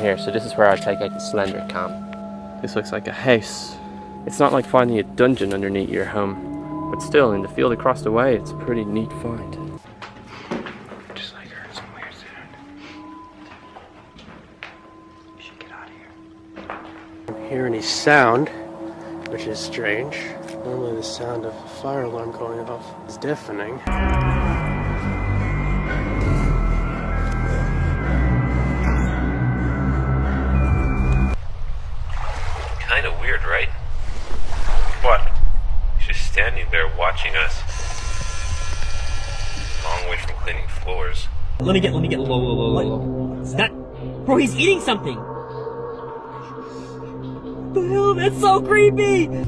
here, so this is where I take out the slender cam. This looks like a house. It's not like finding a dungeon underneath your home, but still, in the field across the way, it's a pretty neat find. Just like heard some weird sound. You should get out of here. I don't hear any sound, which is strange. Normally the sound of a fire alarm going off is deafening. Kind of weird, right? What? She's just standing there watching us. Long way from cleaning floors. Let me get low. It's not... Bro, he's eating something! The hell, that's so creepy!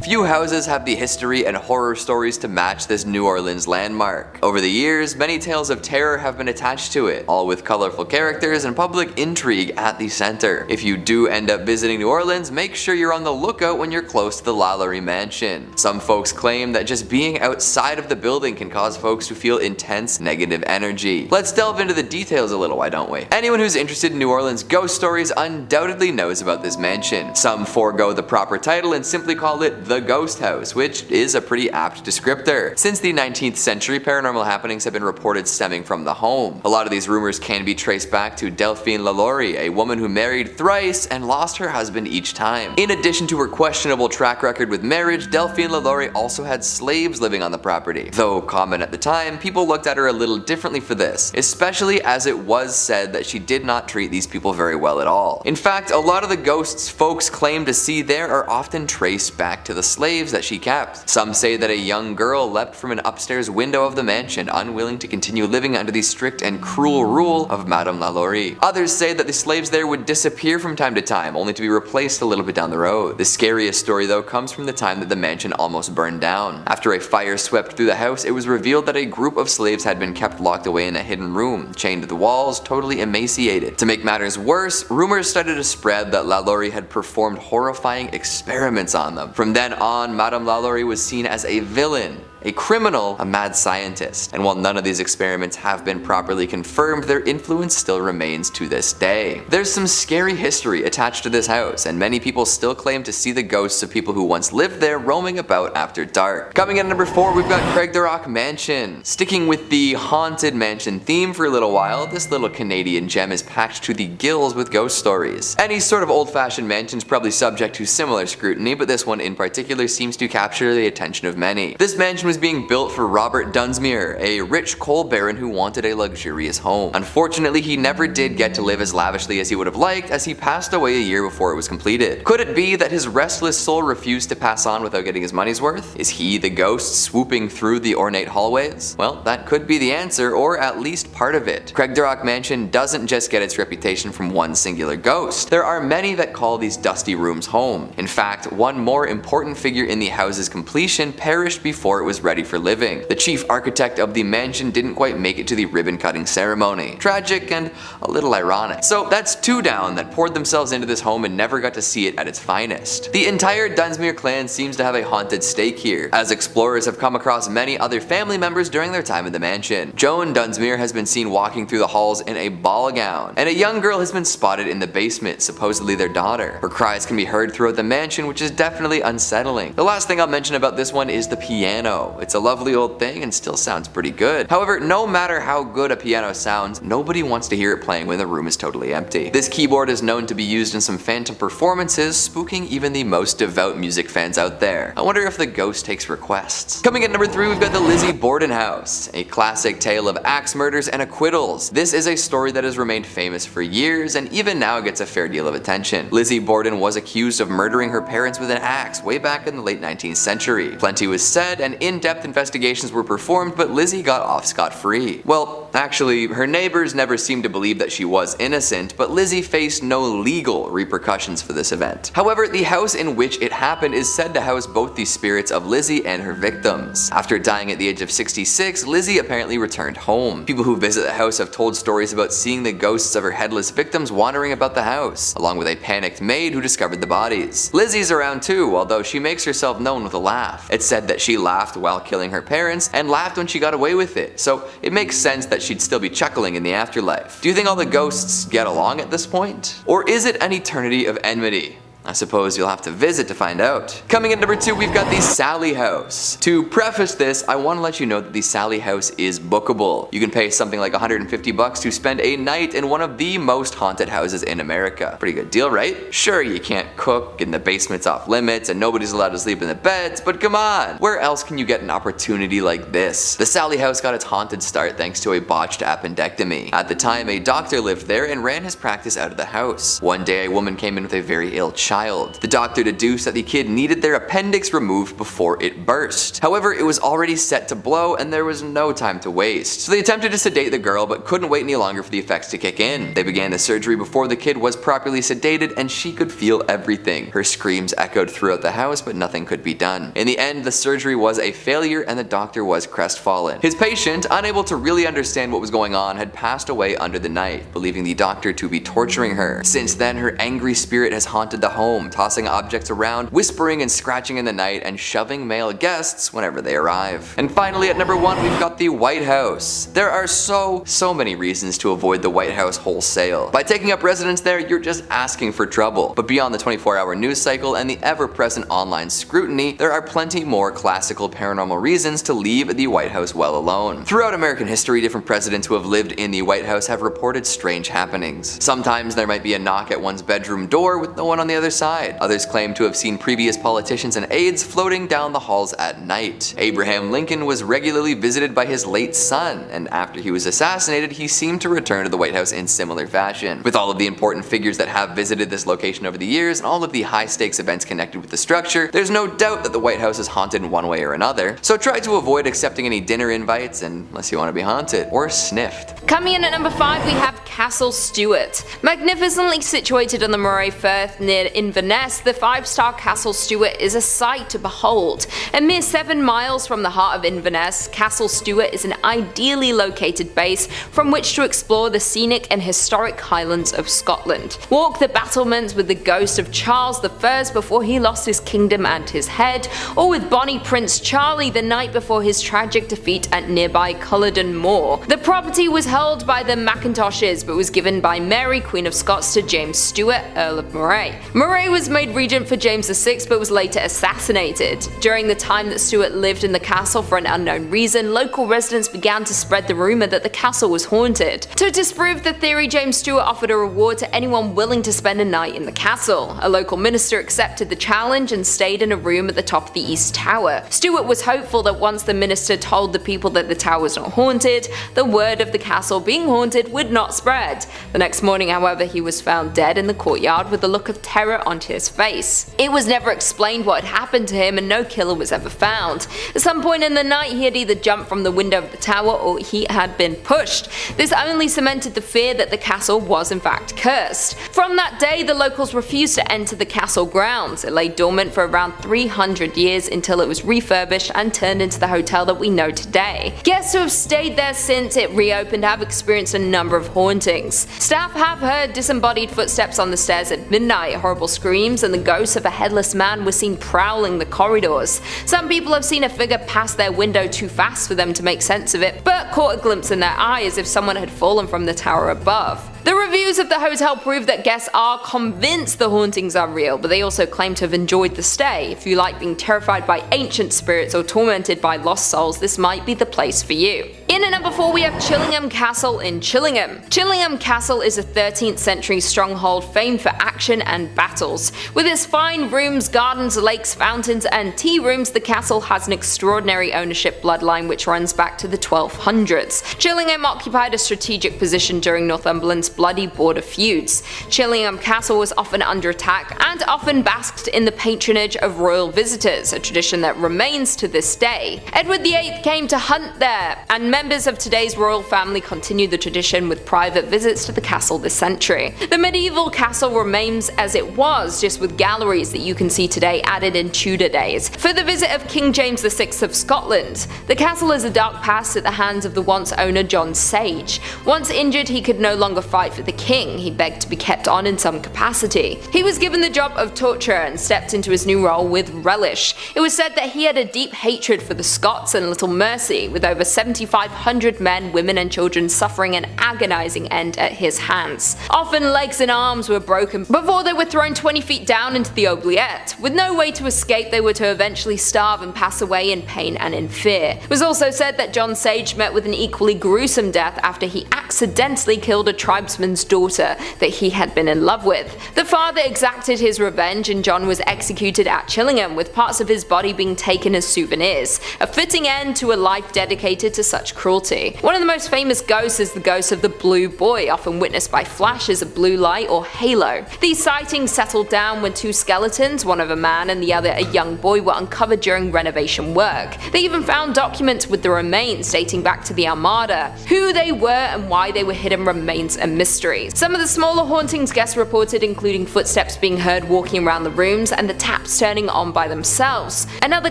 Few houses have the history and horror stories to match this New Orleans landmark. Over the years, many tales of terror have been attached to it, all with colorful characters and public intrigue at the center. If you do end up visiting New Orleans, make sure you're on the lookout when you're close to the Lalaurie Mansion. Some folks claim that just being outside of the building can cause folks to feel intense negative energy. Let's delve into the details a little, why don't we? Anyone who's interested in New Orleans ghost stories undoubtedly knows about this mansion. Some forego the proper title and simply call it the Ghost House, which is a pretty apt descriptor. Since the 19th century, paranormal happenings have been reported stemming from the home. A lot of these rumors can be traced back to Delphine Lalaurie, a woman who married thrice and lost her husband each time. In addition to her questionable track record with marriage, Delphine Lalaurie also had slaves living on the property. Though common at the time, people looked at her a little differently for this, especially as it was said that she did not treat these people very well at all. In fact, a lot of the ghosts folks claim to see there are often traced back to the slaves that she kept. Some say that a young girl leapt from an upstairs window of the mansion, unwilling to continue living under the strict and cruel rule of Madame Lalaurie. Others say that the slaves there would disappear from time to time, only to be replaced a little bit down the road. The scariest story though comes from the time that the mansion almost burned down. After a fire swept through the house, it was revealed that a group of slaves had been kept locked away in a hidden room, chained to the walls, totally emaciated. To make matters worse, rumors started to spread that Lalaurie had performed horrifying experiments on them. From then on, Madame Lalaurie was seen as a villain, a criminal, a mad scientist. And while none of these experiments have been properly confirmed, their influence still remains to this day. There's some scary history attached to this house, and many people still claim to see the ghosts of people who once lived there roaming about after dark. Coming in at number 4, we've got Craigdarroch Mansion. Sticking with the haunted mansion theme for a little while, this little Canadian gem is packed to the gills with ghost stories. Any sort of old-fashioned mansion is probably subject to similar scrutiny, but this one in particular seems to capture the attention of many. This mansion was being built for Robert Dunsmuir, a rich coal baron who wanted a luxurious home. Unfortunately, he never did get to live as lavishly as he would have liked, as he passed away a year before it was completed. Could it be that his restless soul refused to pass on without getting his money's worth? Is he the ghost swooping through the ornate hallways? Well, that could be the answer, or at least part of it. Craigdarroch Mansion doesn't just get its reputation from one singular ghost. There are many that call these dusty rooms home. In fact, one more important figure in the house's completion perished before it was ready for living. The chief architect of the mansion didn't quite make it to the ribbon cutting ceremony. Tragic and a little ironic. So that's 2 down that poured themselves into this home and never got to see it at its finest. The entire Dunsmuir clan seems to have a haunted stake here, as explorers have come across many other family members during their time in the mansion. Joan Dunsmuir has been seen walking through the halls in a ball gown, and a young girl has been spotted in the basement, supposedly their daughter. Her cries can be heard throughout the mansion, which is definitely unsettling. The last thing I'll mention about this one is the piano. It's a lovely old thing and still sounds pretty good. However, no matter how good a piano sounds, nobody wants to hear it playing when the room is totally empty. This keyboard is known to be used in some phantom performances, spooking even the most devout music fans out there. I wonder if the ghost takes requests. Coming at number 3, we've got the Lizzie Borden House, a classic tale of axe murders and acquittals. This is a story that has remained famous for years and even now gets a fair deal of attention. Lizzie Borden was accused of murdering her parents with an axe way back in the late 19th century. Plenty was said and in-depth investigations were performed, but Lizzie got off scot-free. Well, actually, her neighbors never seemed to believe that she was innocent, but Lizzie faced no legal repercussions for this event. However, the house in which it happened is said to house both the spirits of Lizzie and her victims. After dying at the age of 66, Lizzie apparently returned home. People who visit the house have told stories about seeing the ghosts of her headless victims wandering about the house, along with a panicked maid who discovered the bodies. Lizzie's around too, although she makes herself known with a laugh. It's said that she laughed while killing her parents and laughed when she got away with it, so it makes sense that she'd still be chuckling in the afterlife. Do you think all the ghosts get along at this point? Or is it an eternity of enmity? I suppose you'll have to visit to find out. Coming in number 2, we've got the Sally House. To preface this, I want to let you know that the Sally House is bookable. You can pay something like $150 to spend a night in one of the most haunted houses in America. Pretty good deal, right? Sure, you can't cook, and the basement's off limits, and nobody's allowed to sleep in the beds, but come on! Where else can you get an opportunity like this? The Sally House got its haunted start thanks to a botched appendectomy. At the time, a doctor lived there and ran his practice out of the house. One day, a woman came in with a very ill child. The doctor deduced that the kid needed their appendix removed before it burst. However, it was already set to blow and there was no time to waste. So they attempted to sedate the girl but couldn't wait any longer for the effects to kick in. They began the surgery before the kid was properly sedated and she could feel everything. Her screams echoed throughout the house but nothing could be done. In the end, the surgery was a failure and the doctor was crestfallen. His patient, unable to really understand what was going on, had passed away under the knife, believing the doctor to be torturing her. Since then, her angry spirit has haunted the home, tossing objects around, whispering and scratching in the night, and shoving male guests whenever they arrive. And finally, at number 1, we've got the White House. There are so many reasons to avoid the White House wholesale. By taking up residence there, you're just asking for trouble. But beyond the 24-hour news cycle and the ever-present online scrutiny, there are plenty more classical paranormal reasons to leave the White House well alone. Throughout American history, different presidents who have lived in the White House have reported strange happenings. Sometimes there might be a knock at one's bedroom door with no one on the other side. Others claim to have seen previous politicians and aides floating down the halls at night. Abraham Lincoln was regularly visited by his late son, and after he was assassinated, he seemed to return to the White House in similar fashion. With all of the important figures that have visited this location over the years and all of the high-stakes events connected with the structure, there's no doubt that the White House is haunted in one way or another. So try to avoid accepting any dinner invites unless you want to be haunted or sniffed. Coming in at number 5, we have Castle Stuart. Magnificently situated on the Moray Firth near Inverness, the 5-star Castle Stuart is a sight to behold. A mere 7 miles from the heart of Inverness, Castle Stuart is an ideally located base from which to explore the scenic and historic Highlands of Scotland. Walk the battlements with the ghost of Charles I before he lost his kingdom and his head, or with Bonnie Prince Charlie the night before his tragic defeat at nearby Culloden Moor. The property was held by the Macintoshes but was given by Mary, Queen of Scots, to James Stuart, Earl of Moray. Moray was made regent for James VI but was later assassinated. During the time that Stuart lived in the castle for an unknown reason, local residents began to spread the rumour that the castle was haunted. To disprove the theory, James Stuart offered a reward to anyone willing to spend a night in the castle. A local minister accepted the challenge and stayed in a room at the top of the East Tower. Stuart was hopeful that once the minister told the people that the tower was not haunted, the word of the castle being haunted would not spread. The next morning, however, he was found dead in the courtyard with a look of terror on his face. It was never explained what had happened to him and no killer was ever found. At some point in the night, he had either jumped from the window of the tower or he had been pushed. This only cemented the fear that the castle was in fact cursed. From that day, the locals refused to enter the castle grounds. It lay dormant for around 300 years until it was refurbished and turned into the hotel that we know today. Guests who have stayed there since it reopened have experienced a number of hauntings. Staff have heard disembodied footsteps on the stairs at midnight, horrible screams, and the ghost of a headless man was seen prowling the corridors. Some people have seen a figure pass their window too fast for them to make sense of it, but caught a glimpse in their eye as if someone had fallen from the tower above. The reviews of the hotel prove that guests are convinced the hauntings are real, but they also claim to have enjoyed the stay. If you like being terrified by ancient spirits or tormented by lost souls, this might be the place for you. In at number 4, we have Chillingham Castle in Chillingham. Chillingham Castle is a 13th century stronghold famed for action and battles. With its fine rooms, gardens, lakes, fountains, and tea rooms, the castle has an extraordinary ownership bloodline which runs back to the 1200s. Chillingham occupied a strategic position during Northumberland's bloody border feuds. Chillingham Castle was often under attack and often basked in the patronage of royal visitors, a tradition that remains to this day. Edward VIII came to hunt there, and members of today's royal family continue the tradition with private visits to the castle this century. The medieval castle remains as it was was, just with galleries that you can see today added in Tudor days. For the visit of King James VI of Scotland, the castle is a dark past at the hands of the once owner John Sage. Once injured, he could no longer fight for the king. He begged to be kept on in some capacity. He was given the job of torturer and stepped into his new role with relish. It was said that he had a deep hatred for the Scots and little mercy, with over 7,500 men, women and children suffering an agonizing end at his hands. Often legs and arms were broken before they were thrown 20 feet down into the oubliette. With no way to escape, they were to eventually starve and pass away in pain and in fear. It was also said that John Sage met with an equally gruesome death after he accidentally killed a tribesman's daughter that he had been in love with. The father exacted his revenge and John was executed at Chillingham, with parts of his body being taken as souvenirs, a fitting end to a life dedicated to such cruelty. One of the most famous ghosts is the ghost of the Blue Boy, often witnessed by flashes of blue light or halo. These sightings settled down when two skeletons, one of a man and the other a young boy, were uncovered during renovation work. They even found documents with the remains dating back to the Armada. Who they were and why they were hidden remains a mystery. Some of the smaller hauntings guests reported including footsteps being heard walking around the rooms and the taps turning on by themselves. Another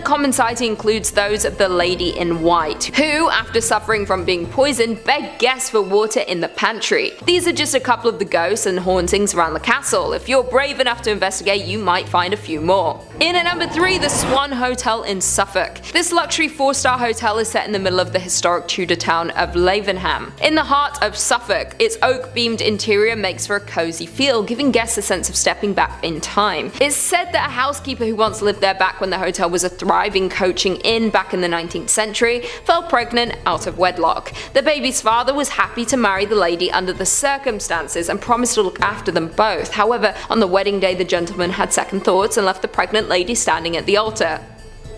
common sighting includes those of the Lady in White, who, after suffering from being poisoned, begged guests for water in the pantry. These are just a couple of the ghosts and hauntings around the castle. If you're brave enough to investigate, you might find a few more. In at number 3, the Swan Hotel in Suffolk. This luxury 4-star hotel is set in the middle of the historic Tudor town of Lavenham. In the heart of Suffolk, its oak-beamed interior makes for a cozy feel, giving guests a sense of stepping back in time. It's said that a housekeeper who once lived there back when the hotel was a thriving coaching inn back in the 19th century fell pregnant out of wedlock. The baby's father was happy to marry the lady under the circumstances and promised to look after them both. However, on the wedding day the gentleman had second thoughts and left the pregnant lady standing at the altar.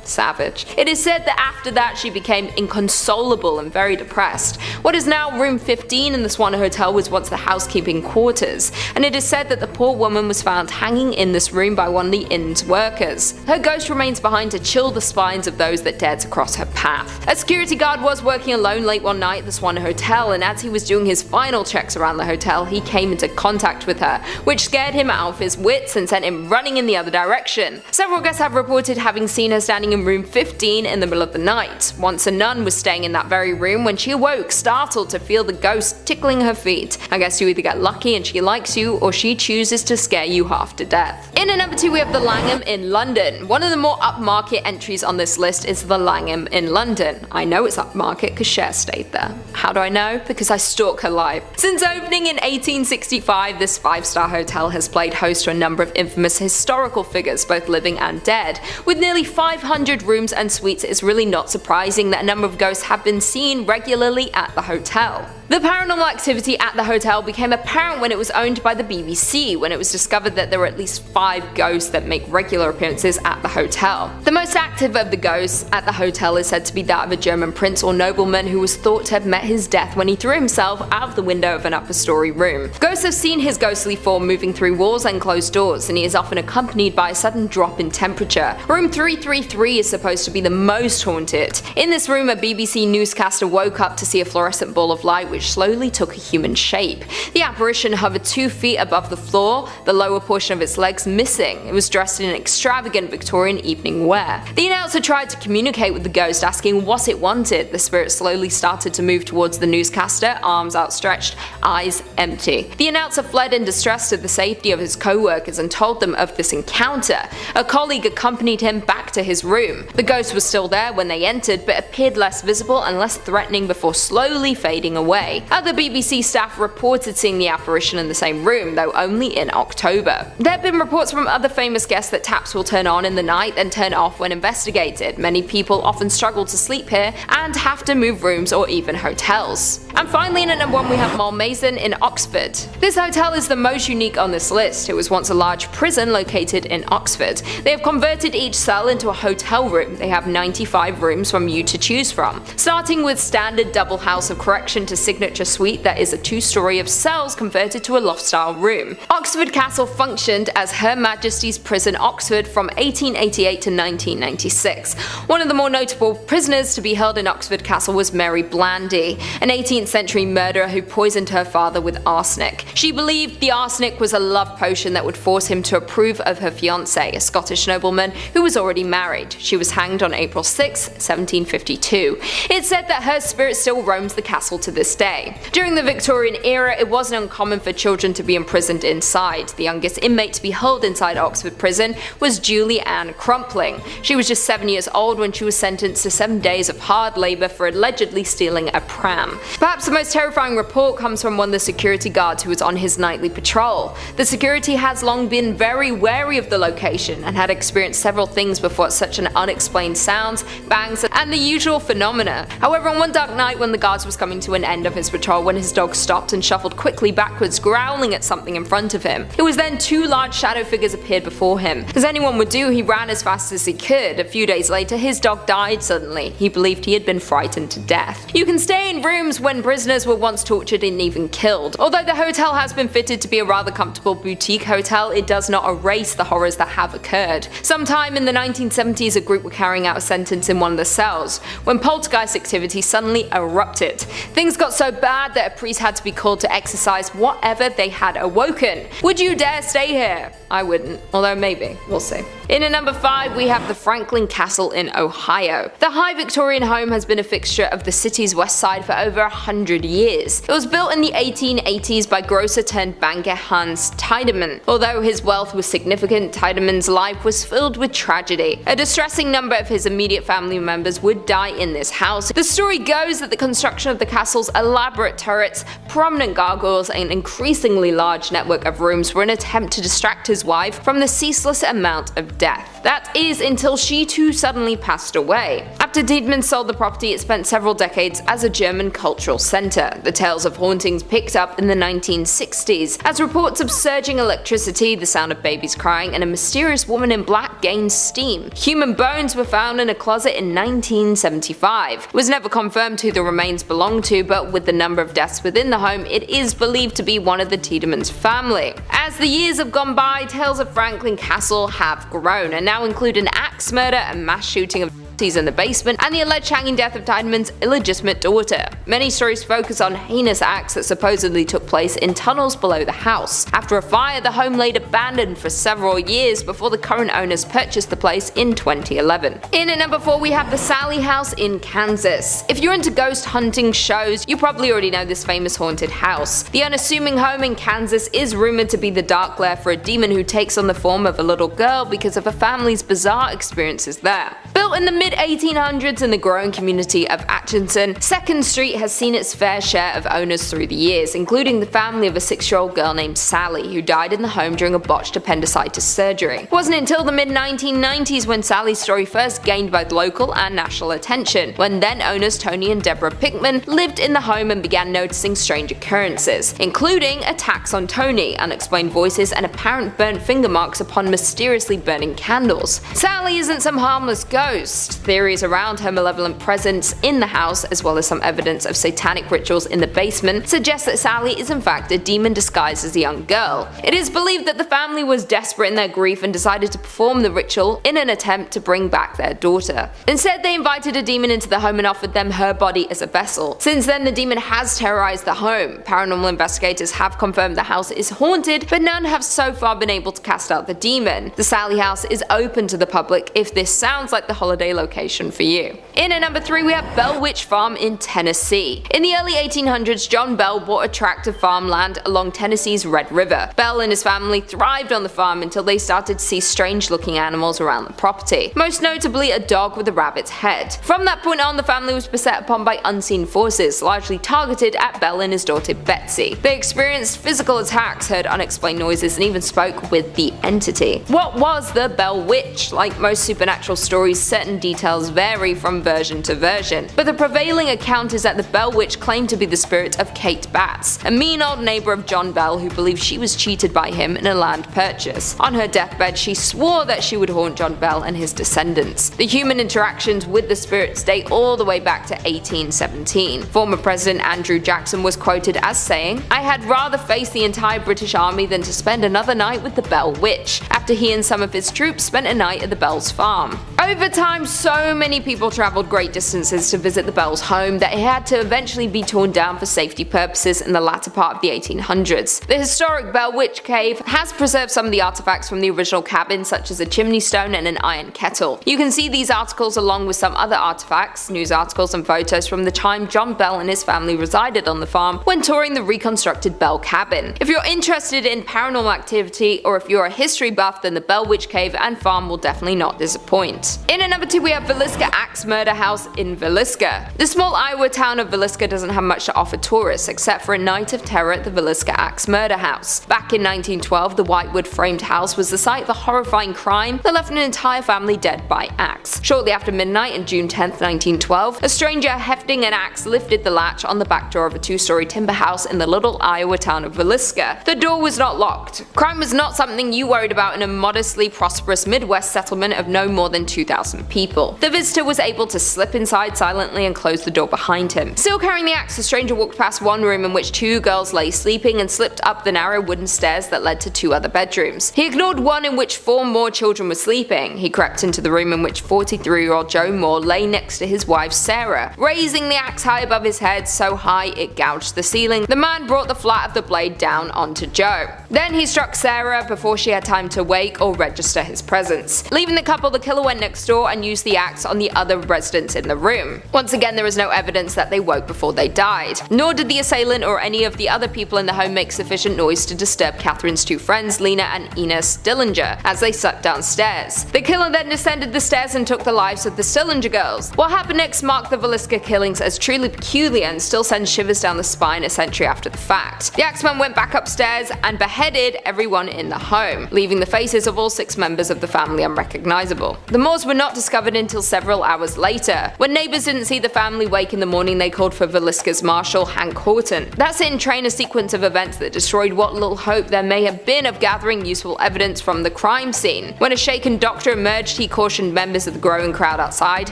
Savage. It is said that after that she became inconsolable and very depressed. What is now room 15 in the Swan Hotel was once the housekeeping quarters, and it is said that the poor woman was found hanging in this room by one of the inn's workers. Her ghost remains behind to chill the spines of those that dared to cross her path. A security guard was working alone late one night at the Swan Hotel, and as he was doing his final checks around the hotel, he came into contact with her, which scared him out of his wits and sent him running in the other direction. Several guests have reported having seen her standing in room 15 in the middle of the night. Once a nun was staying in that very room when she awoke, startled to feel the ghost tickling her feet. I guess you either get lucky and she likes you, or she chooses to scare you half to death. In at number 2 we have the Langham in London. One of the more upmarket entries on this list is the Langham in London. I know it's upmarket because Cher stayed there. How do I know? Because I stalk her life. Since opening in 1865, this 5-star hotel has played host to a number of infamous historical figures, both living and dead. With nearly 500 rooms and suites, it's really not surprising that a number of ghosts have been seen regularly at the hotel. The paranormal activity at the hotel became apparent when it was owned by the BBC, when it was discovered that there were at least 5 ghosts that make regular appearances at the hotel. The most active of the ghosts at the hotel is said to be that of a German prince or nobleman who was thought to have met his death when he threw himself out of the window of an upper story room. Ghosts have seen his ghostly form moving through walls and closed doors, and he is often accompanied by a sudden drop in temperature. Room 333 is supposed to be the most haunted. In this room, a BBC newscaster woke up to see a fluorescent ball of light which slowly took a human shape. The apparition hovered 2 feet above the floor, the lower portion of its legs missing. It was dressed in an extravagant Victorian evening wear. The announcer tried to communicate with the ghost, asking what it wanted. The spirit slowly started to move towards the newscaster, arms outstretched, eyes empty. The announcer fled in distress to the safety of his co-workers and told them of this encounter. A colleague accompanied him back to his room. The ghost was still there when they entered, but appeared less visible and less threatening before slowly fading away. Other BBC staff reported seeing the apparition in the same room, though only in October. There have been reports from other famous guests that taps will turn on in the night and turn off when investigated. Many people often struggle to sleep here and have to move rooms or even hotels. And finally, in at number 1 we have Malmaison in Oxford. This hotel is the most unique on this list. It was once a large prison located in Oxford. They have converted each cell into a hotel room. They have 95 rooms from you to choose from, starting with standard double house of correction to 6 signature suite that is a two-story of cells converted to a loft-style room. Oxford Castle functioned as Her Majesty's Prison Oxford from 1888 to 1996. One of the more notable prisoners to be held in Oxford Castle was Mary Blandy, an 18th century murderer who poisoned her father with arsenic. She believed the arsenic was a love potion that would force him to approve of her fiancé, a Scottish nobleman who was already married. She was hanged on April 6, 1752. It's said that her spirit still roams the castle to this day. During the Victorian era, it wasn't uncommon for children to be imprisoned inside. The youngest inmate to be held inside Oxford Prison was Julie Ann Crumpling. She was just 7 years old when she was sentenced to 7 days of hard labour for allegedly stealing a pram. Perhaps the most terrifying report comes from one of the security guards who was on his nightly patrol. The security has long been very wary of the location and had experienced several things before such an unexplained sounds, bangs, and the usual phenomena. However, on one dark night when the guard was coming to an end of his patrol, when his dog stopped and shuffled quickly backwards, growling at something in front of him, it was then two large shadow figures appeared before him. As anyone would do, he ran as fast as he could. A few days later, his dog died suddenly. He believed he had been frightened to death. You can stay in rooms when prisoners were once tortured and even killed. Although the hotel has been fitted to be a rather comfortable boutique hotel, it does not erase the horrors that have occurred. Sometime in the 1970s, a group were carrying out a sentence in one of the cells when poltergeist activity suddenly erupted. Things got so bad that a priest had to be called to exorcise whatever they had awoken. Would you dare stay here? I wouldn't, although maybe, we'll see. In at number 5, we have the Franklin Castle in Ohio. The high Victorian home has been a fixture of the city's west side for over 100 years. It was built in the 1880s by grocer turned banker Hans Tiedemann. Although his wealth was significant, Tiedemann's life was filled with tragedy. A distressing number of his immediate family members would die in this house. The story goes that the construction of the castle's elaborate turrets, prominent gargoyles, and increasingly large network of rooms were an attempt to distract his wife from the ceaseless amount of death. That is, until she too suddenly passed away. After Tiedemann sold the property, it spent several decades as a German cultural center. The tales of hauntings picked up in the 1960s, as reports of surging electricity, the sound of babies crying, and a mysterious woman in black gained steam. Human bones were found in a closet in 1975. It was never confirmed who the remains belonged to, but with the number of deaths within the home, it is believed to be one of the Tiedemann's family. As the years have gone by, tales of Franklin Castle have grown and now include an axe murder, a mass shooting of in the basement, and the alleged hanging death of Tiedemann's illegitimate daughter. Many stories focus on heinous acts that supposedly took place in tunnels below the house. After a fire, the home laid abandoned for several years before the current owners purchased the place in 2011. In at number 4, we have the Sallie House in Kansas. If you're into ghost hunting shows, you probably already know this famous haunted house. The unassuming home in Kansas is rumored to be the dark lair for a demon who takes on the form of a little girl because of a family's bizarre experiences there. Built in the mid-1800s in the growing community of Atchison, 2nd Street has seen its fair share of owners through the years, including the family of a 6-year-old girl named Sally, who died in the home during a botched appendicitis surgery. It wasn't until the mid-1990s when Sally's story first gained both local and national attention, when then owners Tony and Deborah Pickman lived in the home and began noticing strange occurrences, including attacks on Tony, unexplained voices, and apparent burnt finger marks upon mysteriously burning candles. Sally isn't some harmless ghost. Theories around her malevolent presence in the house, as well as some evidence of satanic rituals in the basement, suggest that Sally is in fact a demon disguised as a young girl. It is believed that the family was desperate in their grief and decided to perform the ritual in an attempt to bring back their daughter. Instead, they invited a demon into the home and offered them her body as a vessel. Since then, the demon has terrorized the home. Paranormal investigators have confirmed the house is haunted, but none have so far been able to cast out the demon. The Sally House is open to the public if this sounds like the holiday location for you. In at number 3, we have Bell Witch Farm in Tennessee. In the early 1800s, John Bell bought a tract of farmland along Tennessee's Red River. Bell and his family thrived on the farm until they started to see strange-looking animals around the property, most notably a dog with a rabbit's head. From that point on, the family was beset upon by unseen forces, largely targeted at Bell and his daughter Betsy. They experienced physical attacks, heard unexplained noises, and even spoke with the entity. What was the Bell Witch? Like most supernatural stories, certain details vary from version to version, but the prevailing account is that the Bell Witch claimed to be the spirit of Kate Batts, a mean old neighbor of John Bell who believed she was cheated by him in a land purchase. On her deathbed, she swore that she would haunt John Bell and his descendants. The human interactions with the spirits date all the way back to 1817. Former President Andrew Jackson was quoted as saying, "I had rather face the entire British army than to spend another night with the Bell Witch," after he and some of his troops spent a night at the Bell's farm. Over time, so many people travelled great distances to visit the Bell's home that it had to eventually be torn down for safety purposes in the latter part of the 1800s. The historic Bell Witch Cave has preserved some of the artifacts from the original cabin, such as a chimney stone and an iron kettle. You can see these articles along with some other artifacts, news articles and photos from the time John Bell and his family resided on the farm when touring the reconstructed Bell cabin. If you're interested in paranormal activity, or if you're a history buff, then the Bell Witch Cave and farm will definitely not disappoint. In at number 2 we have Villisca Axe Murder House in Villisca. The small Iowa town of Villisca doesn't have much to offer tourists except for a night of terror at the Villisca Axe Murder House. Back in 1912, the whitewood framed house was the site of a horrifying crime that left an entire family dead by axe. Shortly after midnight on June 10, 1912, a stranger hefting an axe lifted the latch on the back door of a 2-story timber house in the little Iowa town of Villisca. The door was not locked. Crime was not something you worried about in a modestly prosperous Midwest settlement of no more than 2,000 people. The visitor was able to slip inside silently and close the door behind him. Still carrying the axe, the stranger walked past one room in which 2 girls lay sleeping and slipped up the narrow wooden stairs that led to 2 other bedrooms. He ignored one in which 4 more children were sleeping. He crept into the room in which 43-year-old Joe Moore lay next to his wife Sarah, raising the axe high above his head so high it gouged the ceiling. The man brought the flat of the blade down onto Joe. Then he struck Sarah before she had time to wake or register his presence. Leaving the couple, the killer went next door and used the axe on the other residents in the room. Once again, there is no evidence that they woke before they died. Nor did the assailant or any of the other people in the home make sufficient noise to disturb Catherine's 2 friends, Lena and Enos Stillinger, as they slept downstairs. The killer then descended the stairs and took the lives of the Stillinger girls. What happened next marked the Villisca killings as truly peculiar and still sends shivers down the spine a century after the fact. The axeman went back upstairs and beheaded everyone in the home, leaving the faces of all 6 members of the family unrecognizable. The Moores were not discovered until several hours later. When neighbors didn't see the family wake in the morning, they called for Villisca's marshal, Hank Horton. That set in train a sequence of events that destroyed what little hope there may have been of gathering useful evidence from the crime scene. When a shaken doctor emerged, he cautioned members of the growing crowd outside,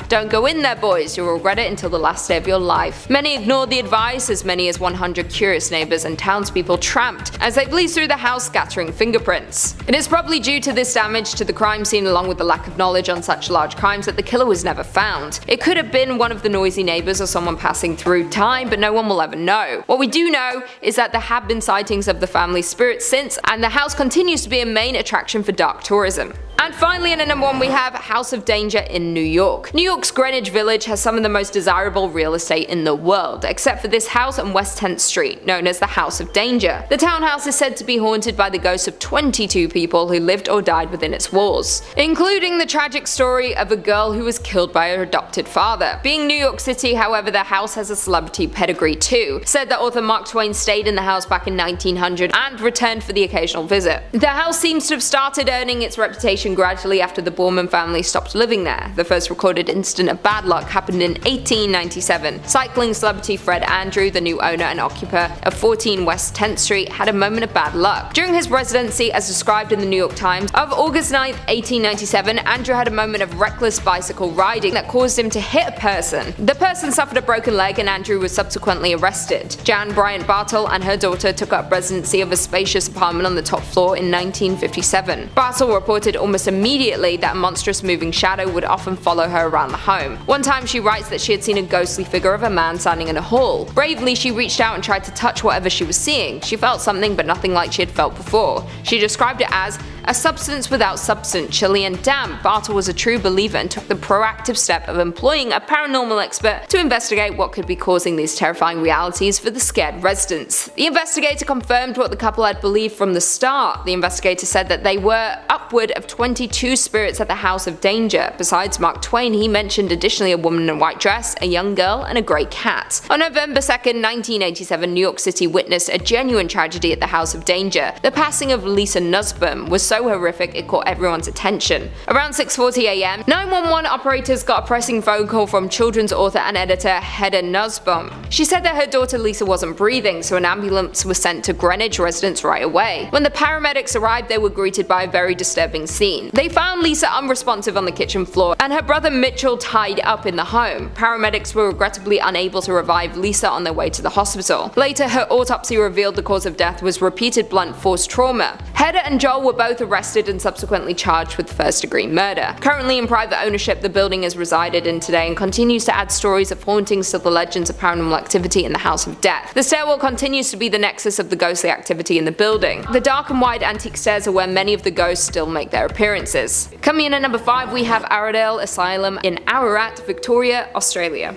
"Don't go in there, boys, you'll regret it until the last day of your life." Many ignored the advice, as many as 100 curious neighbors and townspeople tramped as they flew through the house scattering fingerprints. It is probably due to this damage to the crime scene along with the lack of knowledge on such large crimes that the killer was never found. It could have been one of the noisy neighbors or someone passing through time, but no one will ever know. What we do know is that there have been sightings of the family's spirits since, and the house continues to be a main attraction for dark tourism. And finally, in at number 1 we have House of Danger in New York. New York's Greenwich Village has some of the most desirable real estate in the world, except for this house on West 10th Street, known as the House of Danger. The townhouse is said to be haunted by the ghosts of 22 people who lived or died within its walls, including the tragic story of a girl who was killed by her adopted father. Being New York City, however, the house has a celebrity pedigree too. Said that author Mark Twain stayed in the house back in 1900 and returned for the occasional visit. The house seems to have started earning its reputation gradually after the Borman family stopped living there. The first recorded incident of bad luck happened in 1897. Cycling celebrity Fred Andrew, the new owner and occupier of 14 West 10th Street, had a moment of bad luck. During his residency, as described in the New York Times, of August 9, 1897, Andrew had a moment of reckless bicycle riding that caused him to hit a person. The person suffered a broken leg and Andrew was subsequently arrested. Jan Bryant Bartle and her daughter took up residency of a spacious apartment on the top floor in 1957. Bartle reported almost immediately that a monstrous moving shadow would often follow her around the home. One time she writes that she had seen a ghostly figure of a man standing in a hall. Bravely, she reached out and tried to touch whatever she was seeing. She felt something, but nothing like she had felt before. She described it as a substance without substance, chilly and damp. Bartle was a true believer and took the proactive step of employing a paranormal expert to investigate what could be causing these terrifying realities for the scared residents. The investigator confirmed what the couple had believed from the start. The investigator said that they were upward of 22 spirits at the House of Danger. Besides Mark Twain, he mentioned additionally a woman in a white dress, a young girl, and a grey cat. On November 2nd, 1987, New York City witnessed a genuine tragedy at the House of Danger. The passing of Lisa Nussbaum was so so horrific it caught everyone's attention. Around 6:40 AM, 911 operators got a pressing phone call from children's author and editor Hedda Nussbaum. She said that her daughter Lisa wasn't breathing, so an ambulance was sent to Greenwich residence right away. When the paramedics arrived, they were greeted by a very disturbing scene. They found Lisa unresponsive on the kitchen floor and her brother Mitchell tied up in the home. Paramedics were regrettably unable to revive Lisa on their way to the hospital. Later, her autopsy revealed the cause of death was repeated blunt force trauma. Hedda and Joel were both arrested and subsequently charged with first-degree murder. Currently in private ownership, the building is resided in today and continues to add stories of hauntings to the legends of paranormal activity in the House of Death. The stairwell continues to be the nexus of the ghostly activity in the building. The dark and wide antique stairs are where many of the ghosts still make their appearances. Coming in at number 5, we have Arundel Asylum in Ararat, Victoria, Australia.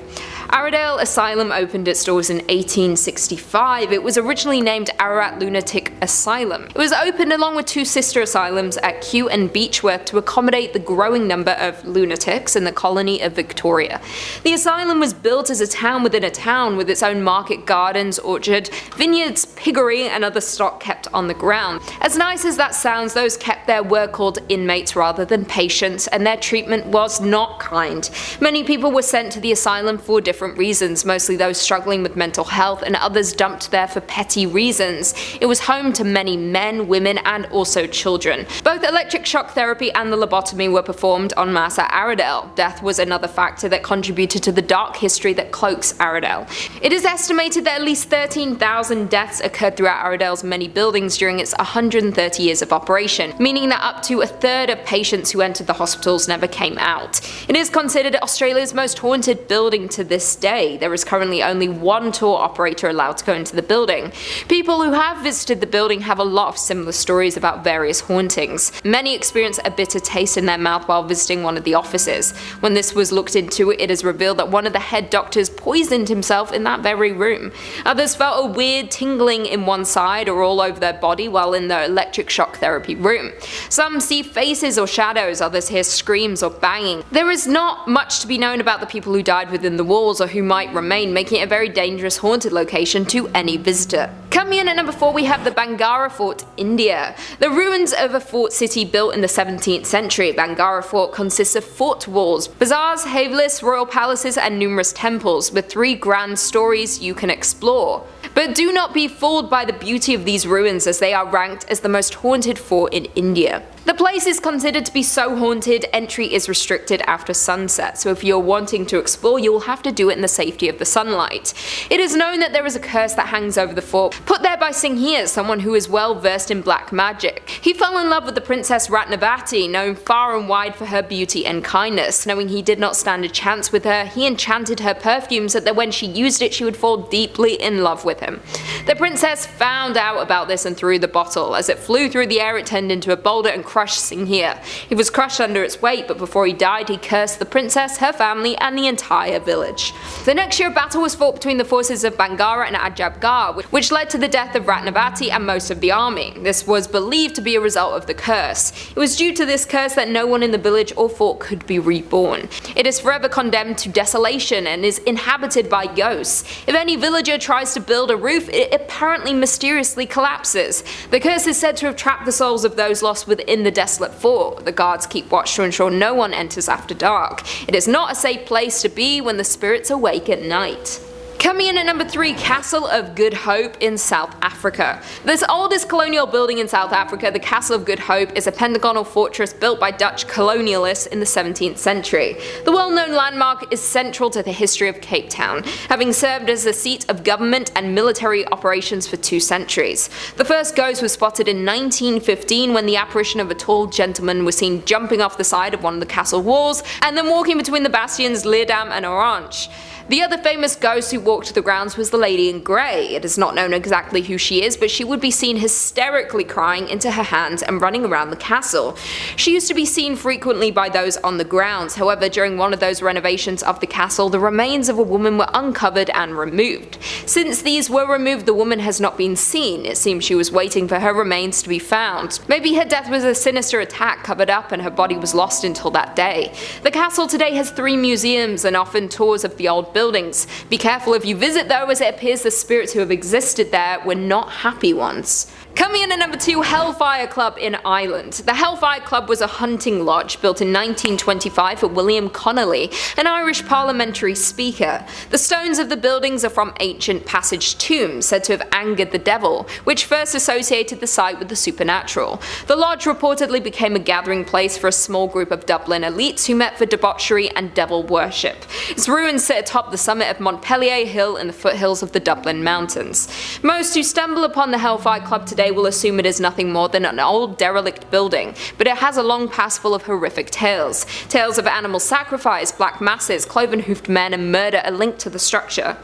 Arundel Asylum opened its doors in 1865. It was originally named Ararat Lunatic Asylum. It was opened along with 2 sister asylums at Kew and Beechworth to accommodate the growing number of lunatics in the colony of Victoria. The asylum was built as a town within a town, with its own market, gardens, orchard, vineyards, piggery, and other stock kept on the ground. As nice as that sounds, those kept there were called inmates rather than patients, and their treatment was not kind. Many people were sent to the asylum for different reasons, mostly those struggling with mental health, and others dumped there for petty reasons. It was home to many men, women, and also children. Both electric shock therapy and the lobotomy were performed en masse at Arundel. Death was another factor that contributed to the dark history that cloaks Arundel. It is estimated that at least 13,000 deaths occurred throughout Arundel's many buildings during its 130 years of operation, meaning that up to a third of patients who entered the hospitals never came out. It is considered Australia's most haunted building to this day. There is currently only one tour operator allowed to go into the building. People who have visited the building have a lot of similar stories about various hauntings. Many experience a bitter taste in their mouth while visiting one of the offices. When this was looked into, it is revealed that one of the head doctors poisoned himself in that very room. Others felt a weird tingling in one side or all over their body while in the electric shock therapy room. Some see faces or shadows, others hear screams or banging. There is not much to be known about the people who died within the walls or who might remain, making it a very dangerous haunted location to any visitor. Coming in at number 4, we have the Bangara Fort, India. The ruins of a fort city built in the 17th century. Bangara Fort consists of fort walls, bazaars, havelis, royal palaces, and numerous temples, with 3 grand stories you can explore. But do not be fooled by the beauty of these ruins, as they are ranked as the most haunted fort in India. The place is considered to be so haunted, entry is restricted after sunset, so if you're wanting to explore, you will have to do it in the safety of the sunlight. It is known that there is a curse that hangs over the fort, put there by Singhir, someone who is well versed in black magic. He fell in love with the Princess Ratnavati, known far and wide for her beauty and kindness. Knowing he did not stand a chance with her, he enchanted her perfume so that when she used it, she would fall deeply in love with him. The princess found out about this and threw the bottle. As it flew through the air, it turned into a boulder and crushed Singhir. He was crushed under its weight, but before he died, he cursed the princess, her family, and the entire village. The next year, a battle was fought between the forces of Bangara and Ajabgarh, which led to the death of Ratnavati and most of the army. This was believed to be a result of the curse. It was due to this curse that no one in the village or fort could be reborn. It is forever condemned to desolation and is inhabited by ghosts. If any villager tries to build a roof, it apparently mysteriously collapses. The curse is said to have trapped the souls of those lost within the desolate fort. The guards keep watch to ensure no one enters after dark. It is not a safe place to be when the spirits awake at night. Coming in at number 3, Castle of Good Hope in South Africa. This oldest colonial building in South Africa, the Castle of Good Hope, is a pentagonal fortress built by Dutch colonialists in the 17th century. The well-known landmark is central to the history of Cape Town, having served as the seat of government and military operations for 2 centuries. The first ghost was spotted in 1915 when the apparition of a tall gentleman was seen jumping off the side of one of the castle walls and then walking between the bastions Leerdam and Orange. The other famous ghost who walked the grounds was the Lady in Grey. It is not known exactly who she is, but she would be seen hysterically crying into her hands and running around the castle. She used to be seen frequently by those on the grounds. However, during one of those renovations of the castle, the remains of a woman were uncovered and removed. Since these were removed, the woman has not been seen. It seems she was waiting for her remains to be found. Maybe her death was a sinister attack covered up and her body was lost until that day. The castle today has 3 museums and often tours of the old buildings. Be careful if you visit though, as it appears the spirits who have existed there were not happy ones. Coming in at number 2, Hellfire Club in Ireland. The Hellfire Club was a hunting lodge built in 1925 for William Connolly, an Irish parliamentary speaker. The stones of the buildings are from ancient passage tombs said to have angered the devil, which first associated the site with the supernatural. The lodge reportedly became a gathering place for a small group of Dublin elites who met for debauchery and devil worship. Its ruins sit atop the summit of Montpellier Hill in the foothills of the Dublin Mountains. Most who stumble upon the Hellfire Club today will assume it is nothing more than an old derelict building, but it has a long past full of horrific tales. Tales of animal sacrifice, black masses, cloven-hoofed men and murder are linked to the structure.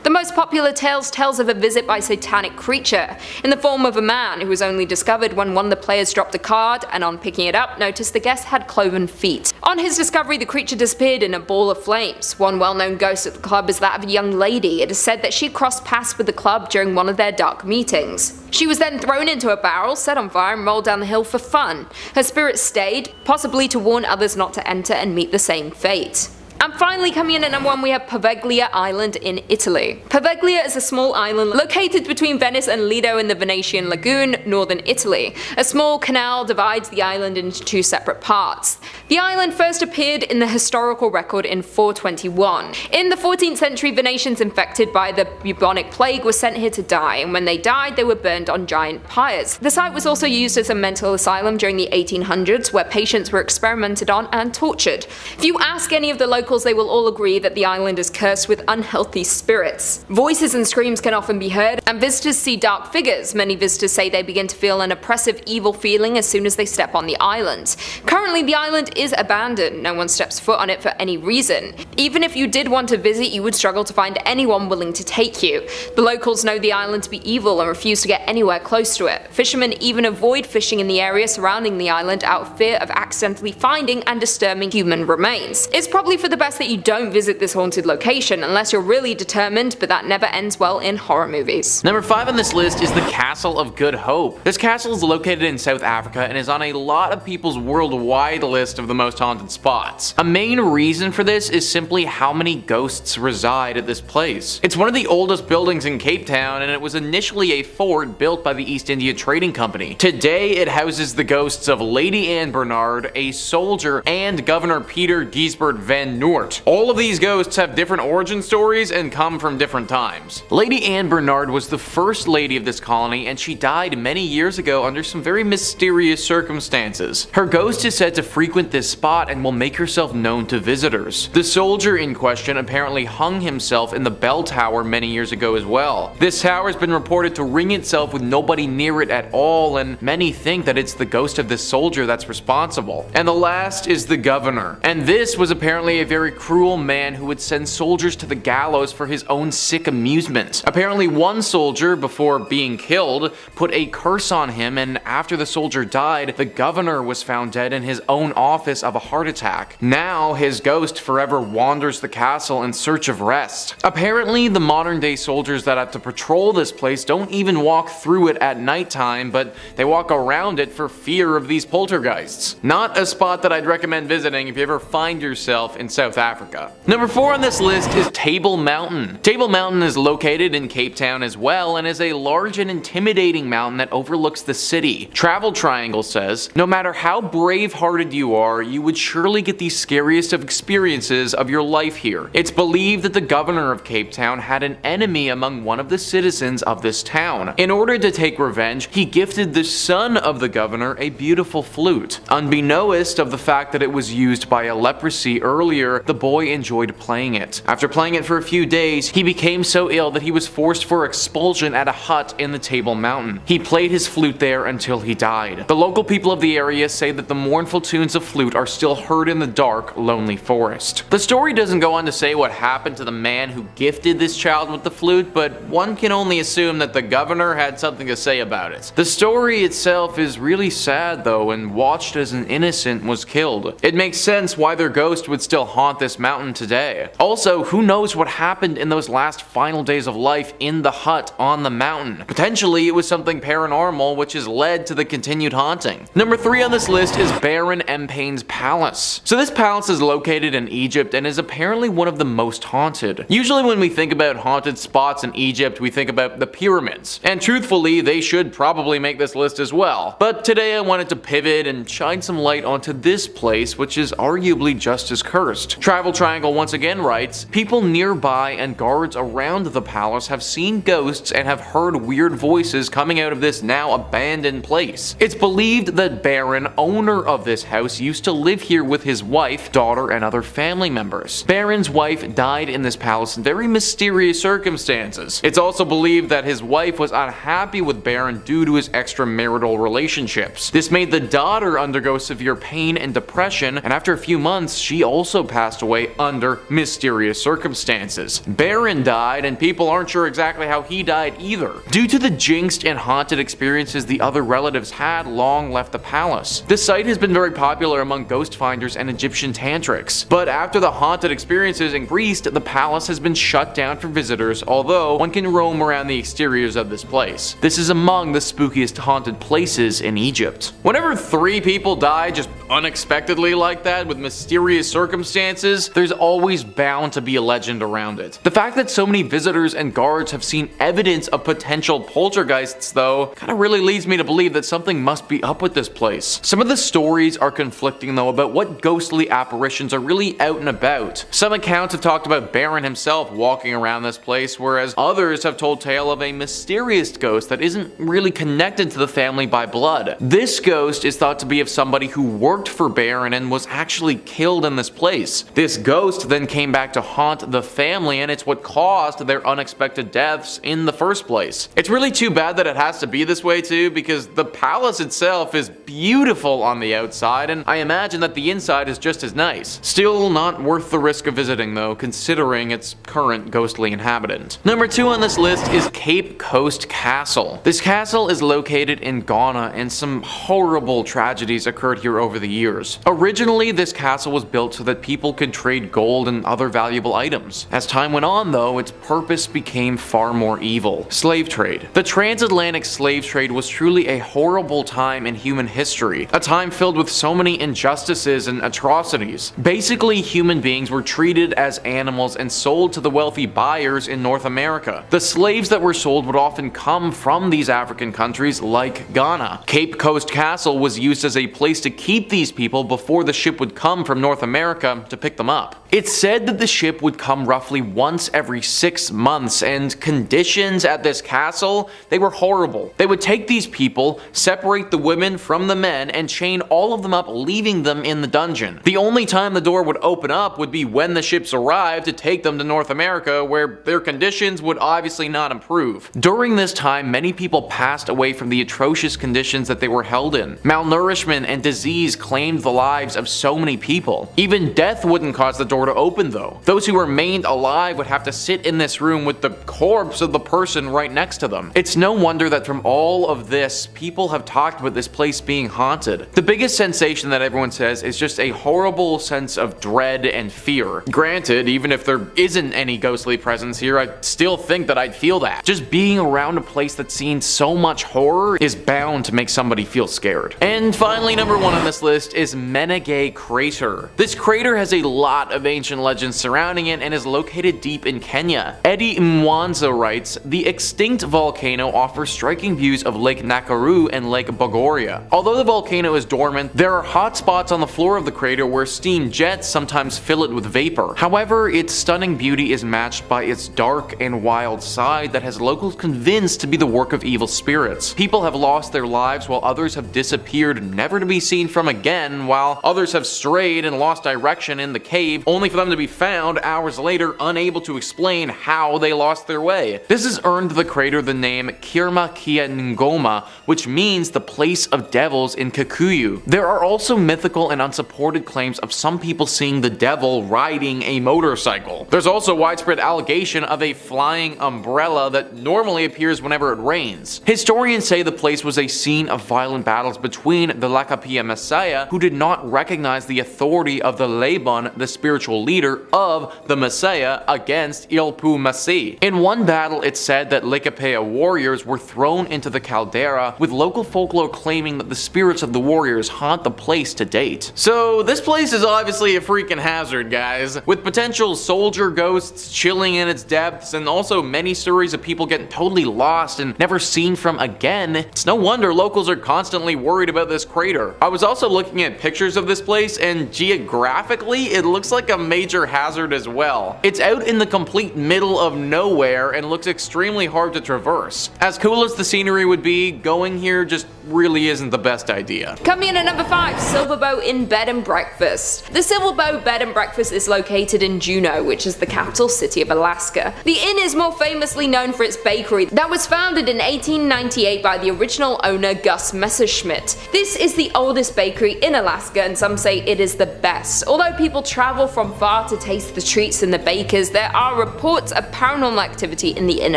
The most popular tales tells of a visit by a satanic creature, in the form of a man who was only discovered when one of the players dropped a card and on picking it up noticed the guest had cloven feet. On his discovery, the creature disappeared in a ball of flames. One well-known ghost at the club is that of a young lady. It is said that she crossed paths with the club during one of their dark meetings. She was then thrown into a barrel, set on fire and rolled down the hill for fun. Her spirit stayed, possibly to warn others not to enter and meet the same fate. And finally, coming in at number 1, we have Poveglia Island in Italy. Poveglia is a small island located between Venice and Lido in the Venetian Lagoon, northern Italy. A small canal divides the island into 2 separate parts. The island first appeared in the historical record in 421. In the 14th century, Venetians infected by the bubonic plague were sent here to die, and when they died, they were burned on giant pyres. The site was also used as a mental asylum during the 1800s, where patients were experimented on and tortured. If you ask any of the locals, they will all agree that the island is cursed with unhealthy spirits. Voices and screams can often be heard, and visitors see dark figures. Many visitors say they begin to feel an oppressive, evil feeling as soon as they step on the island. Currently, the island is abandoned. No one steps foot on it for any reason. Even if you did want to visit, you would struggle to find anyone willing to take you. The locals know the island to be evil and refuse to get anywhere close to it. Fishermen even avoid fishing in the area surrounding the island out of fear of accidentally finding and disturbing human remains. It's probably for the best that you don't visit this haunted location unless you're really determined, but that never ends well in horror movies. Number 5 on this list is the Castle of Good Hope. This castle is located in South Africa and is on a lot of people's worldwide list of the most haunted spots. A main reason for this is simply how many ghosts reside at this place. It's one of the oldest buildings in Cape Town, and it was initially a fort built by the East India Trading Company. Today it houses the ghosts of Lady Anne Bernard, a soldier, and Governor Peter Gisbert van Noort. All of these ghosts have different origin stories and come from different times. Lady Anne Bernard was the first lady of this colony, and she died many years ago under some very mysterious circumstances. Her ghost is said to frequent this spot and will make herself known to visitors. The soldier in question apparently hung himself in the bell tower many years ago as well. This tower has been reported to ring itself with nobody near it at all, and many think that it's the ghost of this soldier that's responsible. And the last is the governor. And this was apparently a very cruel man who would send soldiers to the gallows for his own sick amusement. Apparently one soldier, before being killed, put a curse on him, and after the soldier died, the governor was found dead in his own office of a heart attack. Now his ghost forever wanders the castle in search of rest. Apparently the modern day soldiers that have to patrol this place don't even walk through it at nighttime, but they walk around it for fear of these poltergeists. Not a spot that I'd recommend visiting if you ever find yourself in South Africa. Number 4 on this list is Table Mountain. Table Mountain is located in Cape Town as well, and is a large and intimidating mountain that overlooks the city. Travel Triangle says, no matter how brave-hearted you are, you would surely get the scariest of experiences of your life here. It's believed that the governor of Cape Town had an enemy among one of the citizens of this town. In order to take revenge, he gifted the son of the governor a beautiful flute. Unbeknownst of the fact that it was used by a leprosy earlier, the boy enjoyed playing it. After playing it for a few days, he became so ill that he was forced for expulsion at a hut in the Table Mountain. He played his flute there until he died. The local people of the area say that the mournful tunes of flute are still heard in the dark, lonely forest. The story doesn't go on to say what happened to the man who gifted this child with the flute, but one can only assume that the governor had something to say about it. The story itself is really sad though, and watched as an innocent was killed. It makes sense why their ghost would still haunt haunt this mountain today. Also, who knows what happened in those last final days of life in the hut on the mountain. Potentially it was something paranormal which has led to the continued haunting. Number 3 on this list is Baron Empain's Palace. So this palace is located in Egypt and is apparently one of the most haunted. Usually when we think about haunted spots in Egypt, we think about the pyramids. And truthfully, they should probably make this list as well. But today I wanted to pivot and shine some light onto this place, which is arguably just as cursed. Travel Triangle once again writes, people nearby and guards around the palace have seen ghosts and have heard weird voices coming out of this now abandoned place. It's believed that Baron, owner of this house, used to live here with his wife, daughter, and other family members. Baron's wife died in this palace in very mysterious circumstances. It's also believed that his wife was unhappy with Baron due to his extramarital relationships. This made the daughter undergo severe pain and depression, and after a few months, she also passed away under mysterious circumstances. Baron died, and people aren't sure exactly how he died either. Due to the jinxed and haunted experiences the other relatives had long left the palace. This site has been very popular among ghost finders and Egyptian tantrics, but after the haunted experiences increased, the palace has been shut down for visitors, although one can roam around the exteriors of this place. This is among the spookiest haunted places in Egypt. Whenever 3 people die just unexpectedly like that with mysterious circumstances, there's always bound to be a legend around it. The fact that so many visitors and guards have seen evidence of potential poltergeists though, kinda really leads me to believe that something must be up with this place. Some of the stories are conflicting though about what ghostly apparitions are really out and about. Some accounts have talked about Baron himself walking around this place, whereas others have told tale of a mysterious ghost that isn't really connected to the family by blood. This ghost is thought to be of somebody who worked for Baron and was actually killed in this place. This ghost then came back to haunt the family, and it's what caused their unexpected deaths in the first place. It's really too bad that it has to be this way too, because the palace itself is beautiful on the outside, and I imagine that the inside is just as nice. Still not worth the risk of visiting though, considering its current ghostly inhabitant. Number 2 on this list is Cape Coast Castle. This castle is located in Ghana, and some horrible tragedies occurred here over the years. Originally, this castle was built so that people could trade gold and other valuable items. As time went on though, its purpose became far more evil. Slave trade. The transatlantic slave trade was truly a horrible time in human history, a time filled with so many injustices and atrocities. Basically, human beings were treated as animals and sold to the wealthy buyers in North America. The slaves that were sold would often come from these African countries like Ghana. Cape Coast Castle was used as a place to keep these people before the ship would come from North America to pick them up. It's said that the ship would come roughly once every 6 months, and conditions at this castle, they were horrible. They would take these people, separate the women from the men, and chain all of them up, leaving them in the dungeon. The only time the door would open up would be when the ships arrived to take them to North America, where their conditions would obviously not improve. During this time, many people passed away from the atrocious conditions that they were held in. Malnourishment and disease claimed the lives of so many people. Even death wouldn't cause the door to open though. Those who remained alive would have to sit in this room with the corpse of the person right next to them. It's no wonder that from all of this, people have talked about this place being haunted. The biggest sensation that everyone says is just a horrible sense of dread and fear. Granted, even if there isn't any ghostly presence here, I still think that I'd feel that. Just being around a place that's seen so much horror is bound to make somebody feel scared. And finally, number 1 on this list is Menengai Crater. This crater has a lot of ancient legends surrounding it and is located deep in Kenya. Eddie Mwanza writes, the extinct volcano offers striking views of Lake Nakuru and Lake Bogoria. Although the volcano is dormant, there are hot spots on the floor of the crater where steam jets sometimes fill it with vapor. However, its stunning beauty is matched by its dark and wild side that has locals convinced to be the work of evil spirits. People have lost their lives while others have disappeared, never to be seen from again, while others have strayed and lost direction in the cave, only for them to be found hours later unable to explain how they lost their way. This has earned the crater the name Kirma Kia Ngoma, which means the place of devils in Kikuyu. There are also mythical and unsupported claims of some people seeing the devil riding a motorcycle. There's also widespread allegation of a flying umbrella that normally appears whenever it rains. Historians say the place was a scene of violent battles between the Lakapia Messiah, who did not recognize the authority of the Laban, the spiritual spiritual leader of the Messiah against Ilpu Masi. In one battle, it's said that Likapea warriors were thrown into the caldera, with local folklore claiming that the spirits of the warriors haunt the place to date. So this place is obviously a freaking hazard, guys, with potential soldier ghosts chilling in its depths, and also many stories of people getting totally lost and never seen from again. It's no wonder locals are constantly worried about this crater. I was also looking at pictures of this place, and geographically it looks like a major hazard as well. It's out in the complete middle of nowhere and looks extremely hard to traverse. As cool as the scenery would be, going here just really isn't the best idea. Coming in at number 5, Silverbow Inn Bed and Breakfast. The Silverbow Bed and Breakfast is located in Juneau, which is the capital city of Alaska. The inn is more famously known for its bakery that was founded in 1898 by the original owner Gus Messerschmitt. This is the oldest bakery in Alaska, and some say it is the best. Although people travel from far to taste the treats and the bakers, there are reports of paranormal activity in the inn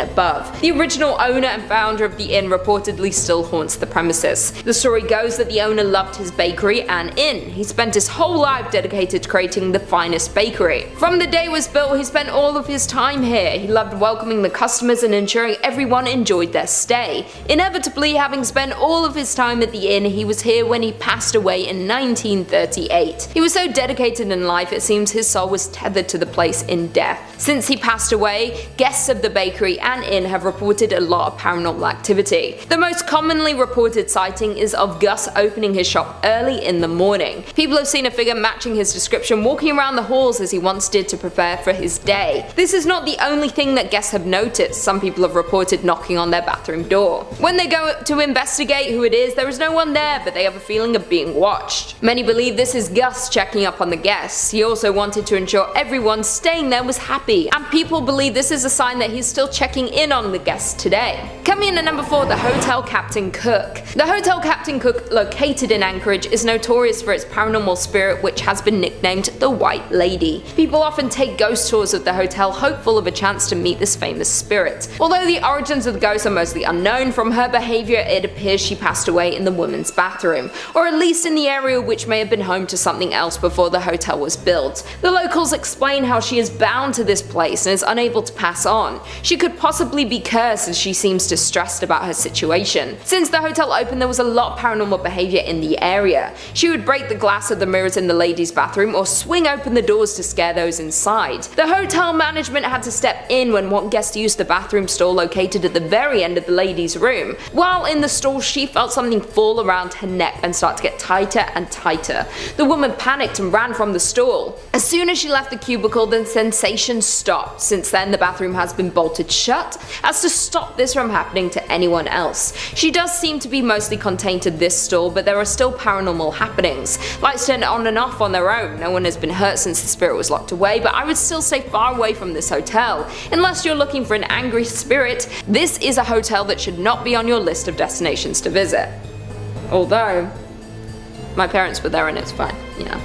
above. The original owner and founder of the inn reportedly still haunts the premises. The story goes that the owner loved his bakery and inn. He spent his whole life dedicated to creating the finest bakery. From the day it was built, he spent all of his time here. He loved welcoming the customers and ensuring everyone enjoyed their stay. Inevitably, having spent all of his time at the inn, he was here when he passed away in 1938. He was so dedicated in life, it seems his soul was tethered to the place in death. Since he passed away, guests of the bakery and inn have reported a lot of paranormal activity. The most commonly reported sighting is of Gus opening his shop early in the morning. People have seen a figure matching his description walking around the halls as he once did to prepare for his day. This is not the only thing that guests have noticed. Some people have reported knocking on their bathroom door. When they go to investigate who it is, there is no one there, but they have a feeling of being watched. Many believe this is Gus checking up on the guests. He also wanted to ensure everyone staying there was happy, and people believe this is a sign that he's still checking in on the guests today. Coming in at number 4, the Hotel Captain Cook. The Hotel Captain Cook, located in Anchorage, is notorious for its paranormal spirit, which has been nicknamed the White Lady. People often take ghost tours of the hotel, hopeful of a chance to meet this famous spirit. Although the origins of the ghost are mostly unknown, from her behavior it appears she passed away in the women's bathroom, or at least in the area which may have been home to something else before the hotel was built. The locals explain how she is bound to this place and is unable to pass on. She could possibly be cursed, as she seems distressed about her situation. Since the hotel opened, there was a lot of paranormal behavior in the area. She would break the glass of the mirrors in the ladies' bathroom or swing open the doors to scare those inside. The hotel management had to step in when one guest used the bathroom stall located at the very end of the ladies' room. While in the stall, she felt something fall around her neck and start to get tighter and tighter. The woman panicked and ran from the stall. As soon as she left the cubicle, the sensation stopped. Since then, the bathroom has been bolted shut as to stop this from happening to anyone else. She does seem to be mostly contained to this stall, but there are still paranormal happenings. Lights turn on and off on their own. No one has been hurt since the spirit was locked away, but I would still stay far away from this hotel. Unless you're looking for an angry spirit, this is a hotel that should not be on your list of destinations to visit. Although, my parents were there and it's fine, you know.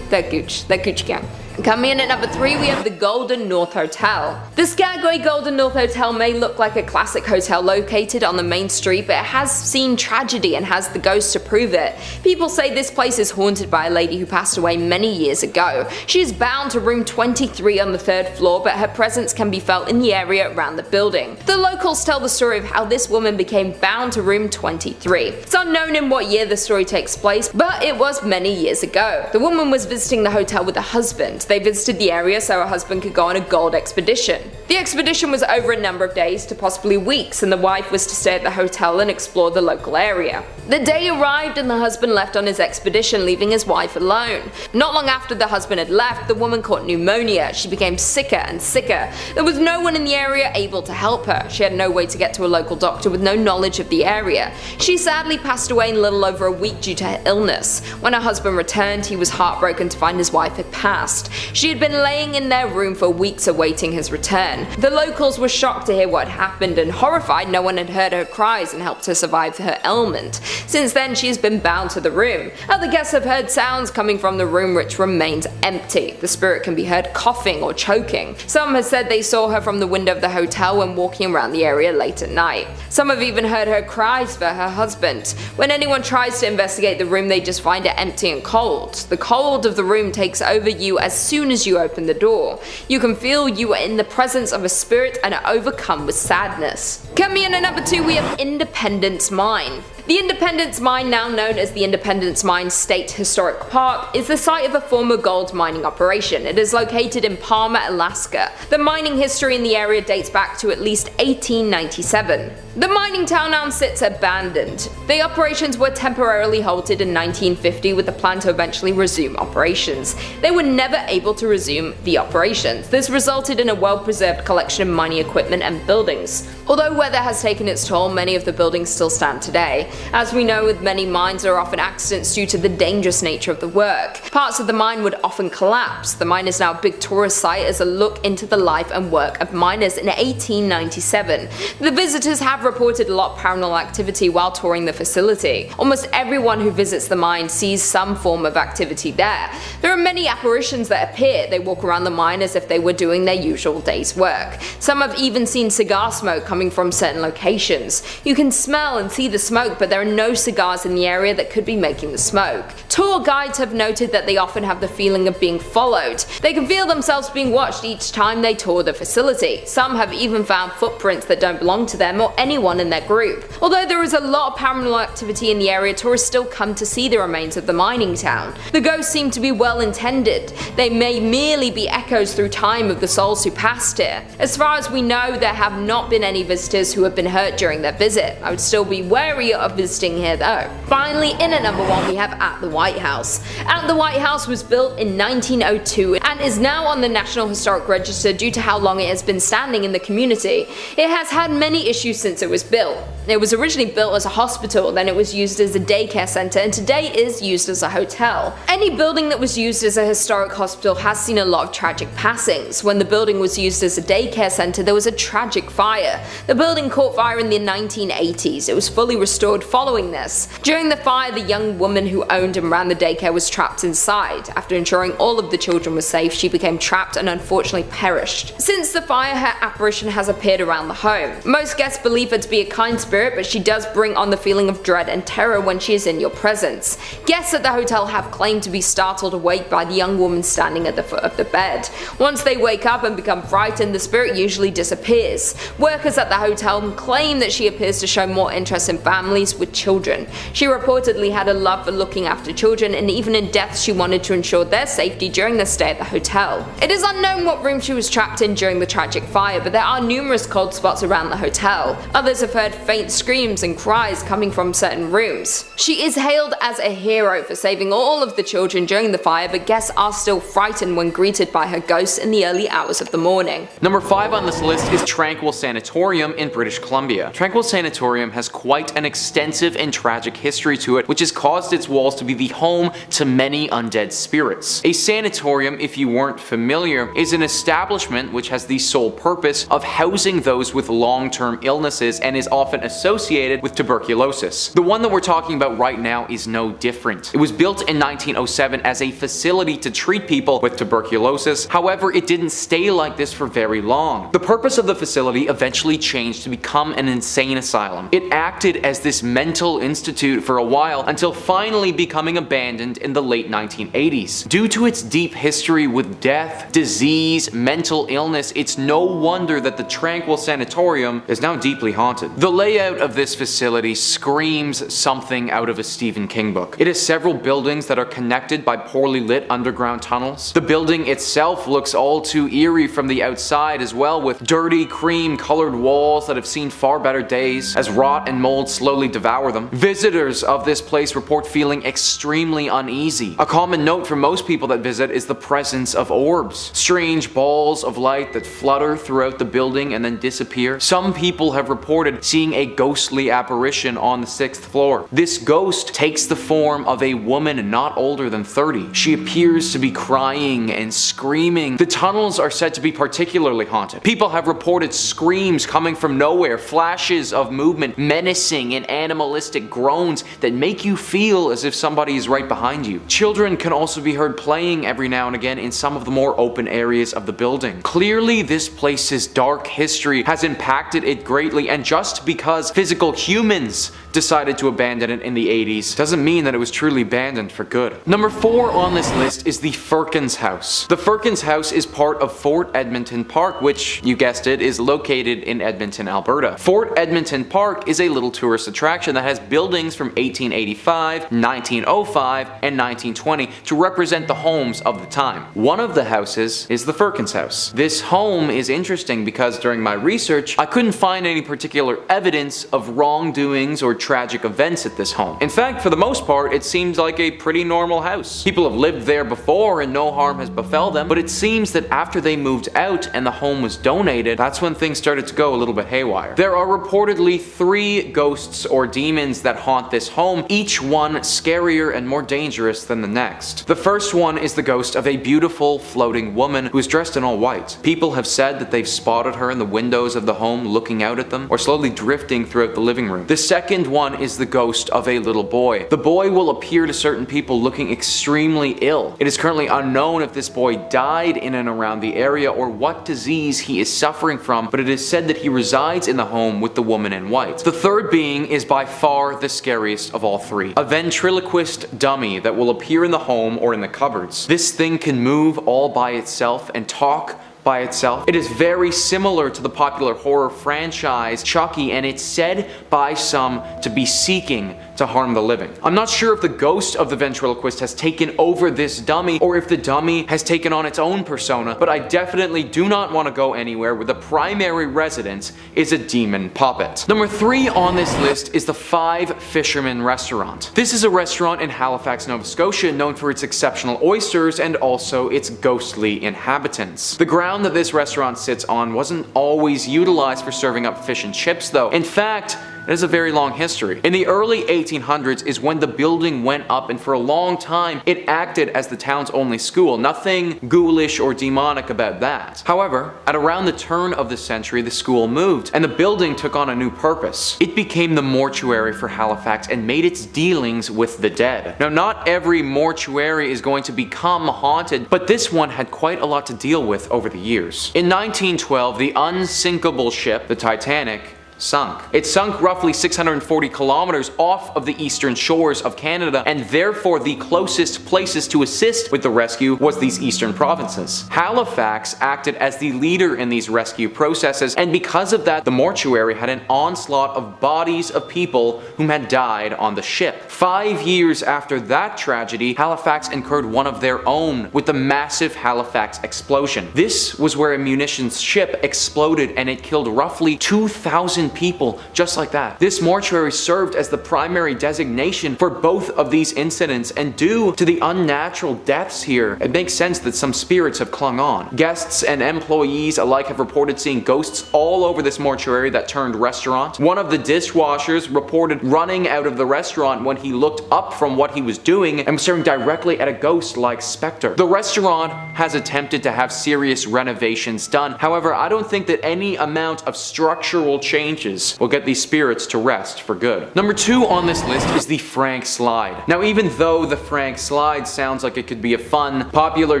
They're Gucci gang. Coming in at number 3, we have the Golden North Hotel. The Skagway Golden North Hotel may look like a classic hotel located on the main street, but it has seen tragedy and has the ghost to prove it. People say this place is haunted by a lady who passed away many years ago. She is bound to room 23 on the 3rd floor, but her presence can be felt in the area around the building. The locals tell the story of how this woman became bound to room 23. It's unknown in what year the story takes place, but it was many years ago. The woman was visiting the hotel with her husband. They visited the area so her husband could go on a gold expedition. The expedition was over a number of days to possibly weeks, and the wife was to stay at the hotel and explore the local area. The day arrived and the husband left on his expedition, leaving his wife alone. Not long after the husband had left, the woman caught pneumonia. She became sicker and sicker. There was no one in the area able to help her. She had no way to get to a local doctor with no knowledge of the area. She sadly passed away in a little over a week due to her illness. When her husband returned, he was heartbroken to find his wife had passed. She had been laying in their room for weeks awaiting his return. The locals were shocked to hear what had happened, and horrified no one had heard her cries and helped her survive her ailment. Since then, she has been bound to the room. Other guests have heard sounds coming from the room which remains empty. The spirit can be heard coughing or choking. Some have said they saw her from the window of the hotel when walking around the area late at night. Some have even heard her cries for her husband. When anyone tries to investigate the room, they just find it empty and cold. The cold of the room takes over you as soon as you open the door. You can feel you are in the presence of a spirit and are overcome with sadness. Coming in at number 2, we have Independence Mine. The Independence Mine, now known as the Independence Mine State Historic Park, is the site of a former gold mining operation. It is located in Palmer, Alaska. The mining history in the area dates back to at least 1897. The mining town now sits abandoned. The operations were temporarily halted in 1950 with the plan to eventually resume operations. They were never able to resume the operations. This resulted in a well-preserved collection of mining equipment and buildings. Although weather has taken its toll, many of the buildings still stand today. As we know, with many mines, there are often accidents due to the dangerous nature of the work. Parts of the mine would often collapse. The mine is now a big tourist site as a look into the life and work of miners in 1897. The visitors have reported a lot of paranormal activity while touring the facility. Almost everyone who visits the mine sees some form of activity there. There are many apparitions that appear. They walk around the mine as if they were doing their usual day's work. Some have even seen cigar smoke coming from certain locations. You can smell and see the smoke, but there are no cigars in the area that could be making the smoke. Tour guides have noted that they often have the feeling of being followed. They can feel themselves being watched each time they tour the facility. Some have even found footprints that don't belong to them or anyone in their group. Although there is a lot of paranormal activity in the area, tourists still come to see the remains of the mining town. The ghosts seem to be well intended. They may merely be echoes through time of the souls who passed here. As far as we know, there have not been any visitors who have been hurt during their visit. I would still be wary of visiting here though. Finally, in at number 1, we have At the White House. At the White House was built in 1902 and is now on the National Historic Register due to how long it has been standing in the community. It has had many issues since it was built. It was originally built as a hospital, then it was used as a daycare center, and today is used as a hotel. Any building that was used as a historic hospital has seen a lot of tragic passings. When the building was used as a daycare center, there was a tragic fire. The building caught fire in the 1980s. It was fully restored following this. During the fire, the young woman who owned and ran the daycare was trapped inside. After ensuring all of the children were safe, she became trapped and unfortunately perished. Since the fire, her apparition has appeared around the home. Most guests believe her to be a kind spirit, but she does bring on the feeling of dread and terror when she is in your presence. Guests at the hotel have claimed to be startled awake by the young woman standing at the foot of the bed. Once they wake up and become frightened, the spirit usually disappears. Workers at the hotel claim that she appears to show more interest in families with children. She reportedly had a love for looking after children, and even in death she wanted to ensure their safety during their stay at the hotel. It is unknown what room she was trapped in during the tragic fire, but there are numerous cold spots around the hotel. Others have heard faint screams and cries coming from certain rooms. She is hailed as a hero for saving all of the children during the fire, but guests are still frightened when greeted by her ghost in the early hours of the morning. Number 5 on this list is Tranquil Sanatorium in British Columbia. Tranquil Sanatorium has quite an extensive and tragic history to it, which has caused its walls to be the home to many undead spirits. A sanatorium, if you weren't familiar, is an establishment which has the sole purpose of housing those with long-term illnesses and is often associated with tuberculosis. The one that we're talking about right now is no different. It was built in 1907 as a facility to treat people with tuberculosis. However, it didn't stay like this for very long. The purpose of the facility eventually changed to become an insane asylum. It acted as this mental institute for a while until finally becoming abandoned in the late 1980s. Due to its deep history with death, disease, mental illness, it's no wonder that the Tranquil Sanatorium is now deeply haunted. The layout of this facility screams something out of a Stephen King book. It has several buildings that are connected by poorly lit underground tunnels. The building itself looks all too eerie from the outside as well, with dirty cream colored walls that have seen far better days as rot and mold slowly devour them. Visitors of this place report feeling extremely uneasy. A common note for most people that visit is the presence of orbs, strange balls of light that flutter throughout the building and then disappear. Some people have reported seeing a ghostly apparition on the 6th floor. This ghost takes the form of a woman not older than 30. She appears to be crying and screaming. The tunnels are said to be particularly haunted. People have reported screams coming from nowhere, flashes of movement, menacing and animalistic groans that make you feel as if somebody is right behind you. Children can also be heard playing every now and again in some of the more open areas of the building. Clearly, this place's dark history has impacted it greatly, and just because because physical humans decided to abandon it in the 80s doesn't mean that it was truly abandoned for good. Number 4 on this list is the Firkins House. The Firkins House is part of Fort Edmonton Park, which, you guessed it, is located in Edmonton, Alberta. Fort Edmonton Park is a little tourist attraction that has buildings from 1885, 1905, and 1920 to represent the homes of the time. One of the houses is the Firkins House. This home is interesting because during my research, I couldn't find any particular evidence of wrongdoings or tragic events at this home. In fact, for the most part, it seems like a pretty normal house. People have lived there before and no harm has befell them, but it seems that after they moved out and the home was donated, that's when things started to go a little bit haywire. There are reportedly 3 ghosts or demons that haunt this home, each one scarier and more dangerous than the next. The first one is the ghost of a beautiful floating woman who is dressed in all white. People have said that they've spotted her in the windows of the home looking out at them or slowly drifting throughout the living room. The second one is the ghost of a little boy. The boy will appear to certain people looking extremely ill. It is currently unknown if this boy died in and around the area or what disease he is suffering from, but it is said that he resides in the home with the woman in white. The third being is by far the scariest of all 3. A ventriloquist dummy that will appear in the home or in the cupboards. This thing can move all by itself and talk by itself. It is very similar to the popular horror franchise Chucky, and it's said by some to be seeking to harm the living. I'm not sure if the ghost of the ventriloquist has taken over this dummy or if the dummy has taken on its own persona, but I definitely do not want to go anywhere where the primary residence is a demon puppet. Number 3 on this list is the 5 Fishermen Restaurant. This is a restaurant in Halifax, Nova Scotia, known for its exceptional oysters and also its ghostly inhabitants. The ground that this restaurant sits on wasn't always utilized for serving up fish and chips though. In fact, it has a very long history. In the early 1800s is when the building went up, and for a long time it acted as the town's only school. Nothing ghoulish or demonic about that. However, at around the turn of the century, the school moved and the building took on a new purpose. It became the mortuary for Halifax and made its dealings with the dead. Now, not every mortuary is going to become haunted, but this one had quite a lot to deal with over the years. In 1912, the unsinkable ship, the Titanic, sunk. It sunk roughly 640 kilometers off of the eastern shores of Canada, and therefore the closest places to assist with the rescue was these eastern provinces. Halifax acted as the leader in these rescue processes, and because of that, the mortuary had an onslaught of bodies of people whom had died on the ship. 5 years after that tragedy, Halifax incurred one of their own with the massive Halifax explosion. This was where a munitions ship exploded and it killed roughly 2,000 people just like that. This mortuary served as the primary designation for both of these incidents, and due to the unnatural deaths here, it makes sense that some spirits have clung on. Guests and employees alike have reported seeing ghosts all over this mortuary that turned restaurant. One of the dishwashers reported running out of the restaurant when he looked up from what he was doing and was staring directly at a ghost-like specter. The restaurant has attempted to have serious renovations done. However, I don't think that any amount of structural change will get these spirits to rest for good. Number 2 on this list is the Frank Slide. Now, even though the Frank Slide sounds like it could be a fun, popular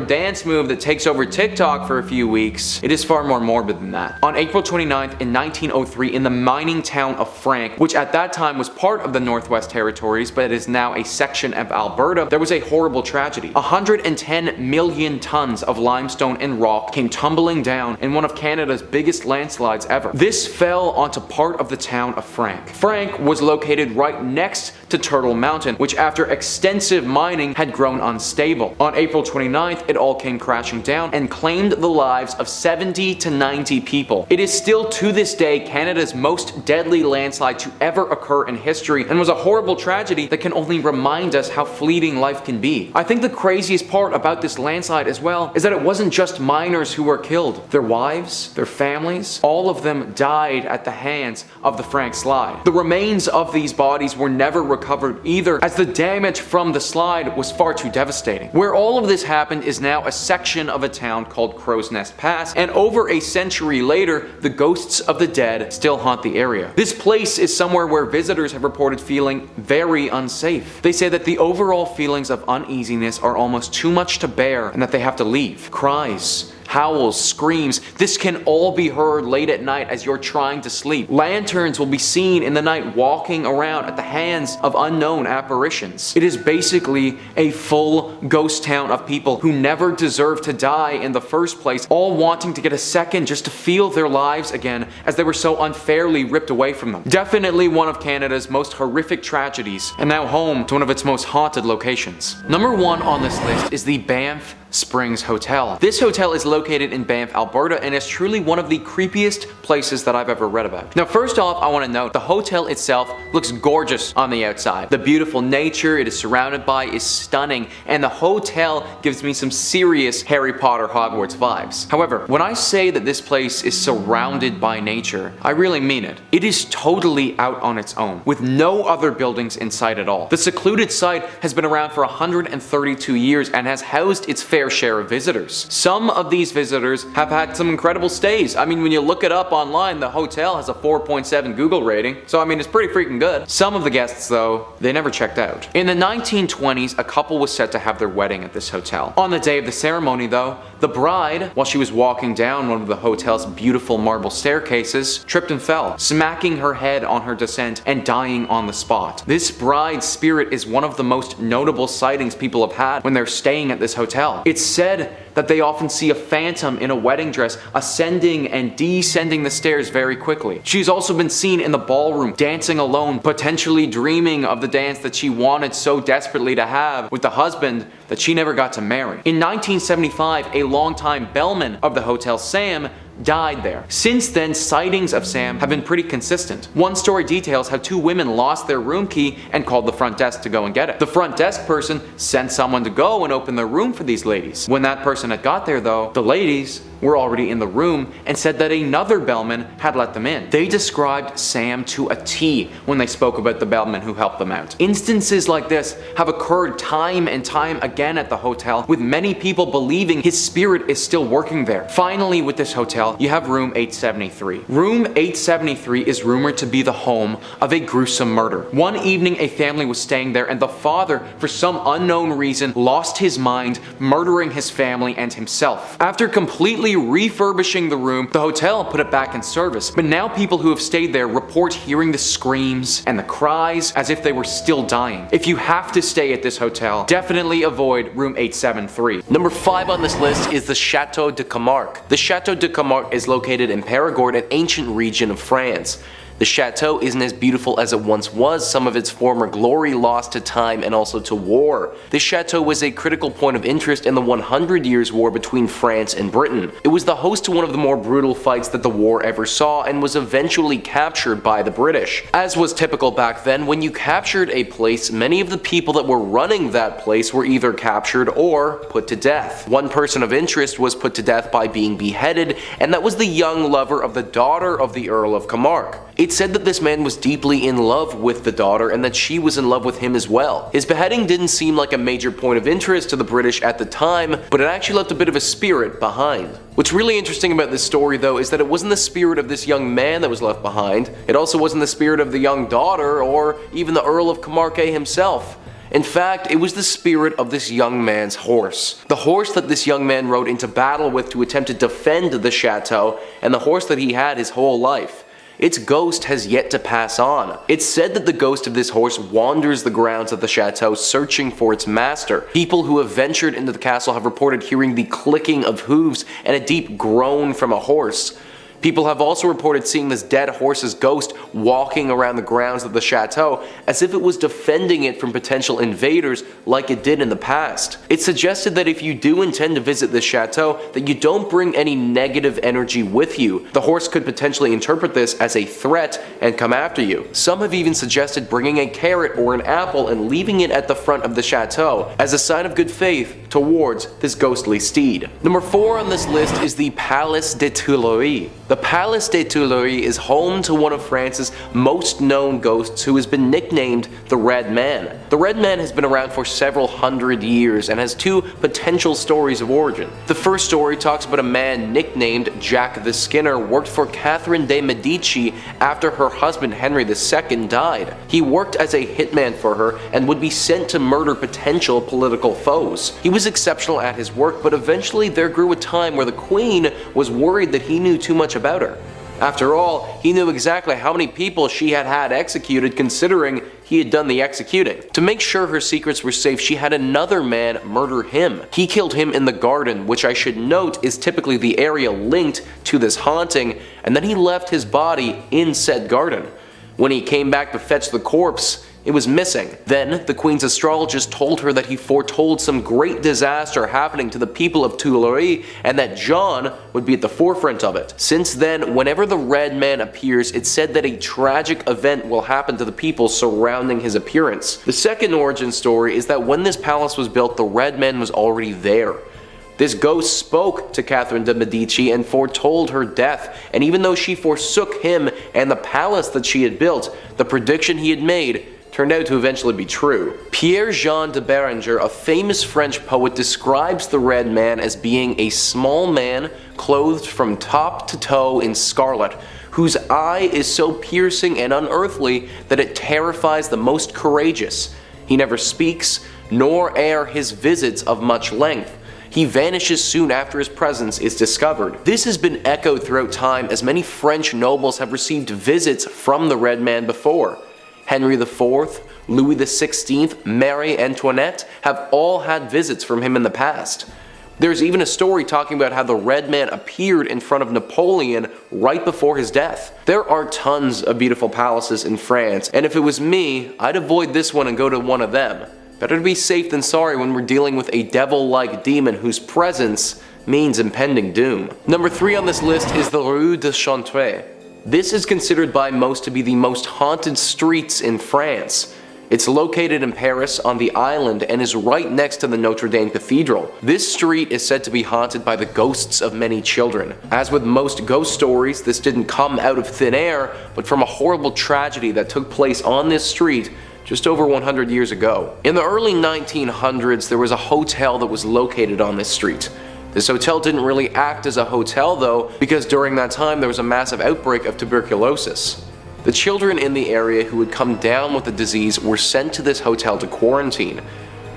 dance move that takes over TikTok for a few weeks, it is far more morbid than that. On April 29th in 1903, in the mining town of Frank, which at that time was part of the Northwest Territories, but it is now a section of Alberta, there was a horrible tragedy. 110 million tons of limestone and rock came tumbling down in one of Canada's biggest landslides ever. This fell onto part of the town of Frank. Frank was located right next to Turtle Mountain, which after extensive mining had grown unstable. On April 29th, it all came crashing down and claimed the lives of 70 to 90 people. It is still to this day Canada's most deadly landslide to ever occur in history, and was a horrible tragedy that can only remind us how fleeting life can be. I think the craziest part about this landslide as well is that it wasn't just miners who were killed. Their wives, their families, all of them died at the hands of the Frank Slide. The remains of these bodies were never recovered either, as the damage from the slide was far too devastating. Where all of this happened is now a section of a town called Crow's Nest Pass, and over a century later, the ghosts of the dead still haunt the area. This place is somewhere where visitors have reported feeling very unsafe. They say that the overall feelings of uneasiness are almost too much to bear and that they have to leave. Cries howls, screams. This can all be heard late at night as you're trying to sleep. Lanterns will be seen in the night walking around at the hands of unknown apparitions. It is basically a full ghost town of people who never deserved to die in the first place, all wanting to get a second just to feel their lives again as they were so unfairly ripped away from them. Definitely one of Canada's most horrific tragedies, and now home to one of its most haunted locations. Number 1 on this list is the Banff Springs Hotel. This hotel is located in Banff, Alberta, and is truly one of the creepiest places that I've ever read about. Now, first off, I want to note the hotel itself looks gorgeous on the outside. The beautiful nature it is surrounded by is stunning, and the hotel gives me some serious Harry Potter Hogwarts vibes. However, when I say that this place is surrounded by nature, I really mean it. It is totally out on its own, with no other buildings in sight at all. The secluded site has been around for 132 years and has housed its fair share of visitors. Some of these visitors have had some incredible stays. I mean, when you look it up online, the hotel has a 4.7 Google rating, so I mean, it's pretty freaking good. Some of the guests, though, they never checked out. In the 1920s, a couple was set to have their wedding at this hotel. On the day of the ceremony, though, the bride, while she was walking down one of the hotel's beautiful marble staircases, tripped and fell, smacking her head on her descent and dying on the spot. This bride's spirit is one of the most notable sightings people have had when they're staying at this hotel. It's said that they often see a phantom in a wedding dress ascending and descending the stairs very quickly. She's also been seen in the ballroom dancing alone, potentially dreaming of the dance that she wanted so desperately to have with the husband that she never got to marry. In 1975, a longtime bellman of the hotel, Sam, died there. Since then, sightings of Sam have been pretty consistent. One story details how 2 women lost their room key and called the front desk to go and get it. The front desk person sent someone to go and open their room for these ladies. When that person had got there, though, the ladies were already in the room and said that another bellman had let them in. They described Sam to a T when they spoke about the bellman who helped them out. Instances like this have occurred time and time again at the hotel, with many people believing his spirit is still working there. Finally, with this hotel, you have room 873. Room 873 is rumored to be the home of a gruesome murder. One evening, a family was staying there, and the father, for some unknown reason, lost his mind, murdering his family and himself. After completely refurbishing the room, the hotel put it back in service, but now people who have stayed there report hearing the screams and the cries as if they were still dying. If you have to stay at this hotel, definitely avoid room 873. Number 5 on this list is the Chateau de Camargue. The Chateau de Camargue is located in Périgord, an ancient region of France. The chateau isn't as beautiful as it once was, some of its former glory lost to time and also to war. This chateau was a critical point of interest in the 100 Years' War between France and Britain. It was the host to one of the more brutal fights that the war ever saw and was eventually captured by the British. As was typical back then, when you captured a place, many of the people that were running that place were either captured or put to death. One person of interest was put to death by being beheaded, and that was the young lover of the daughter of the Earl of Camargue. It's said that this man was deeply in love with the daughter and that she was in love with him as well. His beheading didn't seem like a major point of interest to the British at the time, but it actually left a bit of a spirit behind. What's really interesting about this story, though, is that it wasn't the spirit of this young man that was left behind. It also wasn't the spirit of the young daughter or even the Earl of Camargue himself. In fact, it was the spirit of this young man's horse. The horse that this young man rode into battle with to attempt to defend the chateau, and the horse that he had his whole life. Its ghost has yet to pass on. It's said that the ghost of this horse wanders the grounds of the chateau searching for its master. People who have ventured into the castle have reported hearing the clicking of hooves and a deep groan from a horse. People have also reported seeing this dead horse's ghost walking around the grounds of the chateau as if it was defending it from potential invaders like it did in the past. It's suggested that if you do intend to visit this chateau, that you don't bring any negative energy with you. The horse could potentially interpret this as a threat and come after you. Some have even suggested bringing a carrot or an apple and leaving it at the front of the chateau as a sign of good faith towards this ghostly steed. Number 4 on this list is the Palace des Tuileries. The Palace des Tuileries is home to one of France's most known ghosts who has been nicknamed the Red Man. The Red Man has been around for several hundred years and has two potential stories of origin. The first story talks about a man nicknamed Jack the Skinner worked for Catherine de' Medici after her husband Henry II died. He worked as a hitman for her and would be sent to murder potential political foes. He was exceptional at his work, but eventually there grew a time where the Queen was worried that he knew too much about her. After all, he knew exactly how many people she had had executed, considering he had done the executing. To make sure her secrets were safe, she had another man murder him. He killed him in the garden, which I should note is typically the area linked to this haunting, and then he left his body in said garden. When he came back to fetch the corpse, it was missing. Then, the Queen's astrologist told her that he foretold some great disaster happening to the people of Tuileries and that John would be at the forefront of it. Since then, whenever the Red Man appears, it's said that a tragic event will happen to the people surrounding his appearance. The second origin story is that when this palace was built, the Red Man was already there. This ghost spoke to Catherine de' Medici and foretold her death, and even though she forsook him and the palace that she had built, the prediction he had made turned out to eventually be true. Pierre-Jean de Béranger, a famous French poet, describes the Red Man as being a small man clothed from top to toe in scarlet, whose eye is so piercing and unearthly that it terrifies the most courageous. He never speaks, nor are his visits of much length. He vanishes soon after his presence is discovered. This has been echoed throughout time, as many French nobles have received visits from the Red Man before. Henry IV, Louis XVI, Marie Antoinette have all had visits from him in the past. There's even a story talking about how the Red Man appeared in front of Napoleon right before his death. There are tons of beautiful palaces in France, and if it was me, I'd avoid this one and go to one of them. Better to be safe than sorry when we're dealing with a devil-like demon whose presence means impending doom. Number 3 on this list is the Rue de Chantrey. This is considered by most to be the most haunted streets in France. It's located in Paris on the island and is right next to the Notre Dame Cathedral. This street is said to be haunted by the ghosts of many children. As with most ghost stories, this didn't come out of thin air, but from a horrible tragedy that took place on this street just over 100 years ago. In the early 1900s, there was a hotel that was located on this street. This hotel didn't really act as a hotel though, because during that time there was a massive outbreak of tuberculosis. The children in the area who had come down with the disease were sent to this hotel to quarantine.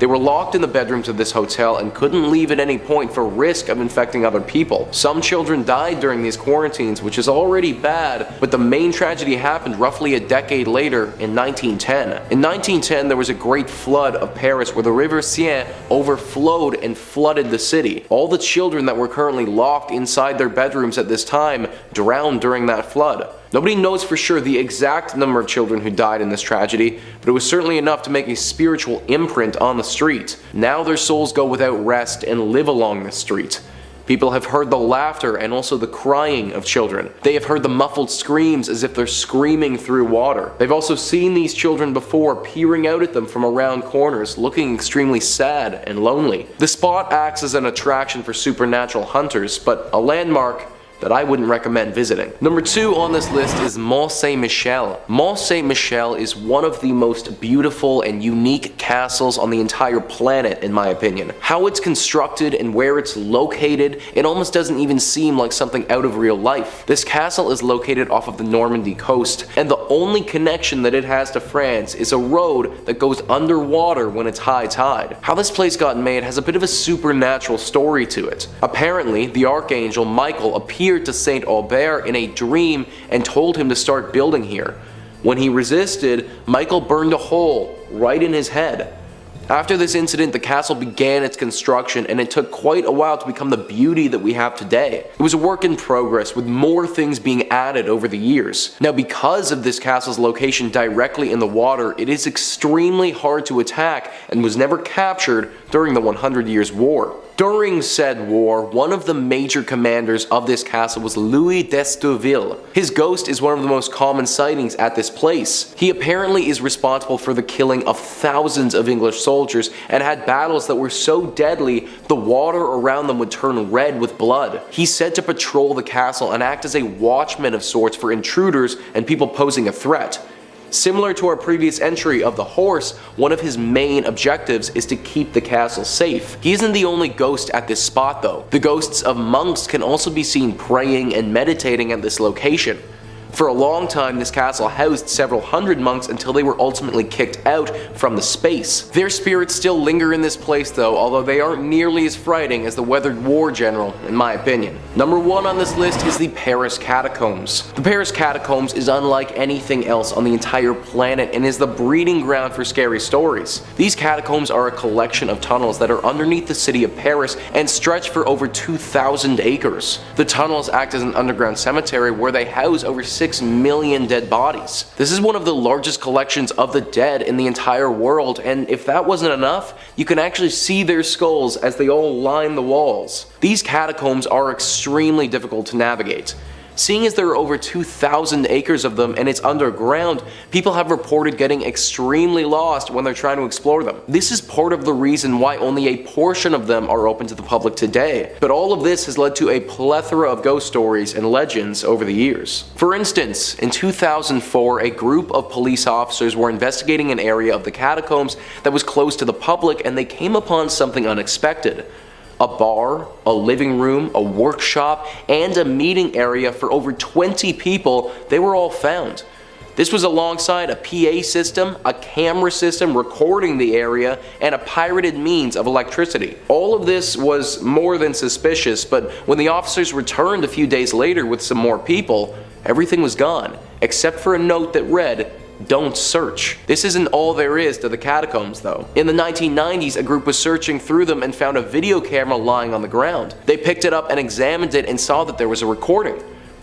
They were locked in the bedrooms of this hotel and couldn't leave at any point for risk of infecting other people. Some children died during these quarantines, which is already bad, but the main tragedy happened roughly a decade later in 1910. In 1910, there was a great flood of Paris where the river Seine overflowed and flooded the city. All the children that were currently locked inside their bedrooms at this time drowned during that flood. Nobody knows for sure the exact number of children who died in this tragedy, but it was certainly enough to make a spiritual imprint on the street. Now their souls go without rest and live along this street. People have heard the laughter and also the crying of children. They have heard the muffled screams as if they're screaming through water. They've also seen these children before peering out at them from around corners, looking extremely sad and lonely. The spot acts as an attraction for supernatural hunters, but a landmark that I wouldn't recommend visiting. Number 2 on this list is Mont Saint-Michel. Mont Saint-Michel is one of the most beautiful and unique castles on the entire planet, in my opinion. How it's constructed and where it's located, it almost doesn't even seem like something out of real life. This castle is located off of the Normandy coast, and the only connection that it has to France is a road that goes underwater when it's high tide. How this place got made has a bit of a supernatural story to it. Apparently, the archangel Michael appeared to Saint Aubert in a dream and told him to start building here. When he resisted, Michael burned a hole right in his head. After this incident, the castle began its construction, and it took quite a while to become the beauty that we have today. It was a work in progress, with more things being added over the years. Now, because of this castle's location directly in the water, it is extremely hard to attack and was never captured during the 100 Years' War. During said war, one of the major commanders of this castle was Louis d'Estourville. His ghost is one of the most common sightings at this place. He apparently is responsible for the killing of thousands of English soldiers soldiers and had battles that were so deadly the water around them would turn red with blood. He's said to patrol the castle and act as a watchman of sorts for intruders and people posing a threat. Similar to our previous entry of the horse, one of his main objectives is to keep the castle safe. He isn't the only ghost at this spot though. The ghosts of monks can also be seen praying and meditating at this location. For a long time, this castle housed several hundred monks until they were ultimately kicked out from the space. Their spirits still linger in this place though, although they aren't nearly as frightening as the weathered war general, in my opinion. Number 1 on this list is the Paris Catacombs. The Paris Catacombs is unlike anything else on the entire planet and is the breeding ground for scary stories. These catacombs are a collection of tunnels that are underneath the city of Paris and stretch for over 2,000 acres. The tunnels act as an underground cemetery where they house over 6 million dead bodies. This is one of the largest collections of the dead in the entire world, and if that wasn't enough, you can actually see their skulls as they all line the walls. These catacombs are extremely difficult to navigate. Seeing as there are over 2,000 acres of them and it's underground, people have reported getting extremely lost when they're trying to explore them. This is part of the reason why only a portion of them are open to the public today. But all of this has led to a plethora of ghost stories and legends over the years. For instance, in 2004, a group of police officers were investigating an area of the catacombs that was closed to the public and they came upon something unexpected. A bar, a living room, a workshop, and a meeting area for over 20 people, they were all found. This was alongside a PA system, a camera system recording the area, and a pirated means of electricity. All of this was more than suspicious, but when the officers returned a few days later with some more people, everything was gone, except for a note that read, "Don't search." This isn't all there is to the catacombs though. In the 1990s, a group was searching through them and found a video camera lying on the ground. They picked it up and examined it and saw that there was a recording.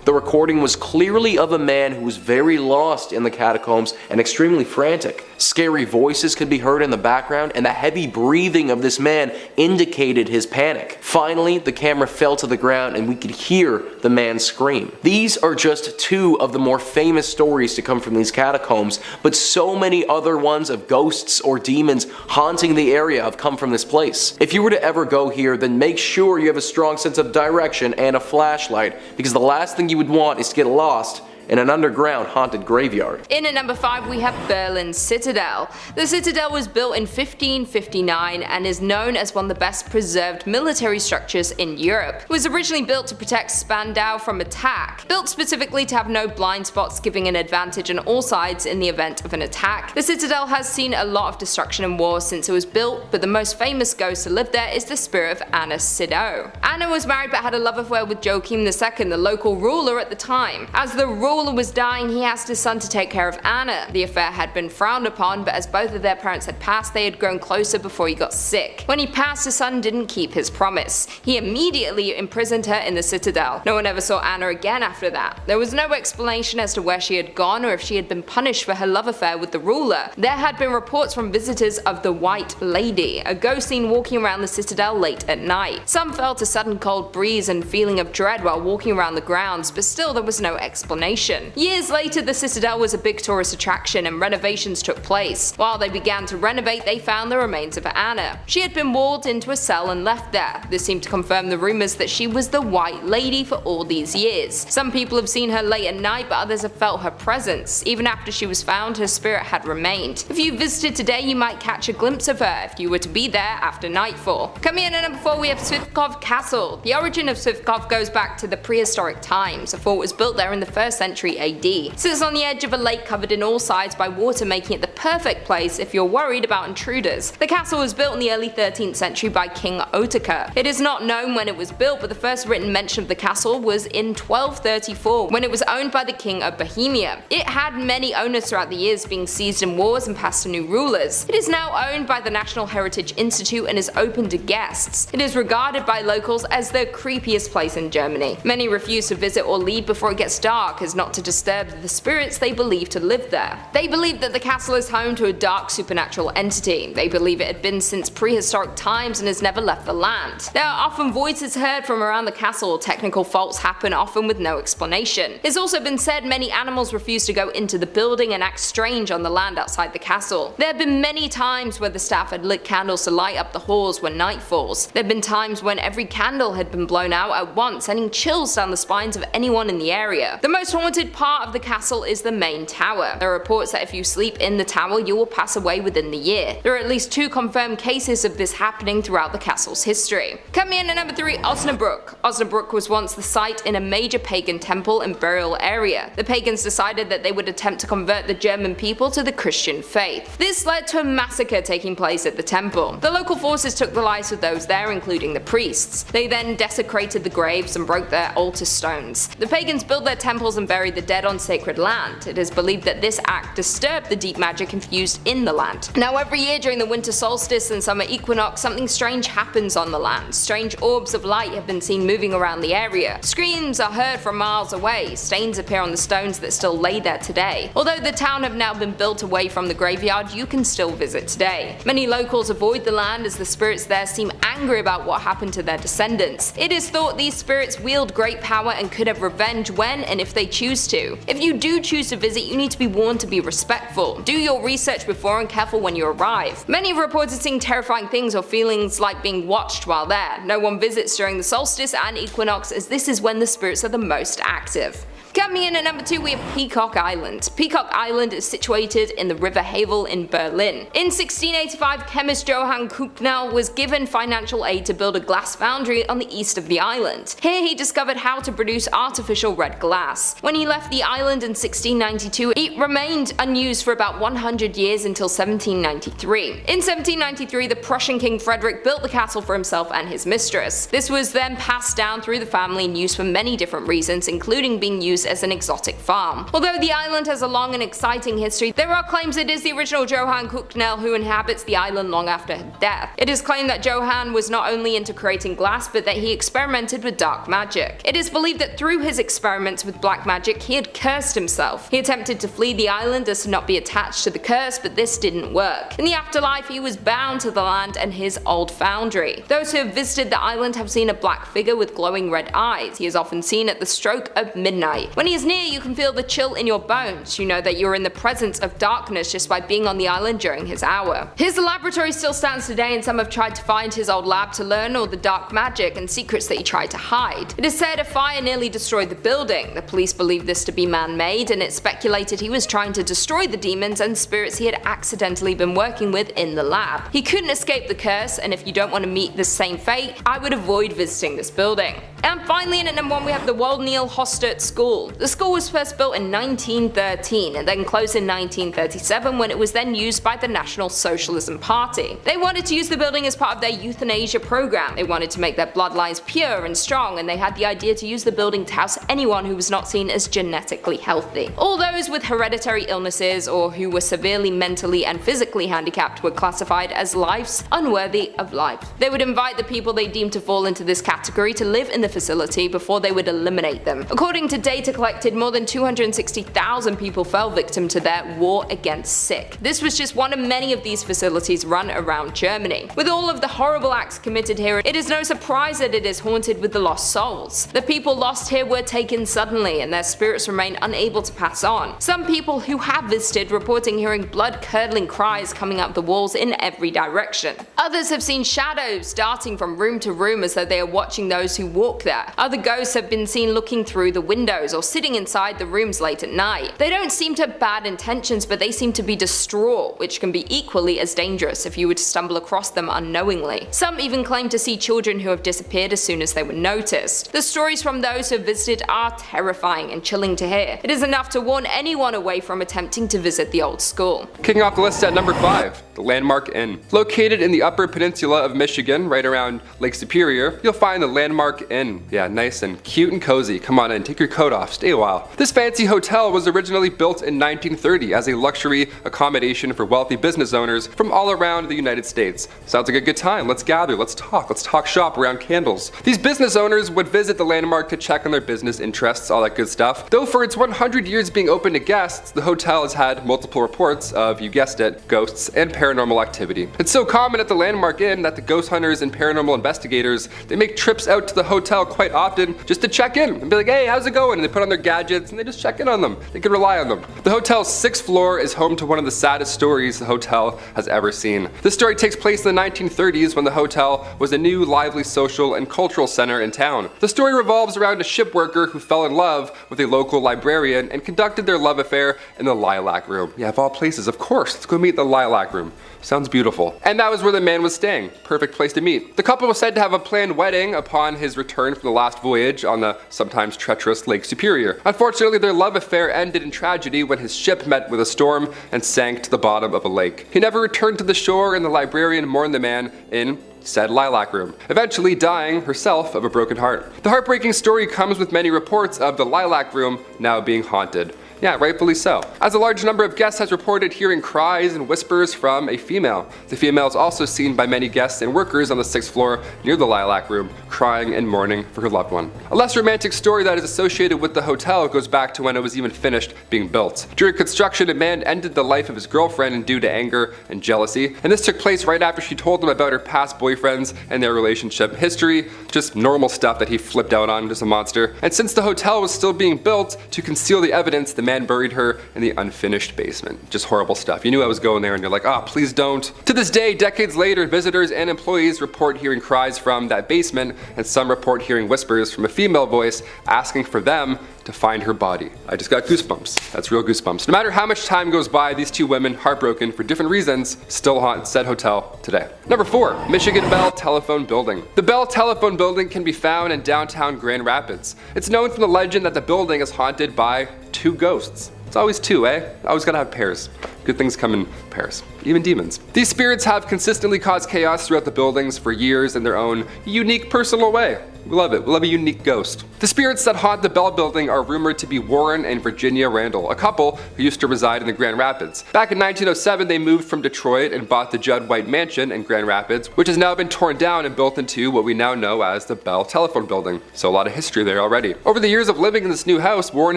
The recording was clearly of a man who was very lost in the catacombs and extremely frantic. Scary voices could be heard in the background, and the heavy breathing of this man indicated his panic. Finally, the camera fell to the ground and we could hear the man scream. These are just 2 of the more famous stories to come from these catacombs, but so many other ones of ghosts or demons haunting the area have come from this place. If you were to ever go here, then make sure you have a strong sense of direction and a flashlight, because the last thing you would want is to get lost in an underground haunted graveyard. In at number 5 we have Berlin Citadel. The Citadel was built in 1559 and is known as one of the best preserved military structures in Europe. It was originally built to protect Spandau from attack, built specifically to have no blind spots, giving an advantage on all sides in the event of an attack. The Citadel has seen a lot of destruction and war since it was built, but the most famous ghost to live there is the spirit of Anna Sidow. Anna was married but had a love affair with Joachim II, the local ruler at the time. As the ruler was dying, he asked his son to take care of Anna. The affair had been frowned upon, but as both of their parents had passed, they had grown closer before he got sick. When he passed, his son didn't keep his promise. He immediately imprisoned her in the Citadel. No one ever saw Anna again after that. There was no explanation as to where she had gone or if she had been punished for her love affair with the ruler. There had been reports from visitors of the White Lady, a ghost seen walking around the Citadel late at night. Some felt a sudden cold breeze and feeling of dread while walking around the grounds, but still there was no explanation. Years later, the Citadel was a big tourist attraction and renovations took place. While they began to renovate, they found the remains of Anna. She had been walled into a cell and left there. This seemed to confirm the rumors that she was the White Lady for all these years. Some people have seen her late at night, but others have felt her presence. Even after she was found, her spirit had remained. If you visited today, you might catch a glimpse of her if you were to be there after nightfall. Coming in at number 4, we have Svitkov Castle. The origin of Svitkov goes back to the prehistoric times. A fort was built there in the 1st century AD. It sits on the edge of a lake covered in all sides by water, making it the perfect place if you're worried about intruders. The castle was built in the early 13th century by King Otakar. It is not known when it was built, but the first written mention of the castle was in 1234 when it was owned by the King of Bohemia. It had many owners throughout the years, being seized in wars and passed to new rulers. It is now owned by the National Heritage Institute and is open to guests. It is regarded by locals as the creepiest place in Germany. Many refuse to visit or leave before it gets dark, as not not to disturb the spirits they believe to live there. They believe that the castle is home to a dark supernatural entity. They believe it had been since prehistoric times and has never left the land. There are often voices heard from around the castle, technical faults happen often with no explanation. It's also been said many animals refuse to go into the building and act strange on the land outside the castle. There have been many times where the staff had lit candles to light up the halls when night falls. There have been times when every candle had been blown out at once, sending chills down the spines of anyone in the area. The most haunted part of the castle is the main tower. There are reports that if you sleep in the tower, you will pass away within the year. There are at least 2 confirmed cases of this happening throughout the castle's history. Coming in at number 3, Osnabrück. Osnabrück was once the site in a major pagan temple and burial area. The pagans decided that they would attempt to convert the German people to the Christian faith. This led to a massacre taking place at the temple. The local forces took the lives of those there, including the priests. They then desecrated the graves and broke their altar stones. The pagans built their temples and buried the dead on sacred land. It is believed that this act disturbed the deep magic infused in the land. Now every year during the winter solstice and summer equinox, something strange happens on the land. Strange orbs of light have been seen moving around the area. Screams are heard from miles away. Stains appear on the stones that still lay there today. Although the town have now been built away from the graveyard, you can still visit today. Many locals avoid the land as the spirits there seem angry about what happened to their descendants. It is thought these spirits wield great power and could have revenge when and if they choose to. If you do choose to visit, you need to be warned to be respectful. Do your research before and careful when you arrive. Many have reported seeing terrifying things or feelings like being watched while there. No one visits during the solstice and equinox, as this is when the spirits are the most active. Coming in at number 2, we have Peacock Island. Peacock Island is situated in the River Havel in Berlin. In 1685, chemist Johann Kucknell was given financial aid to build a glass foundry on the east of the island. Here he discovered how to produce artificial red glass. When he left the island in 1692, it remained unused for about 100 years until 1793. In 1793, the Prussian King Frederick built the castle for himself and his mistress. This was then passed down through the family and used for many different reasons, including being used as an exotic farm. Although the island has a long and exciting history, there are claims it is the original Johann Kucknell who inhabits the island long after her death. It is claimed that Johann was not only into creating glass, but that he experimented with dark magic. It is believed that through his experiments with black magic, he had cursed himself. He attempted to flee the island as to not be attached to the curse, but this didn't work. In the afterlife, he was bound to the land and his old foundry. Those who have visited the island have seen a black figure with glowing red eyes. He is often seen at the stroke of midnight. When he is near, you can feel the chill in your bones. You know that you're in the presence of darkness just by being on the island during his hour. His laboratory still stands today, and some have tried to find his old lab to learn all the dark magic and secrets that he tried to hide. It is said a fire nearly destroyed the building. The police believe this to be man-made, and it's speculated he was trying to destroy the demons and spirits he had accidentally been working with in the lab. He couldn't escape the curse, and if you don't want to meet the same fate, I would avoid visiting this building. And finally, in at number 1, we have the Woldneil Hostert School. The school was first built in 1913 and then closed in 1937 when it was then used by the National Socialism Party. They wanted to use the building as part of their euthanasia program. They wanted to make their bloodlines pure and strong, and they had the idea to use the building to house anyone who was not seen as genetically healthy. All those with hereditary illnesses or who were severely mentally and physically handicapped were classified as lives unworthy of life. They would invite the people they deemed to fall into this category to live in the facility before they would eliminate them. According to data collected, more than 260,000 people fell victim to their war against sick. This was just one of many of these facilities run around Germany. With all of the horrible acts committed here, it is no surprise that it is haunted with the lost souls. The people lost here were taken suddenly, and their spirits remain unable to pass on. Some people who have visited reporting hearing blood-curdling cries coming up the walls in every direction. Others have seen shadows darting from room to room as though they are watching those who walk there. Other ghosts have been seen looking through the windows or sitting inside the rooms late at night. They don't seem to have bad intentions, but they seem to be distraught, which can be equally as dangerous if you were to stumble across them unknowingly. Some even claim to see children who have disappeared as soon as they were noticed. The stories from those who have visited are terrifying and chilling to hear. It is enough to warn anyone away from attempting to visit the old school. Kicking off the list at number 5, the Landmark Inn. Located in the Upper Peninsula of Michigan, right around Lake Superior, you'll find the Landmark Inn. Yeah, nice and cute and cozy. Come on in, take your coat off, stay a while. This fancy hotel was originally built in 1930 as a luxury accommodation for wealthy business owners from all around the United States. Sounds like a good time. Let's gather, let's talk shop around candles. These business owners would visit the Landmark to check on their business interests, all that good stuff. Though for its 100 years being open to guests, the hotel has had multiple reports of, you guessed it, ghosts and paranormal activity. It's so common at the Landmark Inn that the ghost hunters and paranormal investigators, they make trips out to the hotel quite often just to check in and be like, hey, how's it going? And they put on their gadgets and they just check in on them. They can rely on them. The hotel's 6th floor is home to one of the saddest stories the hotel has ever seen. This story takes place in the 1930s when the hotel was a new, lively social and cultural center in town. The story revolves around a ship worker who fell in love with a local librarian and conducted their love affair in the Lilac Room. Yeah, of all places, of course, let's go meet the Lilac Room. Sounds beautiful. And that was where the man was staying. Perfect place to meet. The couple was said to have a planned wedding upon his return from the last voyage on the sometimes treacherous Lake Superior. Unfortunately, their love affair ended in tragedy when his ship met with a storm and sank to the bottom of a lake. He never returned to the shore, and the librarian mourned the man in said Lilac Room, eventually dying herself of a broken heart. The heartbreaking story comes with many reports of the Lilac Room now being haunted. Yeah, rightfully so, as a large number of guests has reported hearing cries and whispers from a female. The female is also seen by many guests and workers on the 6th floor near the Lilac Room, crying and mourning for her loved one. A less romantic story that is associated with the hotel goes back to when it was even finished being built. During construction, a man ended the life of his girlfriend due to anger and jealousy, and this took place right after she told him about her past boyfriends and their relationship history, just normal stuff that he flipped out on, just a monster. And since the hotel was still being built, to conceal the evidence, the man buried her in the unfinished basement. Just horrible stuff. You knew I was going there and you're like, ah, please don't. To this day, decades later, visitors and employees report hearing cries from that basement, and some report hearing whispers from a female voice asking for them to find her body. I just got goosebumps. That's real goosebumps. No matter how much time goes by, these two women, heartbroken for different reasons, still haunt said hotel today. Number 4, Michigan Bell Telephone Building. The Bell Telephone Building can be found in downtown Grand Rapids. It's known from the legend that the building is haunted by 2 ghosts. It's always 2, eh? Always gotta have pairs. Good things come in pairs. Even demons. These spirits have consistently caused chaos throughout the buildings for years in their own unique personal way. We love it. We love a unique ghost. The spirits that haunt the Bell Building are rumored to be Warren and Virginia Randall, a couple who used to reside in the Grand Rapids. Back in 1907, they moved from Detroit and bought the Judd White Mansion in Grand Rapids, which has now been torn down and built into what we now know as the Bell Telephone Building. So a lot of history there already. Over the years of living in this new house, Warren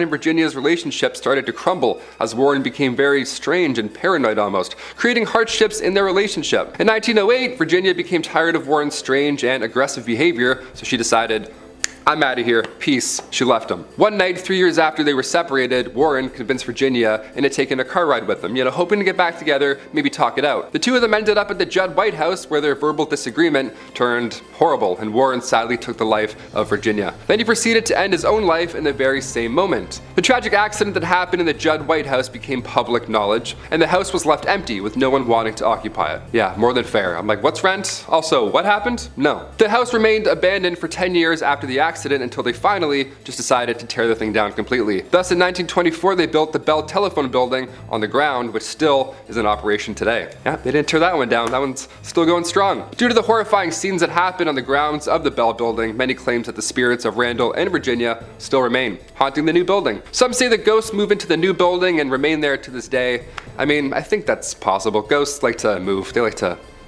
and Virginia's relationship started to crumble as Warren became very strange and paranoid almost, creating hardships in their relationship. In 1908, Virginia became tired of Warren's strange and aggressive behavior, so she decided, I'm out of here, peace. She left him. One night, 3 years after they were separated, Warren convinced Virginia into taking a car ride with him, hoping to get back together, maybe talk it out. The two of them ended up at the Judd White house where their verbal disagreement turned horrible, and Warren sadly took the life of Virginia. Then he proceeded to end his own life in the very same moment. The tragic accident that happened in the Judd White house became public knowledge, and the house was left empty with no one wanting to occupy it. Yeah, more than fair. I'm like, what's rent? Also, what happened? No. The house remained abandoned for 10 years after the accident until they finally just decided to tear the thing down completely. Thus, in 1924, they built the Bell Telephone Building on the ground, which still is in operation today. Yeah, they didn't tear that one down. That one's still going strong. Due to the horrifying scenes that happened on the grounds of the Bell Building, many claim that the spirits of Randall and Virginia still remain, haunting the new building. Some say that ghosts move into the new building and remain there to this day. I mean, I think that's possible. Ghosts like to move.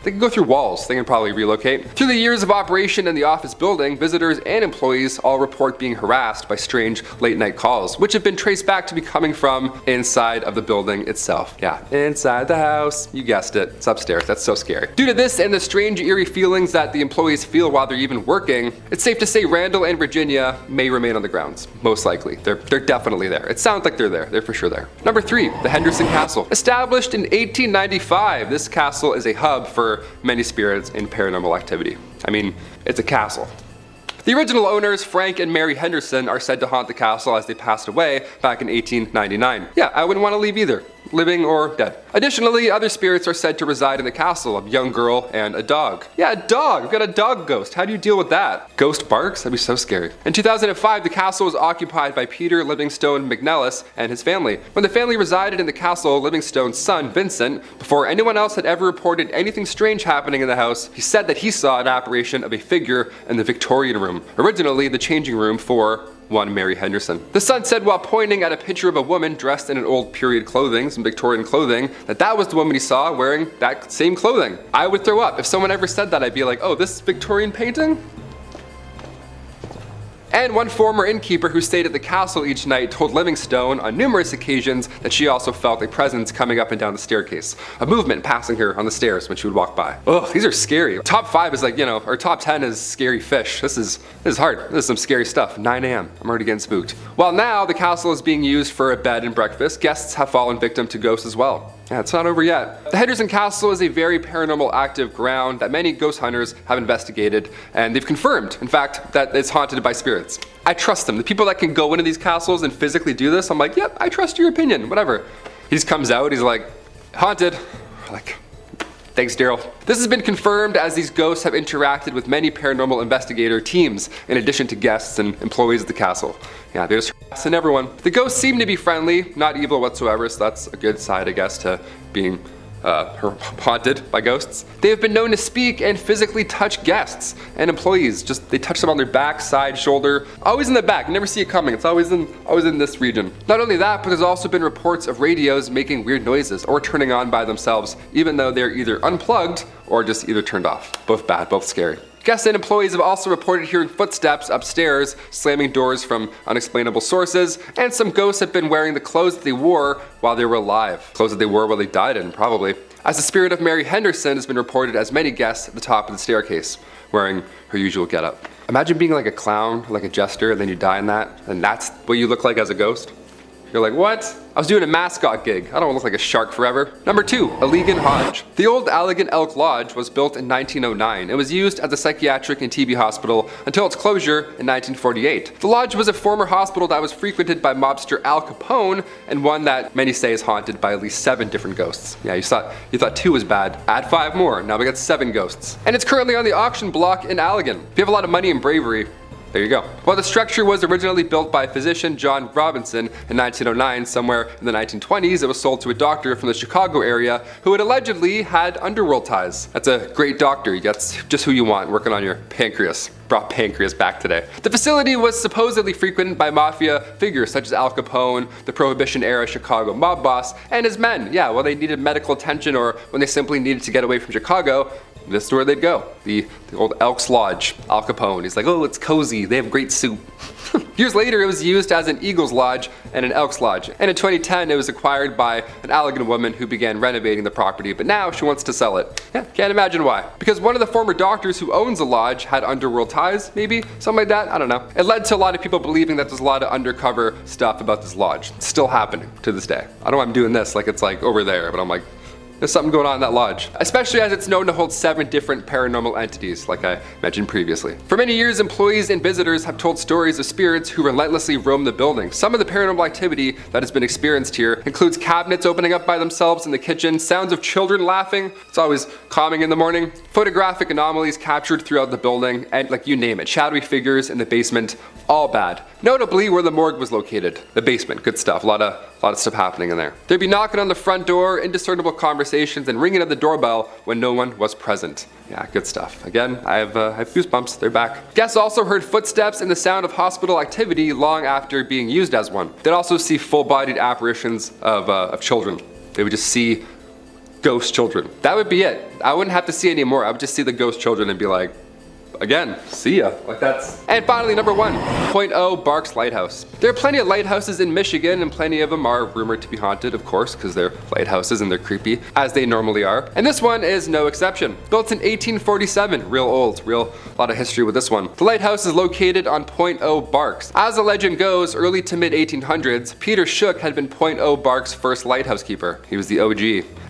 They can go through walls, they can probably relocate. Through the years of operation in the office building, visitors and employees all report being harassed by strange late night calls, which have been traced back to be coming from inside of the building itself. Yeah, inside the house. You guessed it, it's upstairs. That's so scary. Due to this and the strange eerie feelings that the employees feel while they're even working, it's safe to say Randall and Virginia may remain on the grounds. Most likely. They're definitely there. It sounds like they're there. They're for sure there. Number 3, the Henderson Castle. Established in 1895, this castle is a hub for many spirits and paranormal activity. I mean, it's a castle. The original owners, Frank and Mary Henderson, are said to haunt the castle as they passed away back in 1899. Yeah, I wouldn't want to leave either. living or dead. Additionally, other spirits are said to reside in the castle, a young girl and a dog. Yeah, a dog! We've got a dog ghost. How do you deal with that? Ghost barks? That'd be so scary. In 2005, the castle was occupied by Peter Livingstone McNellis and his family. When the family resided in the castle, Livingstone's son, Vincent, before anyone else had ever reported anything strange happening in the house, he said that he saw an apparition of a figure in the Victorian room, originally the changing room for one Mary Henderson. The son said while pointing at a picture of a woman dressed in an old period clothing, some Victorian clothing, that was the woman he saw wearing that same clothing. I would throw up. If someone ever said that, I'd be like, oh, this Victorian painting? And one former innkeeper who stayed at the castle each night told Livingstone on numerous occasions that she also felt a presence coming up and down the staircase, a movement passing her on the stairs when she would walk by. Ugh, these are scary. Top 5 is like, or top 10 is scary fish. This is hard. This is some scary stuff. 9 a.m. I'm already getting spooked. While now the castle is being used for a bed and breakfast, guests have fallen victim to ghosts as well. Yeah, it's not over yet. The Henderson Castle is a very paranormal active ground that many ghost hunters have investigated, and they've confirmed, in fact, that it's haunted by spirits. I trust them. The people that can go into these castles and physically do this, I'm like, yep, I trust your opinion, whatever. He just comes out, he's like, haunted. We're like, thanks, Daryl. This has been confirmed as these ghosts have interacted with many paranormal investigator teams, in addition to guests and employees of the castle. Yeah, they're just harassing everyone. The ghosts seem to be friendly, not evil whatsoever, so that's a good side, I guess, to being haunted by ghosts. They have been known to speak and physically touch guests and employees. Just they touch them on their back, side, shoulder, always in the back. You never see it coming. It's always in this region. Not only that, but there's also been reports of radios making weird noises or turning on by themselves, even though they're either unplugged or just either turned off. Both bad, both scary. Guests and employees have also reported hearing footsteps upstairs, slamming doors from unexplainable sources, and some ghosts have been wearing the clothes that they wore while they were alive. Clothes that they wore while they died in, probably. As the spirit of Mary Henderson has been reported as many guests at the top of the staircase, wearing her usual getup. Imagine being like a clown, like a jester, and then you die in that, and that's what you look like as a ghost. You're like, what? I was doing a mascot gig. I don't want to look like a shark forever. Number 2, Allegan Lodge. The old Allegan Elk Lodge was built in 1909. It was used as a psychiatric and TB hospital until its closure in 1948. The lodge was a former hospital that was frequented by mobster Al Capone, and one that many say is haunted by at least 7 different ghosts. Yeah, you thought 2 was bad. Add 5 more. Now we got 7 ghosts. And it's currently on the auction block in Allegan. If you have a lot of money and bravery, there you go. While the structure was originally built by physician John Robinson in 1909, somewhere in the 1920s, it was sold to a doctor from the Chicago area who had allegedly had underworld ties. That's a great doctor. That's just who you want working on your pancreas. Brought pancreas back today. The facility was supposedly frequented by mafia figures such as Al Capone, the Prohibition-era Chicago mob boss, and his men. Yeah, well, they needed medical attention or when they simply needed to get away from Chicago, this is where they'd go. The old Elks Lodge, Al Capone. He's like, oh, it's cozy. They have great soup. Years later, it was used as an Eagles Lodge and an Elks Lodge. And in 2010, it was acquired by an Allegan woman who began renovating the property, but now she wants to sell it. Yeah, can't imagine why. Because one of the former doctors who owns the lodge had underworld ties, maybe? Something like that? I don't know. It led to a lot of people believing that there's a lot of undercover stuff about this lodge. It's still happening to this day. I don't know why I'm doing this like it's like over there, but I'm like, there's something going on in that lodge. Especially as it's known to hold 7 different paranormal entities, like I mentioned previously. For many years, employees and visitors have told stories of spirits who relentlessly roam the building. Some of the paranormal activity that has been experienced here includes cabinets opening up by themselves in the kitchen, sounds of children laughing, it's always calming in the morning, photographic anomalies captured throughout the building, and like you name it, shadowy figures in the basement, all bad. Notably where the morgue was located, the basement, good stuff, a lot of stuff happening in there. They'd be knocking on the front door, indiscernible conversations, and ringing at the doorbell when no one was present. Yeah, good stuff. Again, I have goosebumps, they're back. Guests also heard footsteps and the sound of hospital activity long after being used as one. They'd also see full-bodied apparitions of children. They would just see ghost children. That would be it. I wouldn't have to see any more. I would just see the ghost children and be like, again, see ya. Like that's. And finally, number 1, Point O Barks Lighthouse. There are plenty of lighthouses in Michigan, and plenty of them are rumored to be haunted, of course, because they're lighthouses and they're creepy, as they normally are. And this one is no exception. Built in 1847, real old, a lot of history with this one. The lighthouse is located on Point O Barks. As the legend goes, early to mid 1800s, Peter Shook had been Point O Barks' first lighthouse keeper. He was the OG.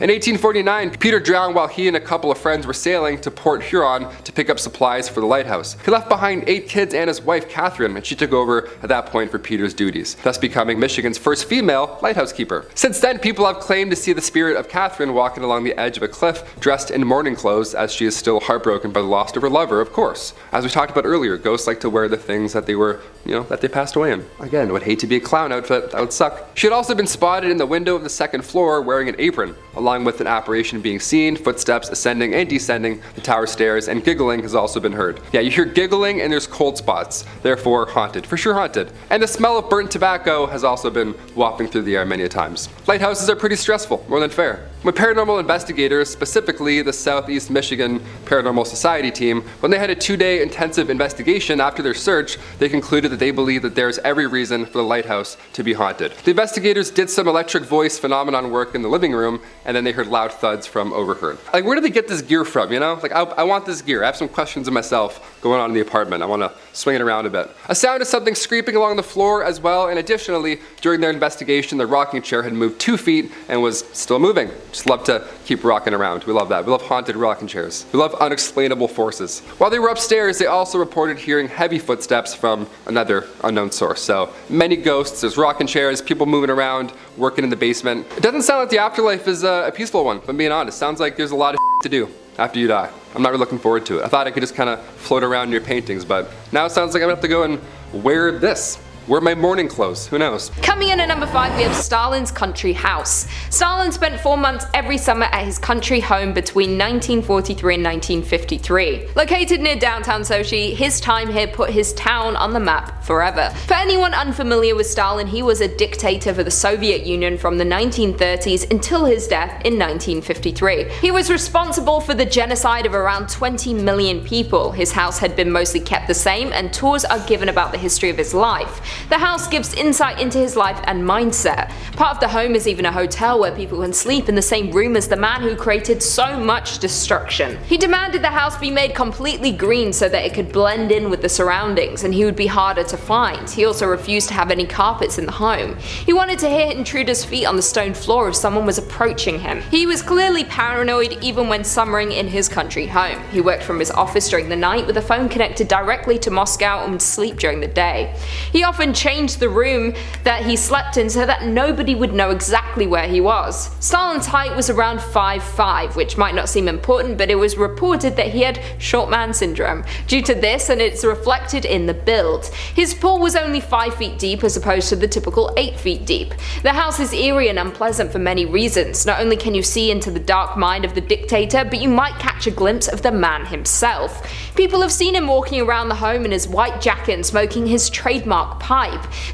In 1849, Peter drowned while he and a couple of friends were sailing to Port Huron to pick up supplies for the lighthouse. He left behind 8 kids and his wife Catherine, and she took over at that point for Peter's duties, thus becoming Michigan's first female lighthouse keeper. Since then, people have claimed to see the spirit of Catherine walking along the edge of a cliff dressed in mourning clothes, as she is still heartbroken by the loss of her lover, of course. As we talked about earlier, ghosts like to wear the things that they were, that they passed away in. Again, would hate to be a clown outfit, that would suck. She had also been spotted in the window of the second floor wearing an apron, along with an apparition being seen, footsteps ascending and descending the tower stairs, and giggling has also been heard. Yeah, you hear giggling and there's cold spots, therefore haunted, for sure haunted. And the smell of burnt tobacco has also been wafting through the air many a times. Lighthouses are pretty stressful, more than fair. When paranormal investigators, specifically the Southeast Michigan Paranormal Society team, when they had a 2-day intensive investigation after their search, they concluded that they believe that there is every reason for the lighthouse to be haunted. The investigators did some electric voice phenomenon work in the living room, and then they heard loud thuds from overheard. Like, where did they get this gear from, Like, I want this gear. I have some questions of myself going on in the apartment. I want to swing it around a bit. A sound of something scraping along the floor as well, and additionally, during their investigation, the rocking chair had moved 2 feet and was still moving. Just love to keep rocking around. We love that. We love haunted rocking chairs. We love unexplainable forces. While they were upstairs, they also reported hearing heavy footsteps from another unknown source. So many ghosts, there's rocking chairs, people moving around, working in the basement. It doesn't sound like the afterlife is a peaceful one, if I'm being honest. Sounds like there's a lot of to do after you die. I'm not really looking forward to it. I thought I could just kind of float around in your paintings, but now it sounds like I'm gonna have to go and wear this. Wear my morning clothes, who knows? Coming in at number 5, we have Stalin's country house. Stalin spent 4 months every summer at his country home between 1943 and 1953. Located near downtown Sochi, his time here put his town on the map forever. For anyone unfamiliar with Stalin, he was a dictator for the Soviet Union from the 1930s until his death in 1953. He was responsible for the genocide of around 20 million people. His house had been mostly kept the same, and tours are given about the history of his life. The house gives insight into his life and mindset. Part of the home is even a hotel where people can sleep in the same room as the man who created so much destruction. He demanded the house be made completely green so that it could blend in with the surroundings and he would be harder to find. He also refused to have any carpets in the home. He wanted to hear intruders' feet on the stone floor if someone was approaching him. He was clearly paranoid even when summering in his country home. He worked from his office during the night with a phone connected directly to Moscow and would sleep during the day. He often changed the room that he slept in so that nobody would know exactly where he was. Stalin's height was around 5'5", which might not seem important, but it was reported that he had short man syndrome. Due to this, and it's reflected in the build. His pool was only 5 feet deep as opposed to the typical 8 feet deep. The house is eerie and unpleasant for many reasons. Not only can you see into the dark mind of the dictator, but you might catch a glimpse of the man himself. People have seen him walking around the home in his white jacket and smoking his trademark pipe.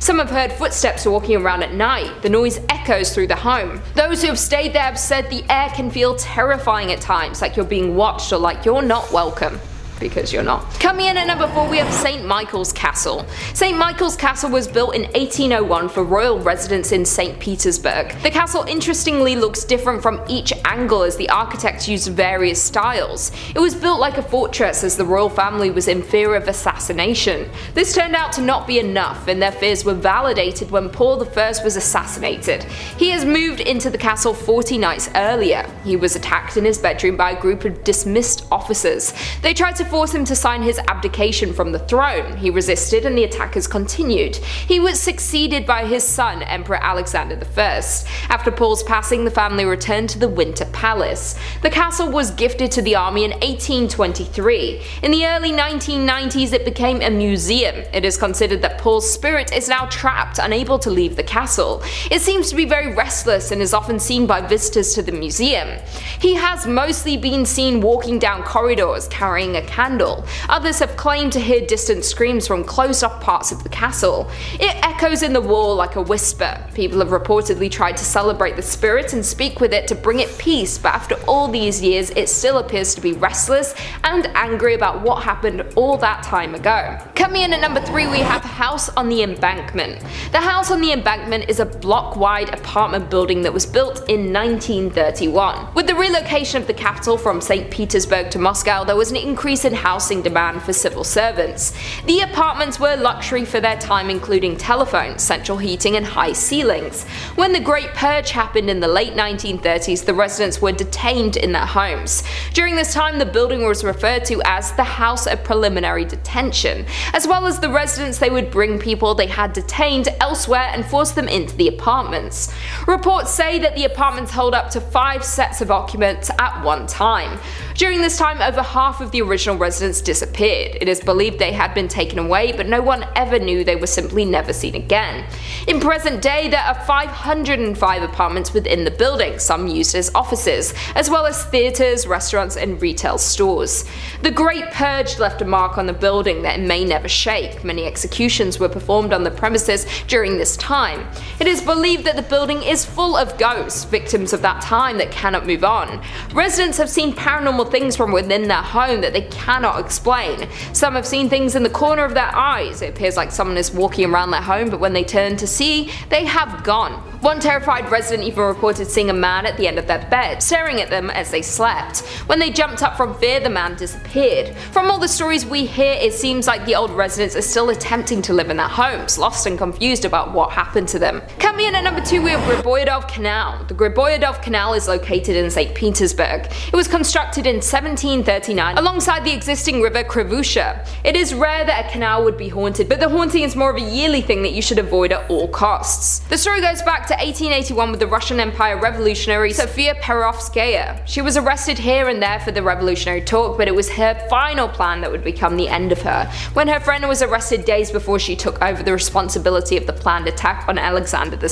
Some have heard footsteps walking around at night. The noise echoes through the home. Those who have stayed there have said the air can feel terrifying at times, like you're being watched or like you're not welcome. Because you're not. Coming in at number 4, we have St. Michael's Castle. St. Michael's Castle was built in 1801 for royal residence in St. Petersburg. The castle interestingly looks different from each angle as the architects used various styles. It was built like a fortress as the royal family was in fear of assassination. This turned out to not be enough, and their fears were validated when Paul I was assassinated. He has moved into the castle 40 nights earlier. He was attacked in his bedroom by a group of dismissed officers. They tried to force him to sign his abdication from the throne. He resisted and the attackers continued. He was succeeded by his son, Emperor Alexander I. After Paul's passing, the family returned to the Winter Palace. The castle was gifted to the army in 1823. In the early 1990s, it became a museum. It is considered that Paul's spirit is now trapped, unable to leave the castle. It seems to be very restless and is often seen by visitors to the museum. He has mostly been seen walking down corridors, carrying a candle. Others have claimed to hear distant screams from closed off parts of the castle. It echoes in the wall like a whisper. People have reportedly tried to celebrate the spirit and speak with it to bring it peace, but after all these years it still appears to be restless and angry about what happened all that time ago. Coming in at number 3, we have House on the Embankment. The House on the Embankment is a block-wide apartment building that was built in 1931. With the relocation of the capital from St. Petersburg to Moscow, there was an increase in unlimited housing demand for civil servants. The apartments were luxury for their time, including telephones, central heating, and high ceilings. When the Great Purge happened in the late 1930s, the residents were detained in their homes. During this time, the building was referred to as the House of Preliminary Detention. As well as the residents, they would bring people they had detained elsewhere and force them into the apartments. Reports say that the apartments hold up to 5 sets of occupants at one time. During this time, over half of the original residents disappeared. It is believed they had been taken away, but no one ever knew they were simply never seen again. In present day, there are 505 apartments within the building, some used as offices, as well as theatres, restaurants, and retail stores. The Great Purge left a mark on the building that it may never shake. Many executions were performed on the premises during this time. It is believed that the building is full of ghosts, victims of that time that cannot move on. Residents have seen paranormal things from within their home that they cannot explain. Some have seen things in the corner of their eyes. It appears like someone is walking around their home, but when they turn to see, they have gone. One terrified resident even reported seeing a man at the end of their bed, staring at them as they slept. When they jumped up from fear, the man disappeared. From all the stories we hear, it seems like the old residents are still attempting to live in their homes, lost and confused about what happened to them. Coming in at number 2, we have Griboyedov Canal. The Griboyedov Canal is located in St. Petersburg. It was constructed in 1739 alongside the existing river Krivusha. It is rare that a canal would be haunted, but the haunting is more of a yearly thing that you should avoid at all costs. The story goes back to 1881 with the Russian Empire revolutionary Sofia Perovskaya. She was arrested here and there for the revolutionary talk, but it was her final plan that would become the end of her, when her friend was arrested days before she took over the responsibility of the planned attack on Alexander II.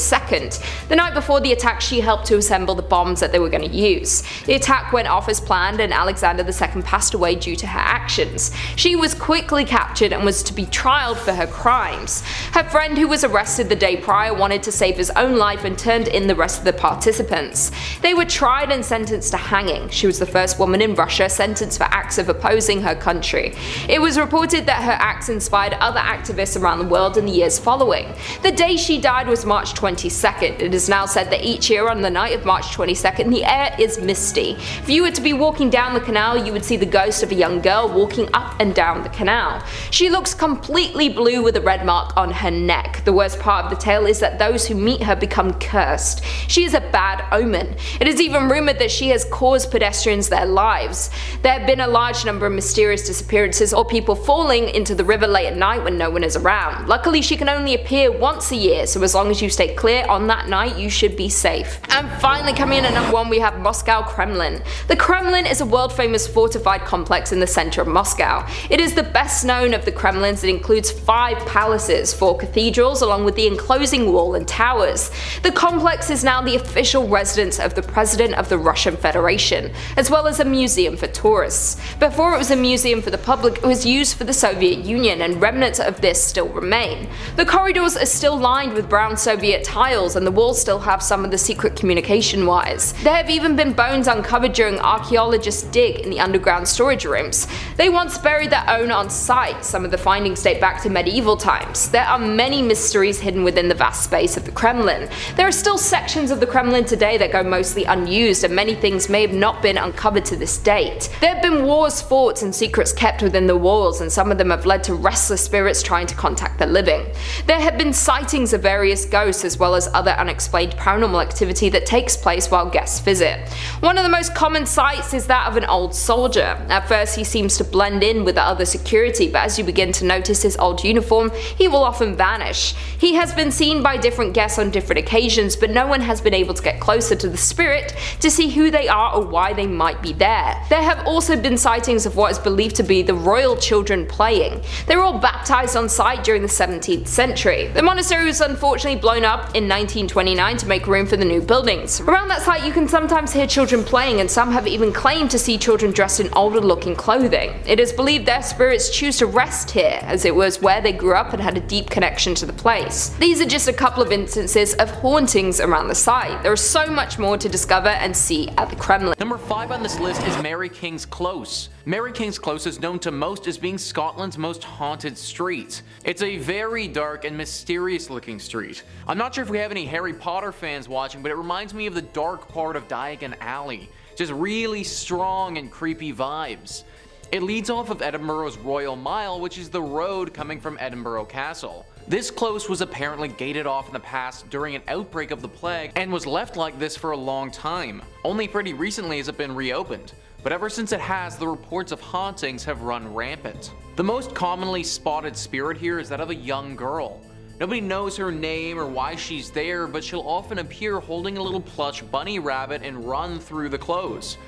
The night before the attack, she helped to assemble the bombs that they were going to use. The attack went off as planned, and Alexander II passed away due to her actions. She was quickly captured and was to be trialed for her crimes. Her friend, who was arrested the day prior, wanted to save his own life and turned in the rest of the participants. They were tried and sentenced to hanging. She was the first woman in Russia sentenced for acts of opposing her country. It was reported that her acts inspired other activists around the world in the years following. The day she died was March 22nd. It is now said that each year on the night of March 22nd, the air is misty. If you were to be walking down the canal, you would see the ghost of a young girl walking up and down the canal. She looks completely blue with a red mark on her neck. The worst part of the tale is that those who meet her become cursed. She is a bad omen. It is even rumored that she has caused pedestrians their lives. There have been a large number of mysterious disappearances or people falling into the river late at night when no one is around. Luckily, she can only appear once a year, so as long as you stay clear on that night, you should be safe. And finally, coming in at number 1, we have Moscow Kremlin. The Kremlin is a world-famous fortified complex in the center of Moscow. It is the best known of the Kremlins. It includes 5 palaces, 4 cathedrals, along with the enclosing wall and towers. The complex is now the official residence of the President of the Russian Federation, as well as a museum for tourists. Before it was a museum for the public, it was used for the Soviet Union, and remnants of this still remain. The corridors are still lined with brown Soviet tiles, and the walls still have some of the secret communication wires. There have even been bones uncovered during archaeologists' dig in the underground storage rooms. They once buried their own on site. Some of the findings date back to medieval times. There are many mysteries hidden within the vast space of the Kremlin. There are still sections of the Kremlin today that go mostly unused, and many things may have not been uncovered to this date. There have been wars fought and secrets kept within the walls, and some of them have led to restless spirits trying to contact the living. There have been sightings of various ghosts, as well as other unexplained paranormal activity that takes place while guests visit. One of the most common sights is that of an old soldier. At first, he seems to blend in with the other security, but as you begin to notice his old uniform, he will often vanish. He has been seen by different guests on different occasions, but no one has been able to get closer to the spirit to see who they are or why they might be there. There have also been sightings of what is believed to be the royal children playing. They were all baptized on site during the 17th century. The monastery was unfortunately blown up in 1929 to make room for the new buildings. Around that site, you can sometimes hear children playing, and some have even claimed to see children dressed in older looking clothing. It is believed their spirits choose to rest here, as it was where they grew up and had a deep connection to the place. These are just a couple of instances of hauntings around the site. There is so much more to discover and see at the Kremlin. Number 5 on this list is Mary King's Close. Mary King's Close is known to most as being Scotland's most haunted street. It's a very dark and mysterious looking street. I'm not sure if we have any Harry Potter fans watching, but it reminds me of the dark part of Diagon Alley. Just really strong and creepy vibes. It leads off of Edinburgh's Royal Mile, which is the road coming from Edinburgh Castle. This close was apparently gated off in the past during an outbreak of the plague and was left like this for a long time. Only pretty recently has it been reopened, but ever since it has, the reports of hauntings have run rampant. The most commonly spotted spirit here is that of a young girl. Nobody knows her name or why she's there, but she'll often appear holding a little plush bunny rabbit and run through the close.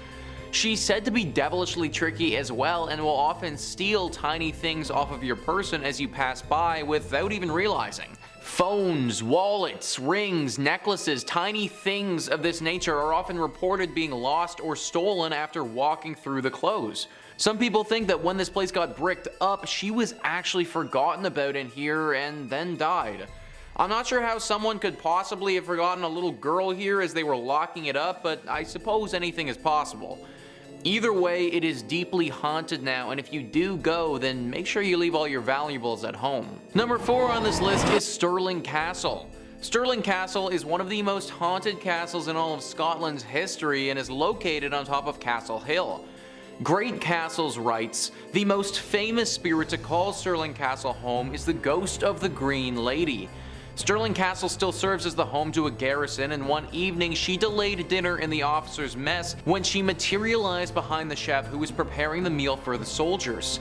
She's said to be devilishly tricky as well and will often steal tiny things off of your person as you pass by without even realizing. Phones, wallets, rings, necklaces, tiny things of this nature are often reported being lost or stolen after walking through the close. Some people think that when this place got bricked up, she was actually forgotten about in here and then died. I'm not sure how someone could possibly have forgotten a little girl here as they were locking it up, but I suppose anything is possible. Either way, it is deeply haunted now, and if you do go, then make sure you leave all your valuables at home. Number 4 on this list is Stirling Castle. Stirling Castle is one of the most haunted castles in all of Scotland's history and is located on top of Castle Hill. Great Castles writes, "The most famous spirit to call Stirling Castle home is the ghost of the Green Lady. Stirling Castle still serves as the home to a garrison, and one evening she delayed dinner in the officers' mess when she materialized behind the chef who was preparing the meal for the soldiers.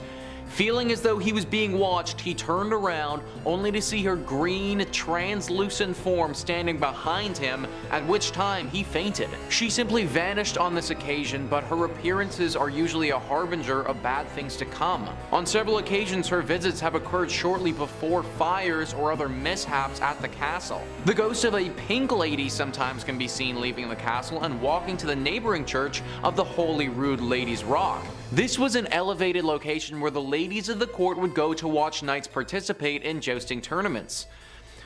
Feeling as though he was being watched, he turned around, only to see her green, translucent form standing behind him, at which time he fainted. She simply vanished on this occasion, but her appearances are usually a harbinger of bad things to come. On several occasions, her visits have occurred shortly before fires or other mishaps at the castle. The ghost of a pink lady sometimes can be seen leaving the castle and walking to the neighboring church of the Holy Rood Ladies' Rock. This was an elevated location where the ladies of the court would go to watch knights participate in jousting tournaments.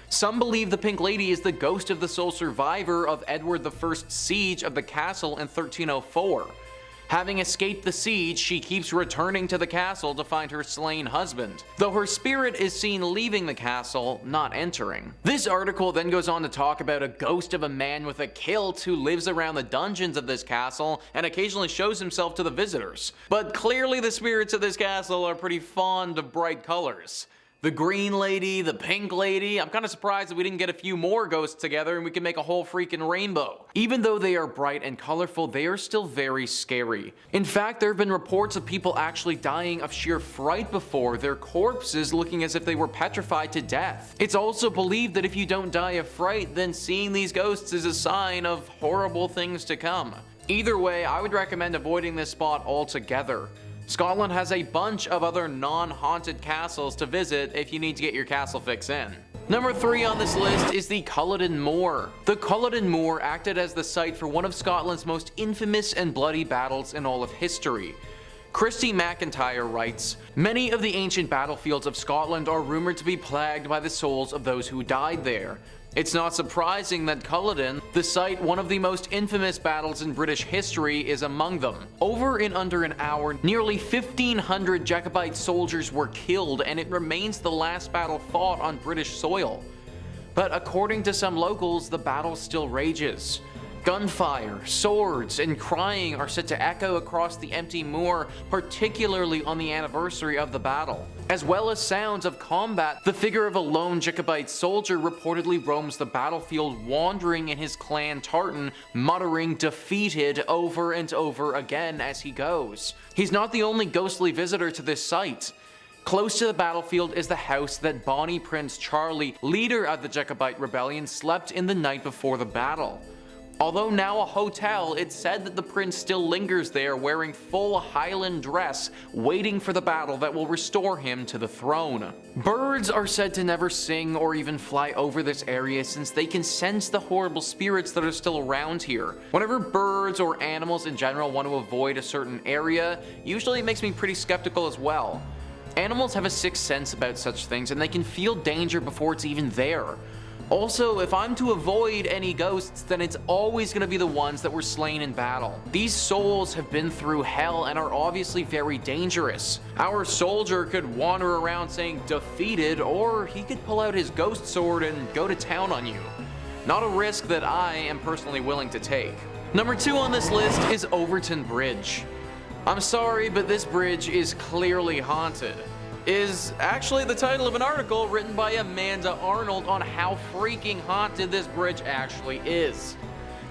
Some believe the Pink Lady is the ghost of the sole survivor of Edward I's siege of the castle in 1304. Having escaped the siege, she keeps returning to the castle to find her slain husband, though her spirit is seen leaving the castle, not entering. This article then goes on to talk about a ghost of a man with a kilt who lives around the dungeons of this castle and occasionally shows himself to the visitors. But clearly the spirits of this castle are pretty fond of bright colors. The Green Lady, the Pink Lady, I'm kind of surprised that we didn't get a few more ghosts together and we can make a whole freaking rainbow. Even though they are bright and colorful, they are still very scary. In fact, there have been reports of people actually dying of sheer fright before, their corpses looking as if they were petrified to death. It's also believed that if you don't die of fright, then seeing these ghosts is a sign of horrible things to come. Either way, I would recommend avoiding this spot altogether. Scotland has a bunch of other non-haunted castles to visit if you need to get your castle fix in. Number 3 on this list is the Culloden Moor. The Culloden Moor acted as the site for one of Scotland's most infamous and bloody battles in all of history. Christy McIntyre writes, "Many of the ancient battlefields of Scotland are rumored to be plagued by the souls of those who died there. It's not surprising that Culloden, the site one of the most infamous battles in British history, is among them. Over in under an hour, nearly 1,500 Jacobite soldiers were killed, and it remains the last battle fought on British soil. But according to some locals, the battle still rages. Gunfire, swords, and crying are said to echo across the empty moor, particularly on the anniversary of the battle. As well as sounds of combat, the figure of a lone Jacobite soldier reportedly roams the battlefield, wandering in his clan tartan, muttering 'defeated' over and over again as he goes. He's not the only ghostly visitor to this site. Close to the battlefield is the house that Bonnie Prince Charlie, leader of the Jacobite rebellion, slept in the night before the battle. Although now a hotel, it's said that the prince still lingers there wearing full Highland dress, waiting for the battle that will restore him to the throne. Birds are said to never sing or even fly over this area since they can sense the horrible spirits that are still around here. Whenever birds or animals in general want to avoid a certain area, usually it makes me pretty skeptical as well. Animals have a sixth sense about such things and they can feel danger before it's even there. Also, if I'm to avoid any ghosts, then it's always going to be the ones that were slain in battle. These souls have been through hell and are obviously very dangerous. Our soldier could wander around saying 'defeated', or he could pull out his ghost sword and go to town on you. Not a risk that I am personally willing to take. Number 2 on this list is Overton Bridge. I'm sorry, but this bridge is clearly haunted. Is actually the title of an article written by Amanda Arnold on how freaking haunted this bridge actually is.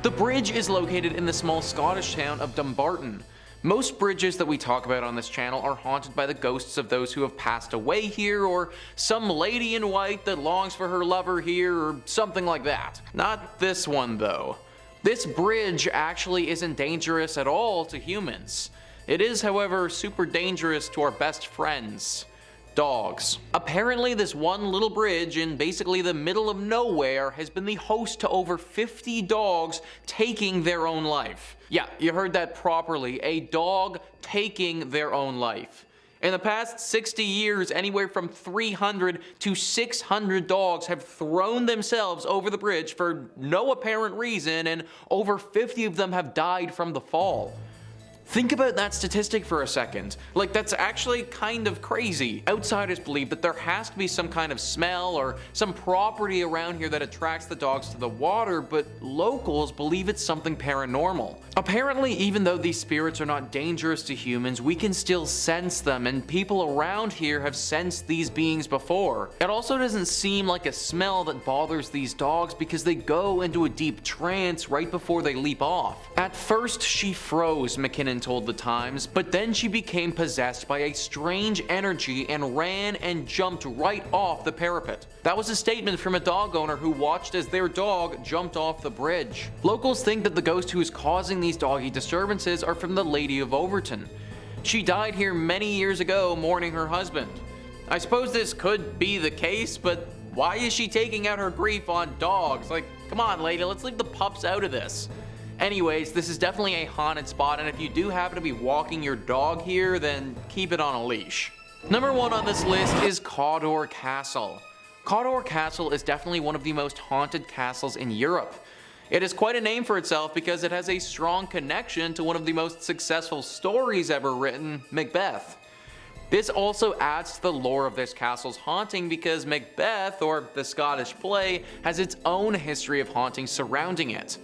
The bridge is located in the small Scottish town of Dumbarton. Most bridges that we talk about on this channel are haunted by the ghosts of those who have passed away here, or some lady in white that longs for her lover here, or something like that. Not this one though. This bridge actually isn't dangerous at all to humans. It is, however, super dangerous to our best friends, dogs. Apparently this one little bridge in basically the middle of nowhere has been the host to over 50 dogs taking their own life. Yeah, you heard that properly, a dog taking their own life. In the past 60 years, anywhere from 300 to 600 dogs have thrown themselves over the bridge for no apparent reason, and over 50 of them have died from the fall. Think about that statistic for a second. Like, that's actually kind of crazy. Outsiders believe that there has to be some kind of smell or some property around here that attracts the dogs to the water, but locals believe it's something paranormal. Apparently, even though these spirits are not dangerous to humans, we can still sense them, and people around here have sensed these beings before. It also doesn't seem like a smell that bothers these dogs because they go into a deep trance right before they leap off. At first, she froze, McKinnon told the Times, but then she became possessed by a strange energy and ran and jumped right off the parapet. That was a statement from a dog owner who watched as their dog jumped off the bridge. Locals think that the ghost who is causing these doggy disturbances are from the Lady of Overton. She died here many years ago mourning her husband. I suppose this could be the case, but why is she taking out her grief on dogs? Like, come on lady, let's leave the pups out of this. Anyways, this is definitely a haunted spot, and if you do happen to be walking your dog here, then keep it on a leash. Number 1 on this list is Cawdor Castle. Cawdor Castle is definitely one of the most haunted castles in Europe. It is quite a name for itself because it has a strong connection to one of the most successful stories ever written, Macbeth. This also adds to the lore of this castle's haunting because Macbeth, or the Scottish play, has its own history of haunting surrounding it.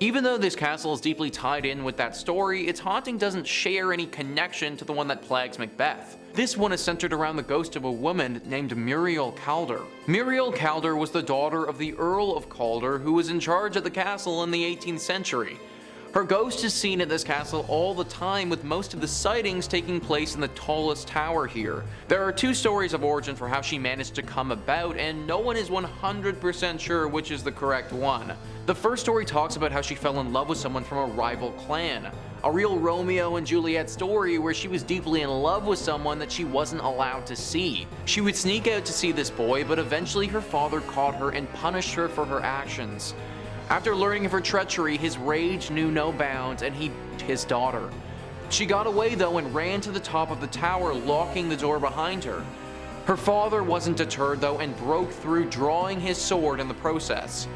Even though this castle is deeply tied in with that story, its haunting doesn't share any connection to the one that plagues Macbeth. This one is centered around the ghost of a woman named Muriel Calder. Muriel Calder was the daughter of the Earl of Calder, who was in charge of the castle in the 18th century. Her ghost is seen at this castle all the time, with most of the sightings taking place in the tallest tower here. There are 2 stories of origin for how she managed to come about, and no one is 100% sure which is the correct one. The first story talks about how she fell in love with someone from a rival clan. A real Romeo and Juliet story where she was deeply in love with someone that she wasn't allowed to see. She would sneak out to see this boy, but eventually her father caught her and punished her for her actions. After learning of her treachery, his rage knew no bounds and he beat his daughter. She got away though and ran to the top of the tower, locking the door behind her. Her father wasn't deterred though and broke through, drawing his sword in the process.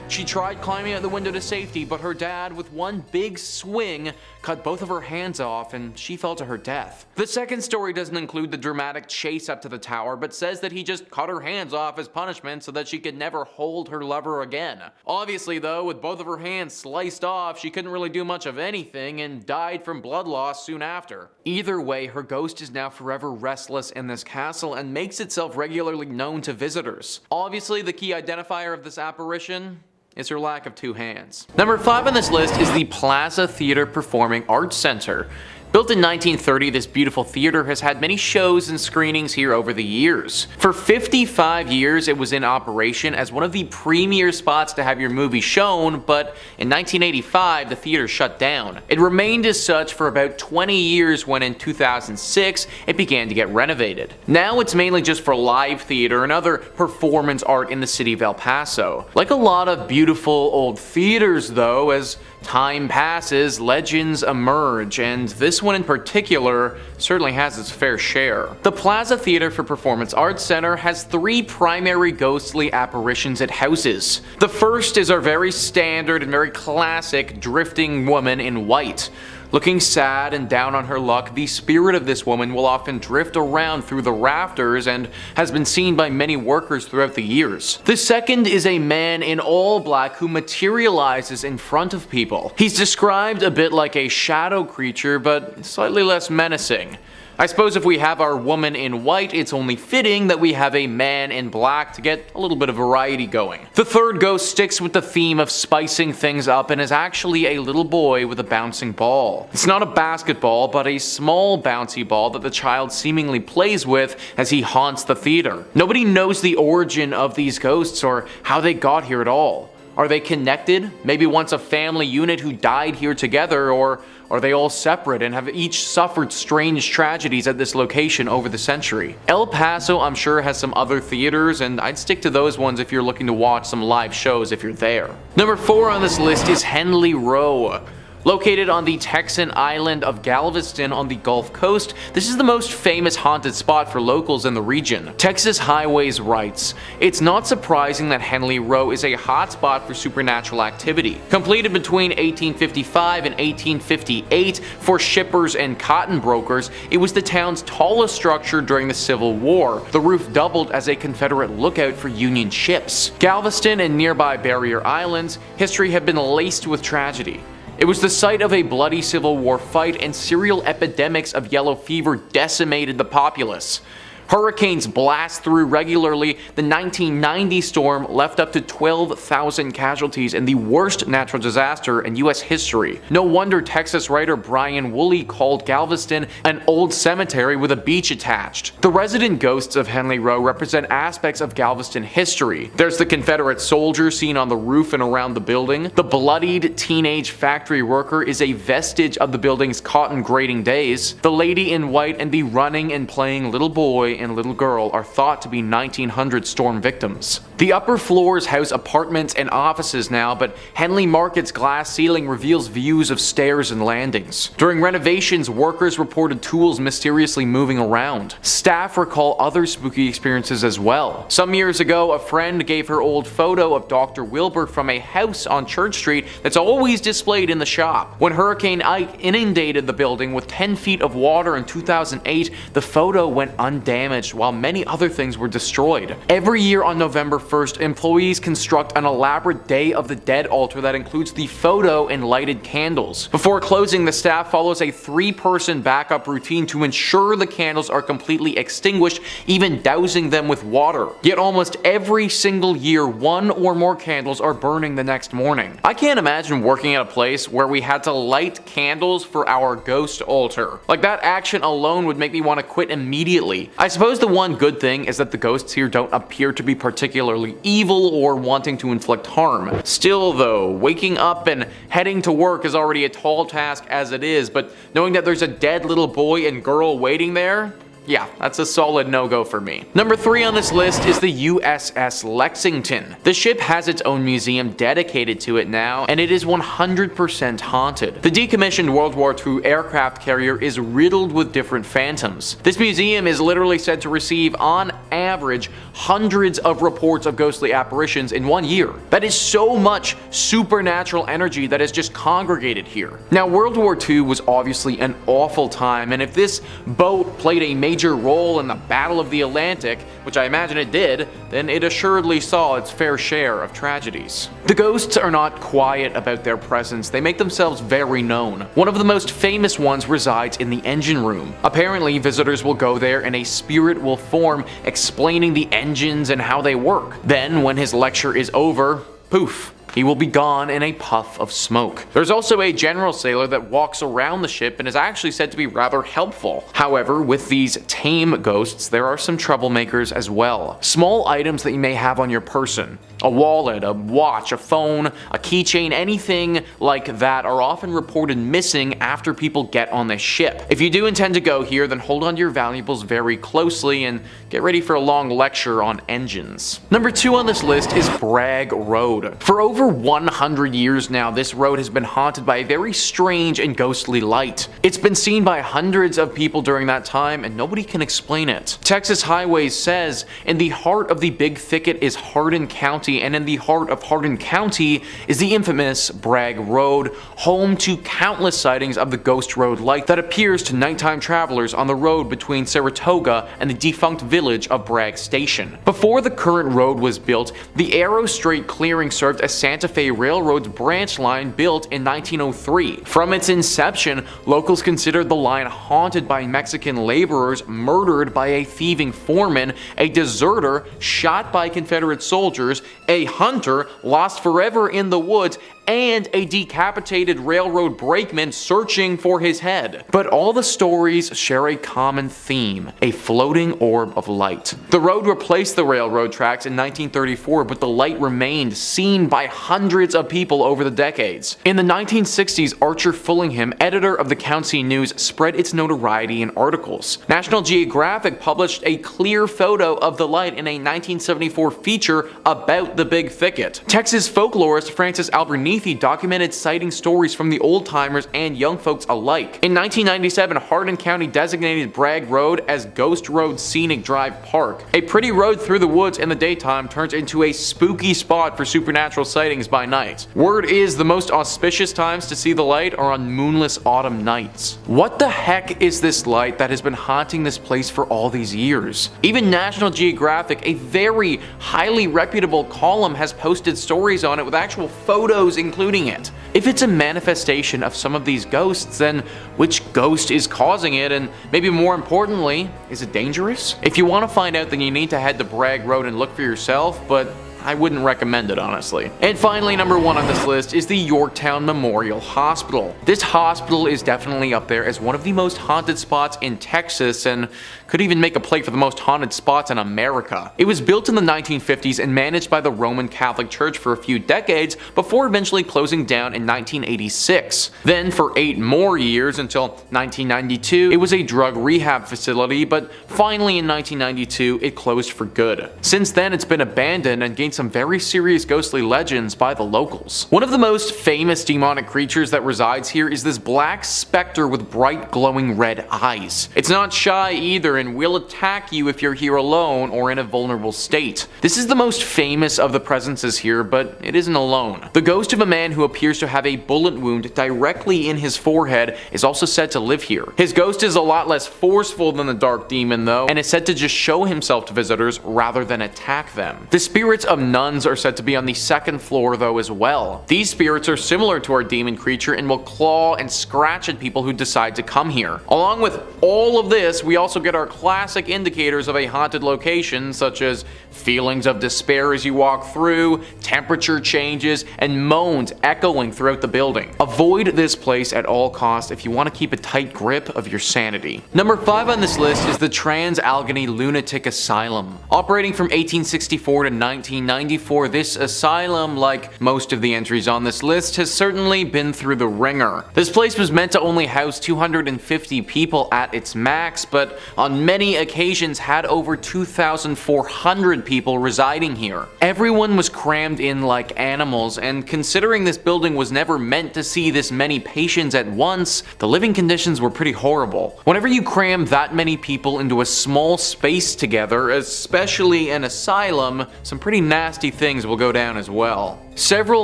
She tried climbing out the window to safety, but her dad, with one big swing, cut both of her hands off and she fell to her death. The second story doesn't include the dramatic chase up to the tower, but says that he just cut her hands off as punishment so that she could never hold her lover again. Obviously though, with both of her hands sliced off, she couldn't really do much of anything and died from blood loss soon after. Either way, her ghost is now forever restless in this castle and makes itself regularly known to visitors. Obviously, the key identifier of this apparition is her lack of 2 hands. Number 5 on this list is the Plaza Theatre Performing Arts Center. Built in 1930, this beautiful theater has had many shows and screenings here over the years. For 55 years, it was in operation as one of the premier spots to have your movie shown, but in 1985, the theater shut down. It remained as such for about 20 years when in 2006, it began to get renovated. Now it's mainly just for live theater and other performance art in the city of El Paso. Like a lot of beautiful old theaters though, as time passes, legends emerge, and this one in particular certainly has its fair share. The Plaza Theatre for Performance Arts Center has 3 primary ghostly apparitions it houses. The first is our very standard and very classic drifting woman in white. Looking sad and down on her luck, the spirit of this woman will often drift around through the rafters and has been seen by many workers throughout the years. The second is a man in all black who materializes in front of people. He's described a bit like a shadow creature, but slightly less menacing. I suppose if we have our woman in white, it's only fitting that we have a man in black to get a little bit of variety going. The third ghost sticks with the theme of spicing things up and is actually a little boy with a bouncing ball. It's not a basketball, but a small bouncy ball that the child seemingly plays with as he haunts the theater. Nobody knows the origin of these ghosts or how they got here at all. Are they connected? Maybe once a family unit who died here together, or are they all separate and have each suffered strange tragedies at this location over the century? El Paso, I'm sure, has some other theaters, and I'd stick to those ones if you're looking to watch some live shows if you're there. Number 4 on this list is Henley Row. Located on the Texan island of Galveston on the Gulf Coast, this is the most famous haunted spot for locals in the region. Texas Highways writes, "It's not surprising that Henley Row is a hotspot for supernatural activity. Completed between 1855 and 1858 for shippers and cotton brokers, it was the town's tallest structure during the Civil War. The roof doubled as a Confederate lookout for Union ships. Galveston and nearby barrier islands, history have been laced with tragedy. It was the site of a bloody Civil War fight, and serial epidemics of yellow fever decimated the populace. Hurricanes blast through regularly. The 1990 storm left up to 12,000 casualties in the worst natural disaster in US history. No wonder Texas writer Brian Woolley called Galveston an old cemetery with a beach attached. The resident ghosts of Henley Row represent aspects of Galveston history. There's the Confederate soldier seen on the roof and around the building. The bloodied teenage factory worker is a vestige of the building's cotton grading days. The lady in white and the running and playing little boy and little girl are thought to be 1900 storm victims. The upper floors house apartments and offices now, but Henley Market's glass ceiling reveals views of stairs and landings. During renovations, workers reported tools mysteriously moving around. Staff recall other spooky experiences as well. Some years ago, a friend gave her old photo of Dr. Wilbur from a house on Church Street that's always displayed in the shop. When Hurricane Ike inundated the building with 10 feet of water in 2008, the photo went undamaged while many other things were destroyed. Every year on November 1st, employees construct an elaborate Day of the Dead altar that includes the photo and lighted candles. Before closing, the staff follows a 3-person backup routine to ensure the candles are completely extinguished, even dousing them with water. Yet almost every single year, 1 or more candles are burning the next morning. I can't imagine working at a place where we had to light candles for our ghost altar. Like, that action alone would make me want to quit immediately. I suppose the one good thing is that the ghosts here don't appear to be particularly evil or wanting to inflict harm. Still though, waking up and heading to work is already a tall task as it is, but knowing that there's a dead little boy and girl waiting there, yeah, that's a solid no-go for me. Number 3 on this list is the USS Lexington. The ship has its own museum dedicated to it now, and it is 100% haunted. The decommissioned World War II aircraft carrier is riddled with different phantoms. This museum is literally said to receive, on average, hundreds of reports of ghostly apparitions in 1 year. That is so much supernatural energy that is just congregated here. Now, World War II was obviously an awful time, and if this boat played a major role in the Battle of the Atlantic, which I imagine it did, then it assuredly saw its fair share of tragedies. The ghosts are not quiet about their presence, they make themselves very known. One of the most famous ones resides in the engine room. Apparently, visitors will go there and a spirit will form explaining the engines and how they work. Then, when his lecture is over, poof, he will be gone in a puff of smoke. There's also a general sailor that walks around the ship and is actually said to be rather helpful. However, with these tame ghosts, there are some troublemakers as well. Small items that you may have on your person, a wallet, a watch, a phone, a keychain, anything like that are often reported missing after people get on the ship. If you do intend to go here, then hold on to your valuables very closely and get ready for a long lecture on engines. Number 2 on this list is Bragg Road. For over over 100 years now, this road has been haunted by a very strange and ghostly light. It's been seen by hundreds of people during that time, and nobody can explain it. Texas Highways says, in the heart of the Big Thicket is Hardin County, and in the heart of Hardin County is the infamous Bragg Road, home to countless sightings of the ghost road light that appears to nighttime travelers on the road between Saratoga and the defunct village of Bragg Station. Before the current road was built, the Arrow Strait clearing served as Santa Fe Railroad's branch line built in 1903. From its inception, locals considered the line haunted by Mexican laborers murdered by a thieving foreman, a deserter shot by Confederate soldiers, a hunter lost forever in the woods, and a decapitated railroad brakeman searching for his head. But all the stories share a common theme, a floating orb of light. The road replaced the railroad tracks in 1934, but the light remained, seen by hundreds of people over the decades. In the 1960s, Archer Fullingham, editor of the County News, spread its notoriety in articles. National Geographic published a clear photo of the light in a 1974 feature about the Big Thicket. Texas folklorist Francis Albernithi documented sighting stories from the old-timers and young folks alike. In 1997, Hardin County designated Bragg Road as Ghost Road Scenic Drive Park. A pretty road through the woods in the daytime turns into a spooky spot for supernatural sightings by night. Word is the most auspicious times to see the light are on moonless autumn nights. What the heck is this light that has been haunting this place for all these years? Even National Geographic, a very highly reputable column, has posted stories on it with actual photos including it. If it's a manifestation of some of these ghosts, then which ghost is causing it, and maybe more importantly, is it dangerous? If you want to find out, then you need to head to Bragg Road and look for yourself, but I wouldn't recommend it, honestly. And finally, number 1 on this list is the Yorktown Memorial Hospital. This hospital is definitely up there as one of the most haunted spots in Texas, and could even make a play for the most haunted spots in America. It was built in the 1950s and managed by the Roman Catholic Church for a few decades before eventually closing down in 1986. Then for 8 more years until 1992, it was a drug rehab facility, but finally in 1992, it closed for good. Since then, it's been abandoned and gained some very serious ghostly legends by the locals. One of the most famous demonic creatures that resides here is this black specter with bright glowing red eyes. It's not shy either and will attack you if you're here alone or in a vulnerable state. This is the most famous of the presences here, but it isn't alone. The ghost of a man who appears to have a bullet wound directly in his forehead is also said to live here. His ghost is a lot less forceful than the dark demon though, and is said to just show himself to visitors rather than attack them. The spirits of nuns are said to be on the 2nd floor though as well. These spirits are similar to our demon creature and will claw and scratch at people who decide to come here. Along with all of this, we also get our classic indicators of a haunted location, such as feelings of despair as you walk through, temperature changes, and moans echoing throughout the building. Avoid this place at all costs if you want to keep a tight grip of your sanity. Number 5 on this list is the Trans-Allegheny Lunatic Asylum. Operating from 1864 to 1994, this asylum, like most of the entries on this list, has certainly been through the ringer. This place was meant to only house 250 people at its max, but on many occasions had over 2,400 people residing here. Everyone was crammed in like animals, and considering this building was never meant to see this many patients at once, the living conditions were pretty horrible. Whenever you cram that many people into a small space together, especially an asylum, some pretty nasty things will go down as well. Several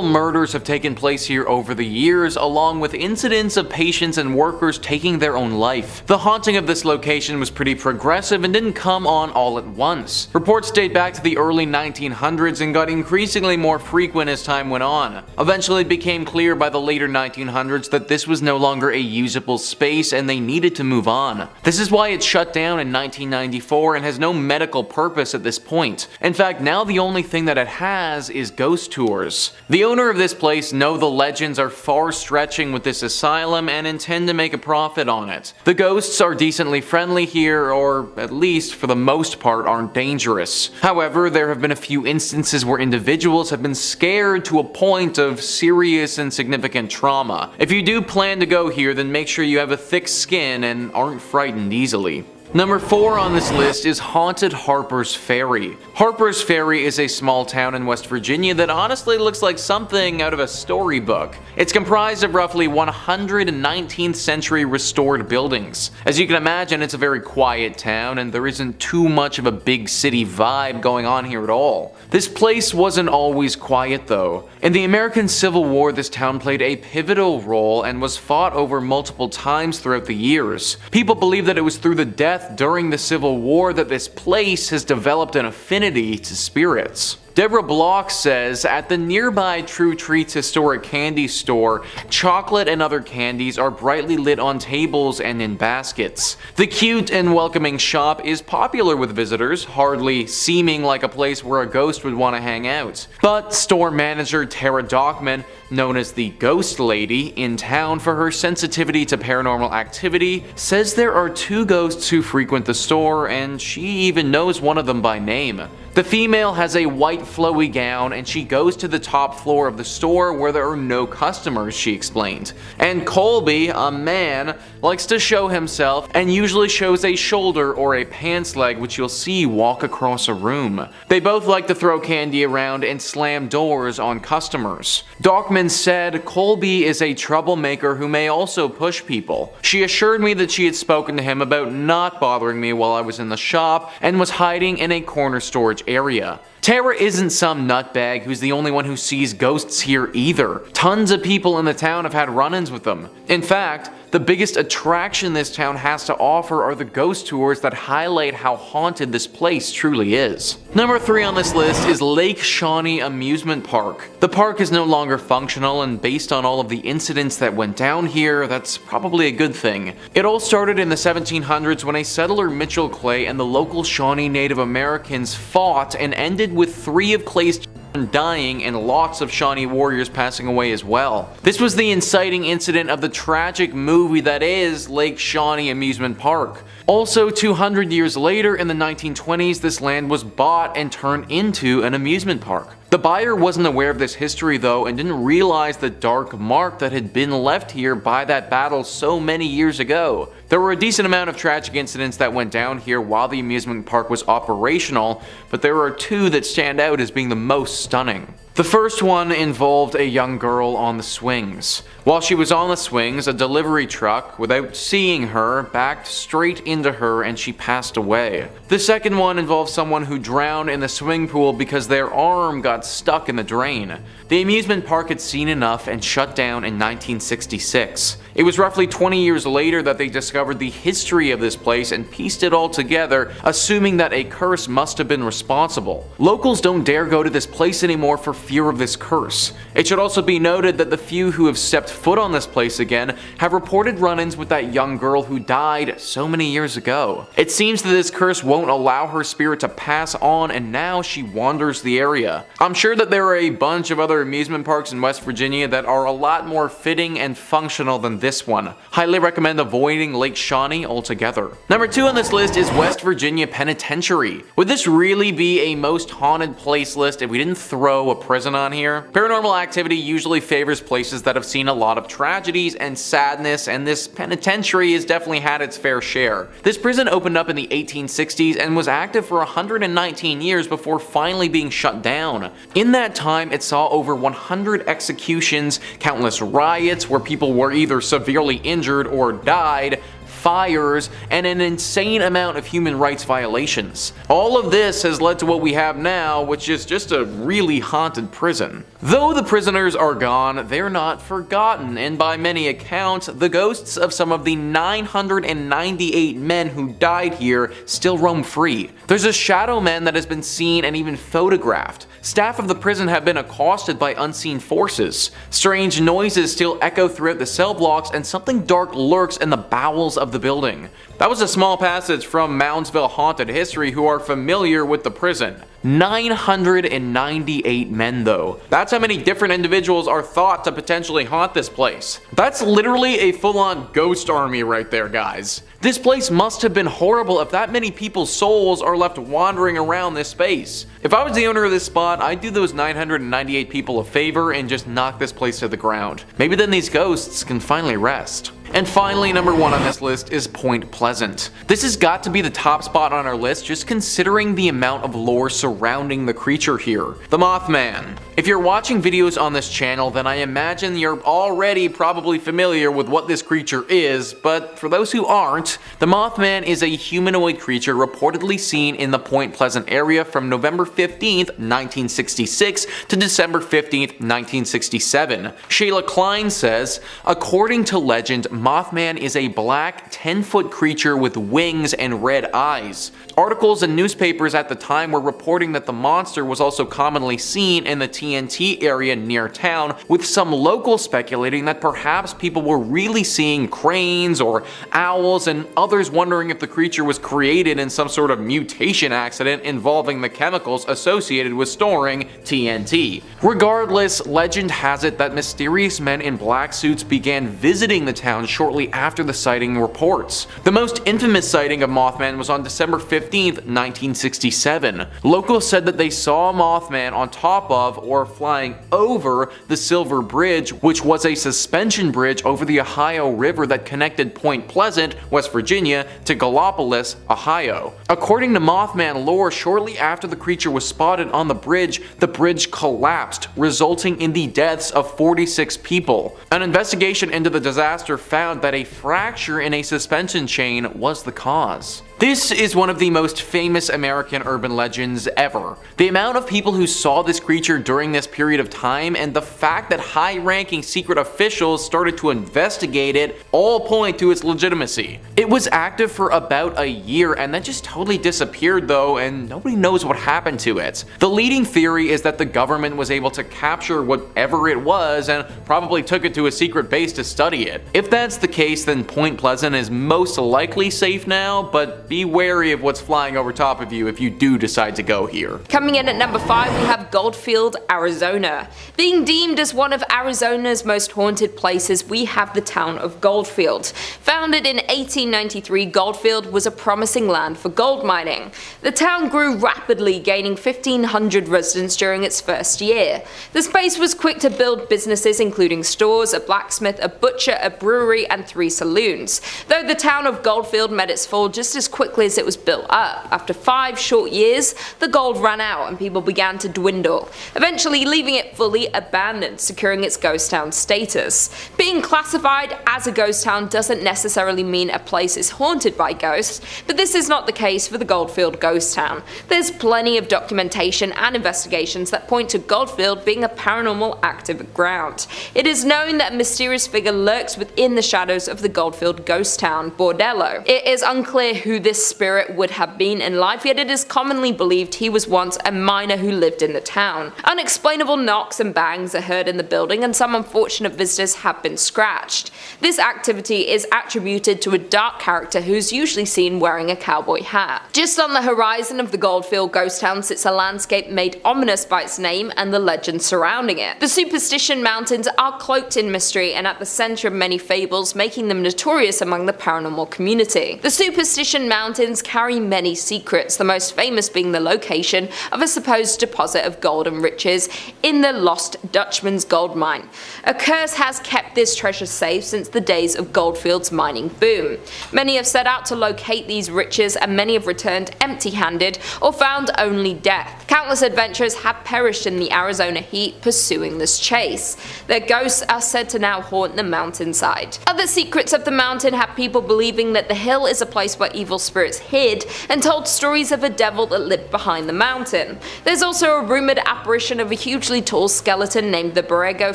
murders have taken place here over the years, along with incidents of patients and workers taking their own life. The haunting of this location was pretty progressive and didn't come on all at once. Reports date back to the early 1900s and got increasingly more frequent as time went on. Eventually it became clear by the later 1900s that this was no longer a usable space and they needed to move on. This is why it shut down in 1994 and has no medical purpose at this point. In fact, now the only thing that it has is ghost tours. The owner of this place know the legends are far stretching with this asylum and intend to make a profit on it. The ghosts are decently friendly here, or at least for the most part aren't dangerous. However, there have been a few instances where individuals have been scared to a point of serious and significant trauma. If you do plan to go here, then make sure you have a thick skin and aren't frightened easily. Number 4 on this list is Haunted Harper's Ferry. Harper's Ferry is a small town in West Virginia that honestly looks like something out of a storybook. It's comprised of roughly 100 19th century restored buildings. As you can imagine, it's a very quiet town and there isn't too much of a big city vibe going on here at all. This place wasn't always quiet though. In the American Civil War, this town played a pivotal role and was fought over multiple times throughout the years. People believe that it was through the death during the Civil War that this place has developed an affinity to spirits. Deborah Block says, at the nearby True Treats historic candy store, chocolate and other candies are brightly lit on tables and in baskets. The cute and welcoming shop is popular with visitors, hardly seeming like a place where a ghost would want to hang out. But store manager Tara Dockman, known as the Ghost Lady, in town for her sensitivity to paranormal activity, says there are 2 ghosts who frequent the store and she even knows one of them by name. The female has a white flowy gown and she goes to the top floor of the store where there are no customers, she explained. And Colby, a man, likes to show himself and usually shows a shoulder or a pants leg which you'll see walk across a room. They both like to throw candy around and slam doors on customers. Dockman said Colby is a troublemaker who may also push people. She assured me that she had spoken to him about not bothering me while I was in the shop and was hiding in a corner storage area. Tara isn't some nutbag who's the only one who sees ghosts here either. Tons of people in the town have had run-ins with them. In fact, the biggest attraction this town has to offer are the ghost tours that highlight how haunted this place truly is. Number 3 on this list is Lake Shawnee Amusement Park. The park is no longer functional, and based on all of the incidents that went down here, that's probably a good thing. It all started in the 1700s when a settler, Mitchell Clay, and the local Shawnee Native Americans fought and ended with 3 of Clay's dying and lots of Shawnee warriors passing away as well. This was the inciting incident of the tragic movie that is Lake Shawnee Amusement Park. Also, 200 years later in the 1920s, this land was bought and turned into an amusement park. The buyer wasn't aware of this history though and didn't realize the dark mark that had been left here by that battle so many years ago. There were a decent amount of tragic incidents that went down here while the amusement park was operational, but there are 2 that stand out as being the most stunning. The first one involved a young girl on the swings. While she was on the swings, a delivery truck, without seeing her, backed straight into her and she passed away. The second one involved someone who drowned in the swimming pool because their arm got stuck in the drain. The amusement park had seen enough and shut down in 1966. It was roughly 20 years later that they discovered the history of this place and pieced it all together, assuming that a curse must have been responsible. Locals don't dare go to this place anymore for fear of this curse. It should also be noted that the few who have stepped foot on this place again have reported run-ins with that young girl who died so many years ago. It seems that this curse won't allow her spirit to pass on and now she wanders the area. I'm sure that there are a bunch of other amusement parks in West Virginia that are a lot more fitting and functional than this one. Highly recommend avoiding Lake Shawnee altogether. Number 2 on this list is West Virginia Penitentiary. Would this really be a most haunted place list if we didn't throw a prison on here? Paranormal activity usually favors places that have seen a lot of tragedies and sadness, and this penitentiary has definitely had its fair share. This prison opened up in the 1860s and was active for 119 years before finally being shut down. In that time, it saw over 100 executions, countless riots where people were either severely injured or died, fires, and an insane amount of human rights violations. All of this has led to what we have now, which is just a really haunted prison. Though the prisoners are gone, they're not forgotten, and by many accounts, the ghosts of some of the 998 men who died here still roam free. There's a shadow man that has been seen and even photographed. Staff of the prison have been accosted by unseen forces. Strange noises still echo throughout the cell blocks, and something dark lurks in the bowels of the building. That was a small passage from Moundsville Haunted History, who are familiar with the prison. 998 men though. That's how many different individuals are thought to potentially haunt this place. That's literally a full-on ghost army right there, guys. This place must have been horrible if that many people's souls are left wandering around this space. If I was the owner of this spot, I'd do those 998 people a favor and just knock this place to the ground. Maybe then these ghosts can finally rest. And finally, number 1 on this list is Point Pleasant. This has got to be the top spot on our list just considering the amount of lore surrounding the creature here. The Mothman. If you're watching videos on this channel, then I imagine you're already probably familiar with what this creature is, but for those who aren't, the Mothman is a humanoid creature reportedly seen in the Point Pleasant area from November 15th, 1966 to December 15th, 1967. Shayla Klein says, according to legend, Mothman is a black 10-foot creature with wings and red eyes. Articles and newspapers at the time were reporting that the monster was also commonly seen in the TNT area near town, with some locals speculating that perhaps people were really seeing cranes or owls, and others wondering if the creature was created in some sort of mutation accident involving the chemicals associated with storing TNT. Regardless, legend has it that mysterious men in black suits began visiting the town shortly after the sighting reports. The most infamous sighting of Mothman was on December 15th, 1967. Locals said that they saw Mothman on top of or flying over the Silver Bridge, which was a suspension bridge over the Ohio River that connected Point Pleasant, West Virginia, to Gallipolis, Ohio. According to Mothman lore, shortly after the creature was spotted on the bridge collapsed, resulting in the deaths of 46 people. An investigation into the disaster found that a fracture in a suspension chain was the cause. This is one of the most famous American urban legends ever. The amount of people who saw this creature during this period of time and the fact that high-ranking secret officials started to investigate it all point to its legitimacy. It was active for about a year and then just totally disappeared though, and nobody knows what happened to it. The leading theory is that the government was able to capture whatever it was and probably took it to a secret base to study it. If that's the case, then Point Pleasant is most likely safe now, but be wary of what's flying over top of you if you do decide to go here. Coming in at number 5, we have Goldfield, Arizona. Being deemed as one of Arizona's most haunted places, we have the town of Goldfield. Founded in 1893, Goldfield was a promising land for gold mining. The town grew rapidly, gaining 1,500 residents during its first year. The space was quick to build businesses including stores, a blacksmith, a butcher, a brewery, and 3 saloons. Though the town of Goldfield met its fall just as quickly as it was built up. After 5 short years, the gold ran out and people began to dwindle, eventually leaving it fully abandoned, securing its ghost town status. Being classified as a ghost town doesn't necessarily mean a place is haunted by ghosts, but this is not the case for the Goldfield ghost town. There's plenty of documentation and investigations that point to Goldfield being a paranormal active ground. It is known that a mysterious figure lurks within the shadows of the Goldfield ghost town, Bordello. It is unclear who this spirit would have been in life, yet it is commonly believed he was once a miner who lived in the town. Unexplainable knocks and bangs are heard in the building, and some unfortunate visitors have been scratched. This activity is attributed to a dark character who's usually seen wearing a cowboy hat. Just on the horizon of the Goldfield ghost town sits a landscape made ominous by its name and the legend surrounding it. The Superstition Mountains are cloaked in mystery and at the center of many fables, making them notorious among the paranormal community. The Superstition Mountains carry many secrets, the most famous being the location of a supposed deposit of gold and riches in the Lost Dutchman's gold mine. A curse has kept this treasure safe since the days of Goldfield's mining boom. Many have set out to locate these riches, and many have returned empty-handed or found only death. Countless adventurers have perished in the Arizona heat pursuing this chase. Their ghosts are said to now haunt the mountainside. Other secrets of the mountain have people believing that the hill is a place where evil spirits hid and told stories of a devil that lived behind the mountain. There's also a rumored apparition of a hugely tall skeleton named the Borrego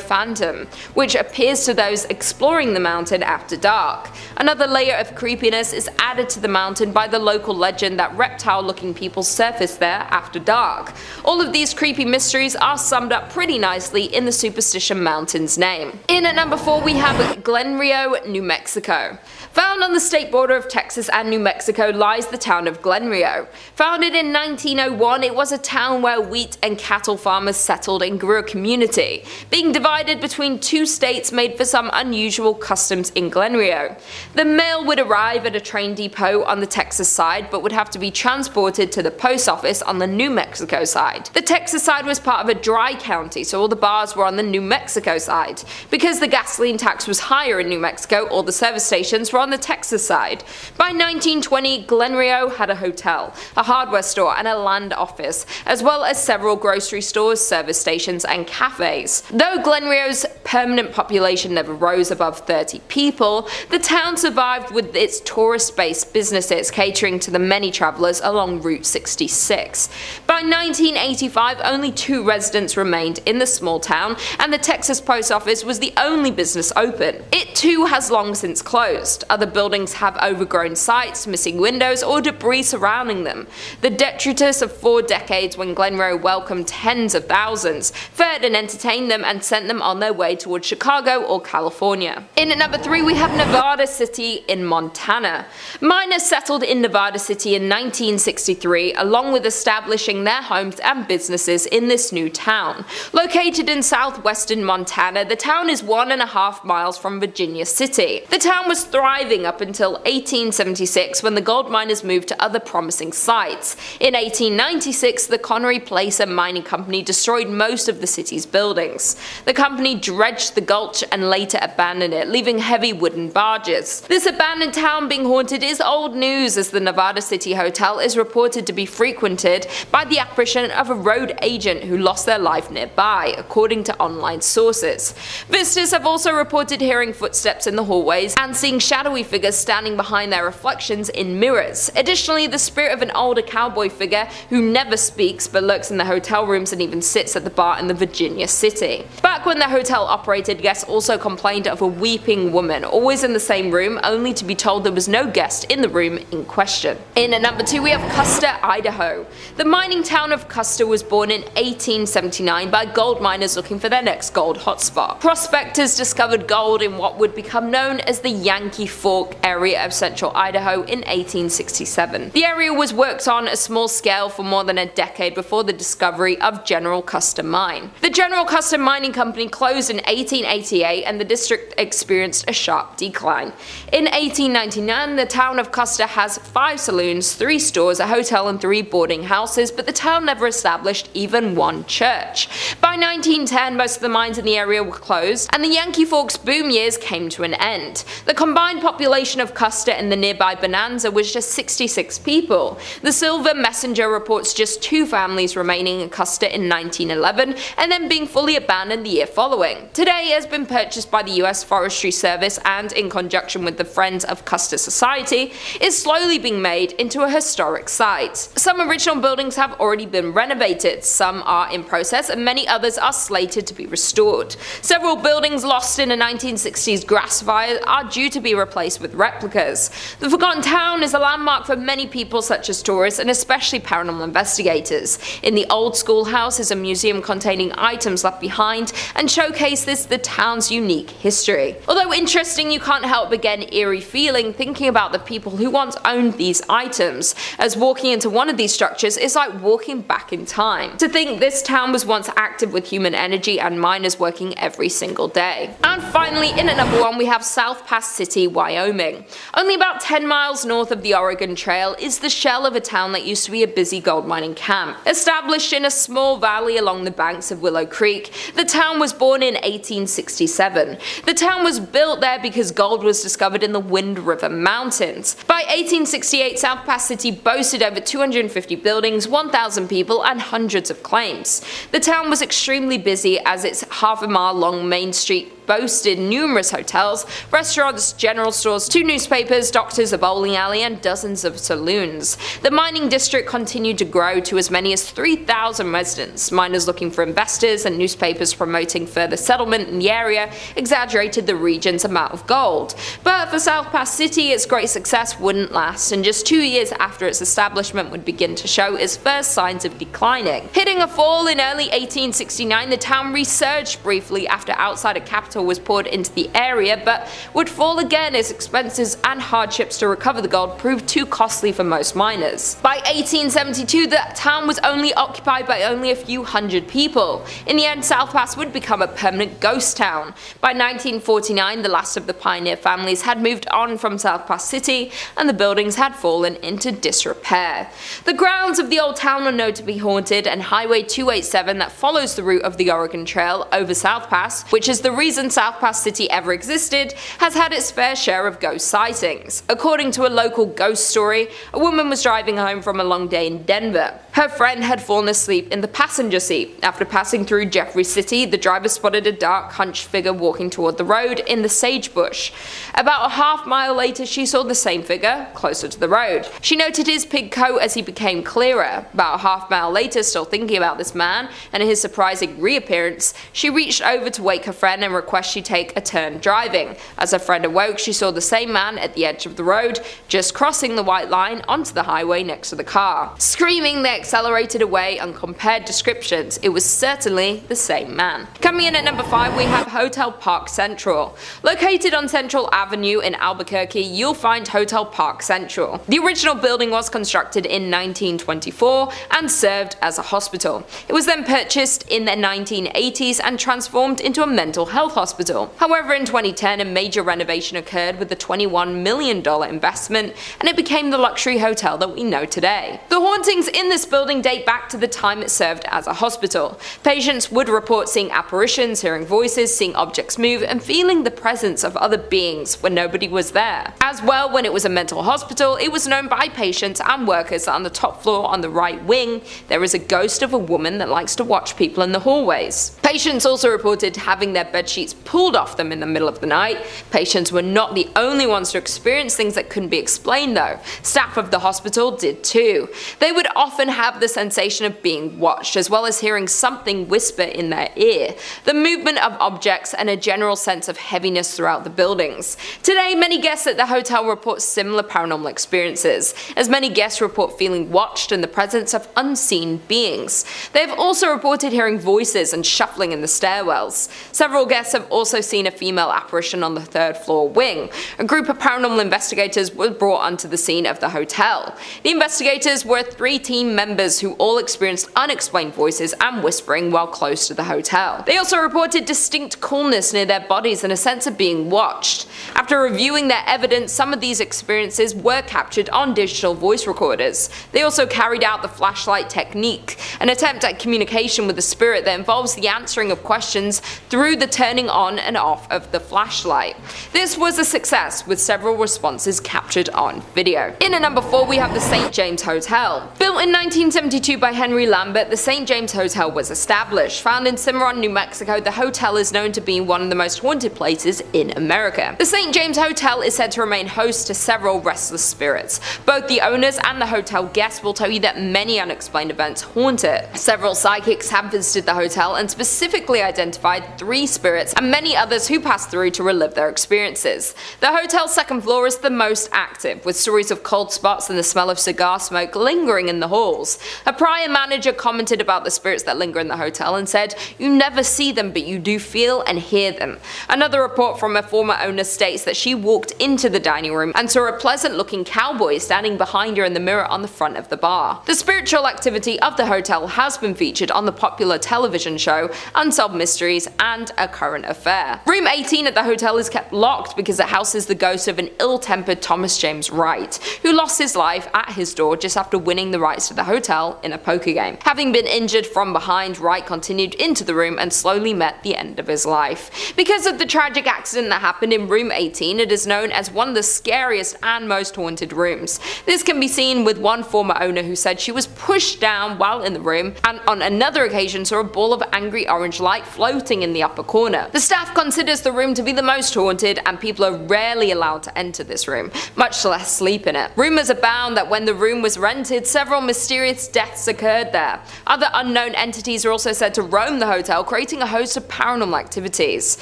Phantom, which appears to those exploring the mountain after dark. Another layer of creepiness is added to the mountain by the local legend that reptile-looking people surface there after dark. All of these creepy mysteries are summed up pretty nicely in the Superstition Mountain's name. In at number 4 we have Glen Rio, New Mexico. Found on the state border of Texas and New Mexico lies the town of Glen Rio. Founded in 1901, it was a town where wheat and cattle farmers settled and grew a community. Being divided between two states made for some unusual customs in Glen Rio. The mail would arrive at a train depot on the Texas side, but would have to be transported to the post office on the New Mexico side. The Texas side was part of a dry county, so all the bars were on the New Mexico side. Because the gasoline tax was higher in New Mexico, all the service stations were on the Texas side. By 1920, Glen Rio had a hotel, a hardware store, and a land office, as well as several grocery stores, service stations, and cafes. Though Glen Rio's permanent population never rose above 30 people, the town survived with its tourist-based businesses catering to the many travelers along Route 66. By 1985, only 2 residents remained in the small town, and the Texas post office was the only business open. It too has long since closed. Other buildings have overgrown sites, missing windows, or debris surrounding them. The detritus of 4 decades when Glen Rio welcomed tens of thousands, fed and entertained them, and sent them on their way towards Chicago or California. In at number 3, we have Nevada City in Montana. Miners settled in Nevada City in 1963, along with establishing their homes and businesses in this new town. Located in southwestern Montana, the town is 1.5 miles from Virginia City. The town was thriving up until 1876 when the gold miners moved to other promising sites. In 1896, the Connery Placer Mining Company destroyed most of the city's buildings. The company dredged the gulch and later abandoned it, leaving heavy wooden barges. This abandoned town being haunted is old news, as the Nevada City Hotel is reported to be frequented by the apparition of a road agent who lost their life nearby, according to online sources. Visitors have also reported hearing footsteps in the hallways and seeing shadowy figures standing behind their reflections in mirrors. Additionally, the spirit of an older cowboy figure who never speaks but lurks in the hotel rooms and even sits at the bar in the Virginia City. Back when the hotel operated, guests also complained of a weeping woman, always in the same room, only to be told there was no guest in the room in question. In at number 2, we have Custer, Idaho. The mining town of Custer was born in 1879 by gold miners looking for their next gold hotspot. Prospectors discovered gold in what would become known as the Yankee Fork area of central Idaho in 1867. The area was worked on a small scale for more than a decade before the discovery of General Custer Mine. The General Custer Mining Company closed in 1888 and the district experienced a sharp decline. In 1899, the town of Custer has 5 saloons, 3 stores, a hotel, and 3 boarding houses, but the town never established even one church. By 1910, most of the mines in the area were closed, and the Yankee Forks boom years came to an end. The combined population of Custer and the nearby Bonanza was just 66 people. The Silver Messenger reports just 2 families remaining in Custer in 1911, and then being fully abandoned the year following. Today, it has been purchased by the U.S. Forestry Service and, in conjunction with the Friends of Custer Society, is slowly being made into a historic site. Some original buildings have already been renovated, some are in process, and many others are slated to be restored. Several buildings lost in a 1960s grass fire are due to be replaced with replicas. The Forgotten Town is a landmark for many people such as tourists and especially paranormal investigators. In the old schoolhouse is a museum containing items left behind and showcases the town's unique history. Although interesting, you can't help but get an eerie feeling thinking about the people who once owned these items, as walking into one of these structures is like walking back in time. To think this town was once active with human energy and miners working every single day. And finally, in at number 1, we have South Pass City, Wyoming. Only about 10 miles north of the Oregon Trail is the shell of a town that used to be a busy gold mining camp. Established in a small valley along the banks of Willow Creek, the town was born in 1867. The town was built there because gold was discovered in the Wind River Mountains. By 1868, South Pass City boasted over 250 buildings, 1,000 people, and hundreds of claims. The town was extremely busy as its half-a-mile-long main street boasted numerous hotels, restaurants, general stores, 2 newspapers, doctors, a bowling alley, and dozens of saloons. The mining district continued to grow to as many as 3,000 residents. Miners looking for investors and newspapers promoting further settlement in the area exaggerated the region's amount of gold. But for South Pass City, its great success wouldn't last, and just 2 years after its establishment would begin to show its first signs of declining. Hitting a fall in early 1869, the town resurged briefly after outsider capital capital was poured into the area, but would fall again as expenses and hardships to recover the gold proved too costly for most miners. By 1872, the town was only occupied by only a few hundred people. In the end, South Pass would become a permanent ghost town. By 1949, the last of the pioneer families had moved on from South Pass City, and the buildings had fallen into disrepair. The grounds of the old town are known to be haunted, and Highway 287 that follows the route of the Oregon Trail over South Pass, which is the reason South Pass City ever existed, has had its fair share of ghost sightings. According to a local ghost story, a woman was driving home from a long day in Denver. Her friend had fallen asleep in the passenger seat. After passing through Jeffrey City, the driver spotted a dark, hunched figure walking toward the road in the sagebush. About a half-mile later, she saw the same figure closer to the road. She noted his pig coat as he became clearer. About a half-mile later, still thinking about this man and his surprising reappearance, she reached over to wake her friend and request she take a turn driving. As her friend awoke, she saw the same man at the edge of the road, just crossing the white line onto the highway next to the car. Screaming, they accelerated away and compared descriptions. It was certainly the same man. Coming in at number 5, we have Hotel Park Central. Located on Central Avenue in Albuquerque, you'll find Hotel Park Central. The original building was constructed in 1924 and served as a hospital. It was then purchased in the 1980s and transformed into a mental health hospital. However, in 2010, a major renovation occurred with a $21 million investment, and it became the luxury hotel that we know today. The hauntings in this building date back to the time it served as a hospital. Patients would report seeing apparitions, hearing voices, seeing objects move, and feeling the presence of other beings when nobody was there. As well, when it was a mental hospital, it was known by patients and workers that on the top floor on the right wing, there is a ghost of a woman that likes to watch people in the hallways. Patients also reported having their bed sheets pulled off them in the middle of the night. Patients were not the only ones to experience things that couldn't be explained though. Staff of the hospital did too. They would often have the sensation of being watched, as well as hearing something whisper in their ear, the movement of objects, and a general sense of heaviness throughout the buildings. Today, many guests at the hotel report similar paranormal experiences, as many guests report feeling watched and the presence of unseen beings. They have also reported hearing voices and shuffling in the stairwells. Several guests have also seen a female apparition on the third floor wing. A group of paranormal investigators were brought onto the scene of the hotel. The investigators were 3 team members who all experienced unexplained voices and whispering while close to the hotel. They also reported distinct coolness near their bodies and a sense of being watched. After reviewing their evidence, some of these experiences were captured on digital voice recorders. They also carried out the flashlight technique, an attempt at communication with the spirit that involves the answering of questions through the turning on and off of the flashlight. This was a success, with several responses captured on video. In at number 4, we have the St. James Hotel. Built in 1972 by Henry Lambert, the St. James Hotel was established. Found in Cimarron, New Mexico, the hotel is known to be one of the most haunted places in America. The St. James Hotel is said to remain host to several restless spirits. Both the owners and the hotel guests will tell you that many unexplained events haunt it. Several psychics have visited the hotel and specifically identified 3 spirits and many others who passed through to relive their experiences. The hotel's second floor is the most active, with stories of cold spots and the smell of cigar smoke lingering in the halls. A prior manager commented about the spirits that linger in the hotel and said, "You never see them, but you do feel and hear them." Another report from a former owner states that she walked into the dining room and saw a pleasant-looking cowboy standing behind her in the mirror on the front of the bar. The spiritual activity of the hotel has been featured on the popular television show Unsolved Mysteries and A Current Affair. Room 18 at the hotel is kept locked because it houses the ghost of an ill-tempered Thomas James Wright, who lost his life at his door just after winning the rights to the hotel in a poker game. Having been injured from behind, Wright continued into the room and slowly met the end of his life. Because of the tragic accident that happened in room 18, it is known as one of the scariest and most haunted rooms. This can be seen with one former owner who said she was pushed down while in the room, and on another occasion saw a ball of angry orange light floating in the upper corner. The staff considers the room to be the most haunted, and people are rarely allowed to enter this room, much less sleep in it. Rumors abound that when the room was rented, several mysterious deaths occurred there. Other unknown entities are also said to roam the hotel, creating a host of paranormal activities.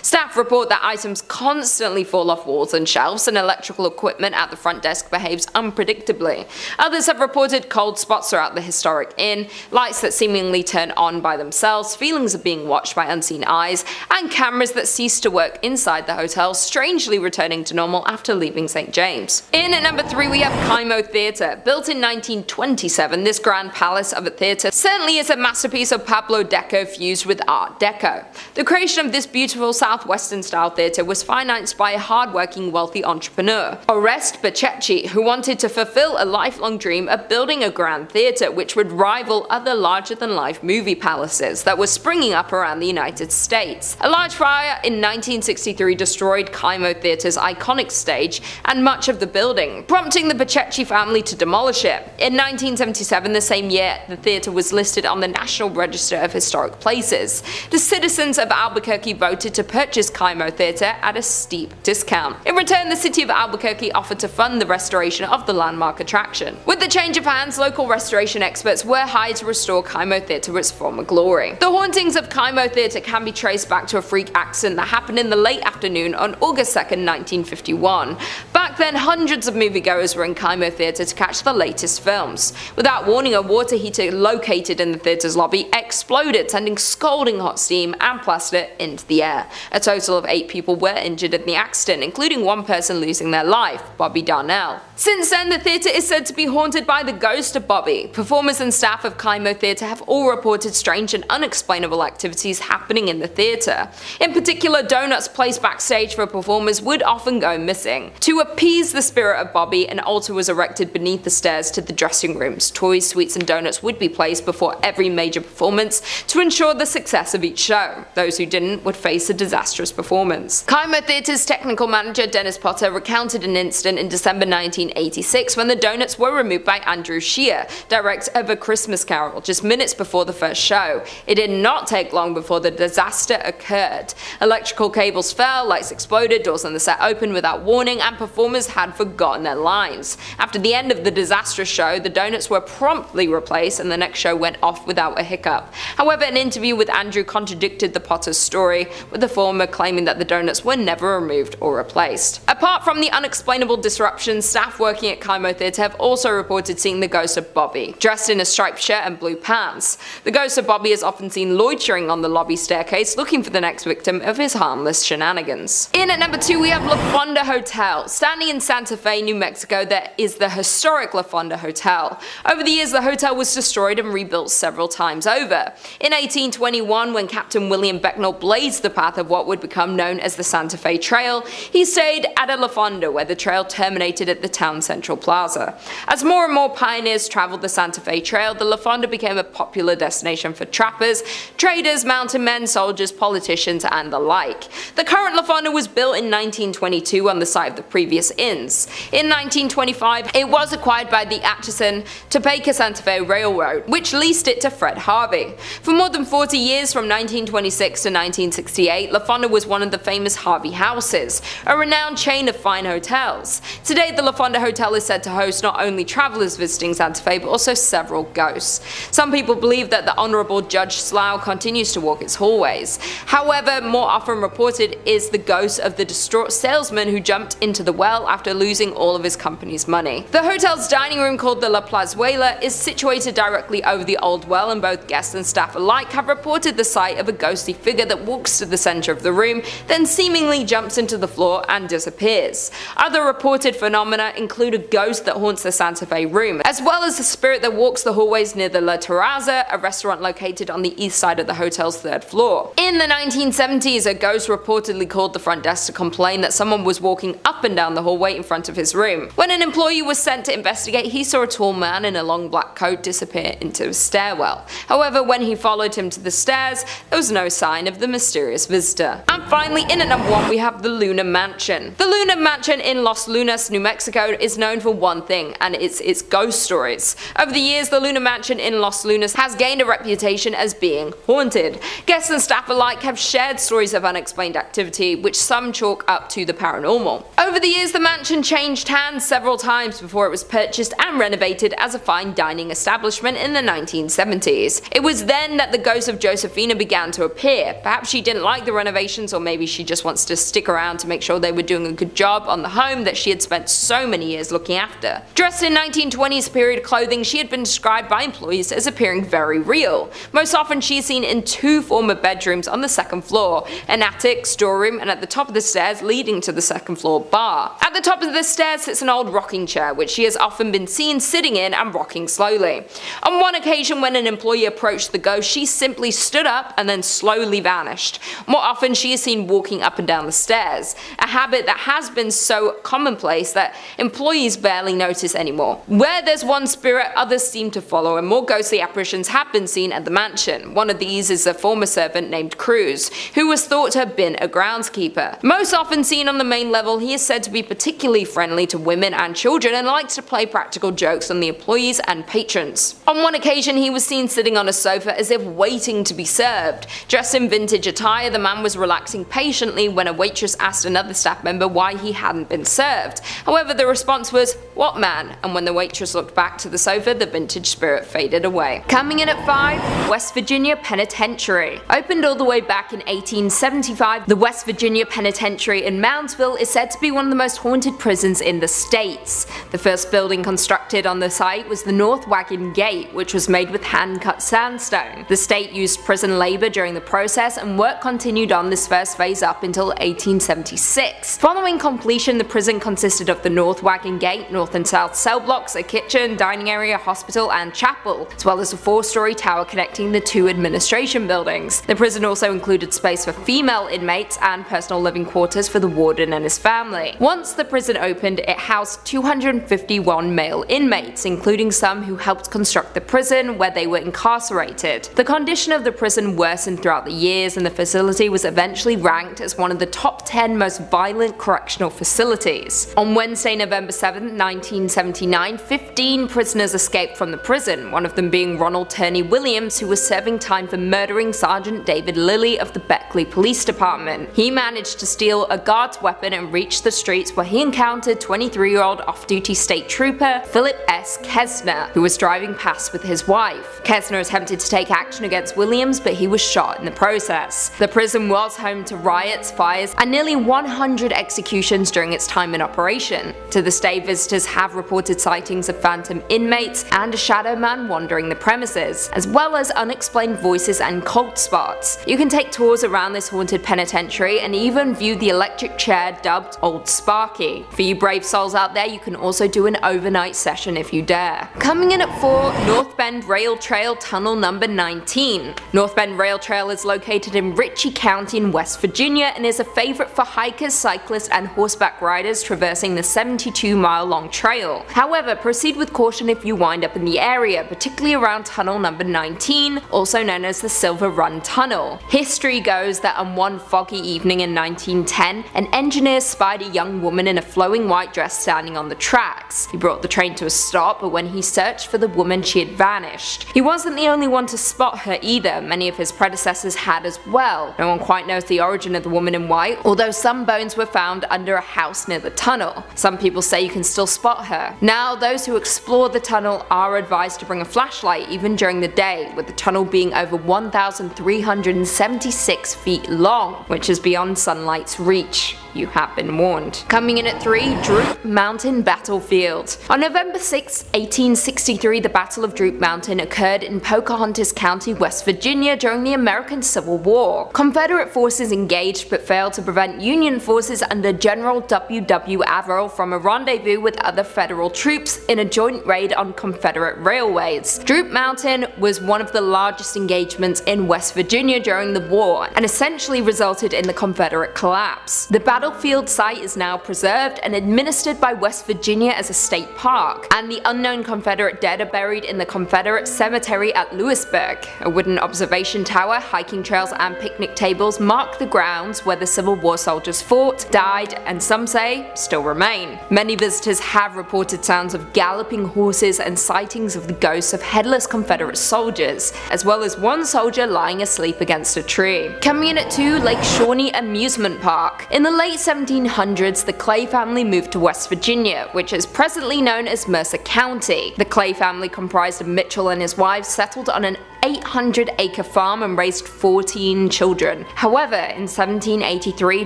Staff report that items constantly fall off walls and shelves, and electrical equipment at the front desk behaves unpredictably. Others have reported cold spots throughout the historic inn, lights that seemingly turn on by themselves, feelings of being watched by unseen eyes, and cameras cameras that ceased to work inside the hotel, strangely returning to normal after leaving St. James. In at number 3 we have Kaimo Theatre. Built in 1927, this grand palace of a theatre certainly is a masterpiece of Pablo Deco fused with Art Deco. The creation of this beautiful southwestern style theatre was financed by a hard-working wealthy entrepreneur, Oreste Bacecci, who wanted to fulfill a lifelong dream of building a grand theatre which would rival other larger-than-life movie palaces that were springing up around the United States. A large fire in 1963 destroyed Kaimo Theatre's iconic stage and much of the building, prompting the Bacecci family to demolish it. In 1977, the same year, the theatre was listed on the National Register of Historic Places. The citizens of Albuquerque voted to purchase Kaimo Theatre at a steep discount. In return, the city of Albuquerque offered to fund the restoration of the landmark attraction. With the change of hands, local restoration experts were hired to restore Kaimo Theatre to its former glory. The hauntings of Kaimo Theatre can be traced back to a freak accident that happened in the late afternoon on August 2nd, 1951. Back then, hundreds of moviegoers were in Kaimo Theatre to catch the latest films. Without warning, a water heater located in the theatre's lobby exploded, sending scalding hot steam and plaster into the air. A total of 8 people were injured in the accident, including one person losing their life, Bobby Darnell. Since then, the theatre is said to be haunted by the ghost of Bobby. Performers and staff of Kaimo Theatre have all reported strange and unexplainable activities happening in the theatre. In particular, donuts placed backstage for performers would often go missing. To appease the spirit of Bobby, an altar was erected beneath the stairs to the dressing rooms. Toys, sweets and donuts would be placed before every major performance to ensure the success of each show. Those who didn't would face a disastrous performance. Kaimo Theatre's technical manager Dennis Potter recounted an incident in December 1986 when the donuts were removed by Andrew Shear, director of A Christmas Carol, just minutes before the first show. It did not take long before the disaster occurred. Electrical cables fell, lights exploded, doors on the set opened without warning, and performers had forgotten their lines. After the end of the disastrous show, the donuts were promptly replaced and the next show went off without a hiccup. However, an interview with Andrew contradicted the Potter's story, with the former claiming that the donuts were never removed or replaced. Apart from the unexplainable disruptions, staff working at Kaimo Theatre have also reported seeing the ghost of Bobby, dressed in a striped shirt and blue pants. The ghost of Bobby is often seen loitering on the lobby staircase, looking for the next victim of his harmless shenanigans. In at number 2 we have La Fonda Hotel. Standing in Santa Fe, New Mexico, there is the historic La Fonda Hotel. Over the years, the hotel was destroyed and rebuilt several times over. In 1821, when Captain William Becknell blazed the path of what would become known as the Santa Fe Trail, he stayed at a La Fonda where the trail terminated at the town central plaza. As more and more pioneers traveled the Santa Fe Trail, the La Fonda became a popular destination for trappers, traders, mountain men, soldiers, politicians, and the like. The current La Fonda was built in 1922 on the site of the previous inns. In 1925, it was acquired by the Atchison, Topeka Santa Fe Railroad, which leased it to Fred Harvey. For more than 40 years, from 1926 to 1968, La Fonda was one of the famous Harvey houses, a renowned chain of fine hotels. Today, the La Fonda Hotel is said to host not only travelers visiting Santa Fe, but also several ghosts. Some people believe that the Honorable Judge Slough continues to walk its hallways. However, more often reported is the ghost of the distraught salesman who jumped into the well after losing all of his company's money. The hotel's dining room, called the La Plazuela, is situated directly over the old well, and both guests and staff alike have reported the sight of a ghostly figure that walks to the center of the room, then seemingly jumps into the floor and disappears. Other reported phenomena include a ghost that haunts the Santa Fe room, as well as a spirit that walks the hallways near the La Terraza, a restaurant located on the east side of the hotel's 3rd floor. In the 1970s, a ghost reportedly called the front desk to complain that someone was walking up and down the hallway in front of his room. When an employee was sent to investigate, he saw a tall man in a long black coat disappear into a stairwell. However, when he followed him to the stairs, there was no sign of the mysterious visitor. And finally, in at number 1, we have the Luna Mansion. The Luna Mansion in Los Lunas, New Mexico is known for one thing, and it's its ghost stories. Over the years, the Luna Mansion in Los Lunas has gained a reputation as being haunted. Guests and staff alike have shared stories of unexplained activity, which some chalk up to the paranormal. Over the years, the mansion changed hands several times before it was purchased and renovated as a fine dining establishment in the 1970s. It was then that the ghost of Josephina began to appear. Perhaps she didn't like the renovations, or maybe she just wants to stick around to make sure they were doing a good job on the home that she had spent so many years looking after. Dressed in 1920s period clothing, she had been described by employees as appearing very real. Most often she is seen in two former bedrooms on the second floor, an attic, storeroom, and at the top of the stairs leading to the second floor bar. At the top of the stairs sits an old rocking chair, which she has often been seen sitting in and rocking slowly. On one occasion when an employee approached the ghost, she simply stood up and then slowly vanished. More often she is seen walking up and down the stairs, a habit that has been so commonplace that employees barely notice anymore. Where there's one spirit, others seem to follow, and more ghostly apparitions have been seen at the mansion. One of these is a former servant named Cruz, who was thought to have been a groundskeeper. Most often seen on the main level, he is said to be particularly friendly to women and children and likes to play practical jokes on the employees and patrons. On one occasion he was seen sitting on a sofa as if waiting to be served. Dressed in vintage attire, the man was relaxing patiently when a waitress asked another staff member why he hadn't been served. However, the response was, "What man?" and when the waitress looked back to the sofa, the vintage spirit faded away. Coming in at 5, West Virginia Penitentiary. Opened all the way back in 1875, the West Virginia Penitentiary in Moundsville is said to be one of the most haunted prisons in the states. The first building constructed on the site was the North Wagon Gate, which was made with hand-cut sandstone. The state used prison labor during the process, and work continued on this first phase up until 1876. Following completion, the prison consisted of the North Wagon Gate, north and south cell blocks, a kitchen, dining area, hospital, and chapel, as well as a 4-story tower connecting the two administration buildings. The prison also included space for female inmates and personal living quarters for the warden and his family. Once the prison opened, it housed 251 male inmates, including some who helped construct the prison where they were incarcerated. The condition of the prison worsened throughout the years, and the facility was eventually ranked as one of the top 10 most violent correctional facilities. On Wednesday, November 7, 1979, 15 prisoners escaped from the prison, one of them being Ronald Turney Williams, who was serving time for murdering Sergeant David Lilly of the Beckley Police Department. He managed to steal a guard's weapon and reach the streets, where he encountered 23-year-old off-duty state trooper Philip S. Kesner, who was driving past with his wife. Kesner attempted to take action against Williams, but he was shot in the process. The prison was home to riots, fires, and nearly 100 executions during its time in operation. To this day, visitors have reported sightings of phantom inmates and a shadow man wandering the premises, as well as unexplained voices and cold spots. You can take tours around this haunted penitentiary and even view the electric chair dubbed Old Sparky. For you brave souls out there, you can also do an overnight session if you dare. Coming in at 4, North Bend Rail Trail Tunnel number 19. North Bend Rail Trail is located in Ritchie County in West Virginia and is a favorite for hikers, cyclists, and horseback riders traversing the 72-mile-long trail. However, proceed with caution if you wind up in the area, particularly around tunnel number 19, also known as the Silver Run Tunnel. History goes that on one foggy evening in 1910, an engineer spied a young woman in a flowing white dress standing on the tracks. He brought the train to a stop, but when he searched for the woman, she had vanished. He wasn't the only one to spot her either, many of his predecessors had as well. No one quite knows the origin of the woman in white, although some bones were found under a house near the tunnel. Some people say you can still spot her. Now, those who explore the tunnel are advised to bring a flashlight even during the day, with the tunnel being over 1,376 feet long, which is beyond sunlight's reach. You have been warned. Coming in at 3, Droop Mountain Battlefield. On November 6, 1863, the Battle of Droop Mountain occurred in Pocahontas County, West Virginia during the American Civil War. Confederate forces engaged but failed to prevent Union forces under General W. Averill from a rendezvous with other Federal troops in a joint raid on Confederate railways. Droop Mountain was one of the largest engagements in West Virginia during the war and essentially resulted in the Confederate collapse. The battlefield site is now preserved and administered by West Virginia as a state park, and the unknown Confederate dead are buried in the Confederate Cemetery at Lewisburg. A wooden observation tower, hiking trails, and picnic tables mark the grounds where the Civil War soldiers fought, died, and some say still remain. Many visitors have reported sounds of galloping horses and sightings of the ghosts of headless Confederate soldiers, as well as one soldier lying asleep against a tree. Coming in at 2, Lake Shawnee Amusement Park. In the late late 1700s, the Clay family moved to West Virginia, which is presently known as Mercer County. The Clay family, comprised of Mitchell and his wife, settled on an 800-acre farm and raised 14 children. However, in 1783,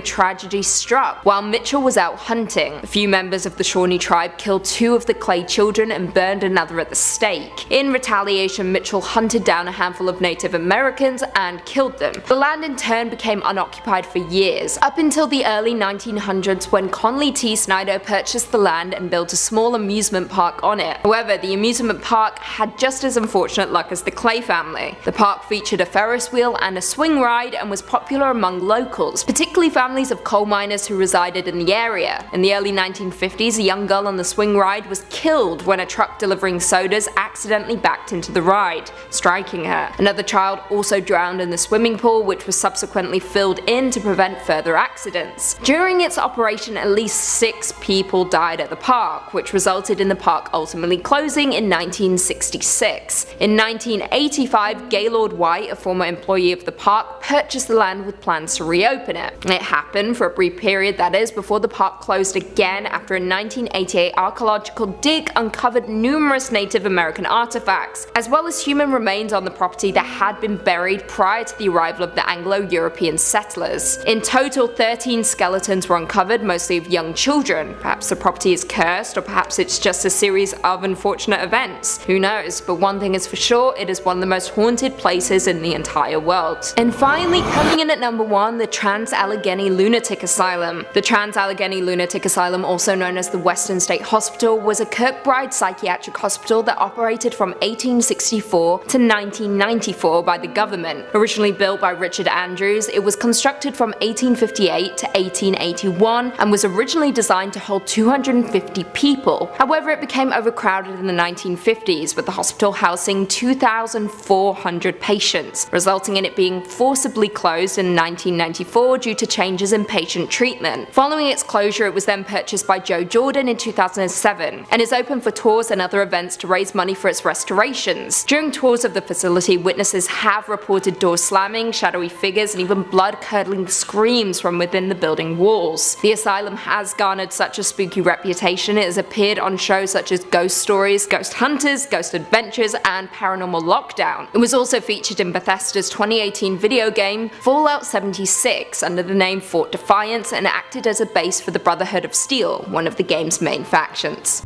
tragedy struck. While Mitchell was out hunting, a few members of the Shawnee tribe killed 2 of the Clay children and burned another at the stake. In retaliation, Mitchell hunted down a handful of Native Americans and killed them. The land in turn became unoccupied for years, up until the early 1900s when Conley T. Snyder purchased the land and built a small amusement park on it. However, the amusement park had just as unfortunate luck as the Clay family. The park featured a Ferris wheel and a swing ride and was popular among locals, particularly families of coal miners who resided in the area. In the early 1950s, a young girl on the swing ride was killed when a truck delivering sodas accidentally backed into the ride, striking her. Another child also drowned in the swimming pool, which was subsequently filled in to prevent further accidents. During its operation, at least 6 people died at the park, which resulted in the park ultimately closing in 1966. In 1985, Gaylord White, a former employee of the park, purchased the land with plans to reopen it. It happened for a brief period, that is, before the park closed again after a 1988 archaeological dig uncovered numerous Native American artifacts, as well as human remains on the property that had been buried prior to the arrival of the Anglo-European settlers. In total, 13 skeletons were uncovered, mostly of young children. Perhaps the property is cursed, or perhaps it's just a series of unfortunate events. Who knows? But one thing is for sure, it is one of the most haunted places in the entire world. And finally, coming in at number 1, the Trans-Allegheny Lunatic Asylum. The Trans-Allegheny Lunatic Asylum, also known as the Western State Hospital, was a Kirkbride psychiatric hospital that operated from 1864 to 1994 by the government. Originally built by Richard Andrews, it was constructed from 1858 to 1881 and was originally designed to hold 250 people. However, it became overcrowded in the 1950s, with the hospital housing 2,400 patients, resulting in it being forcibly closed in 1994 due to changes in patient treatment. Following its closure, it was then purchased by Joe Jordan in 2007 and is open for tours and other events to raise money for its restorations. During tours of the facility, witnesses have reported doors slamming, shadowy figures, and even blood-curdling screams from within the building walls. The asylum has garnered such a spooky reputation, it has appeared on shows such as Ghost Stories, Ghost Hunters, Ghost Adventures, and Paranormal Lockdown. It was also featured in Bethesda's 2018 video game Fallout 76 under the name Fort Defiance and acted as a base for the Brotherhood of Steel, one of the game's main factions.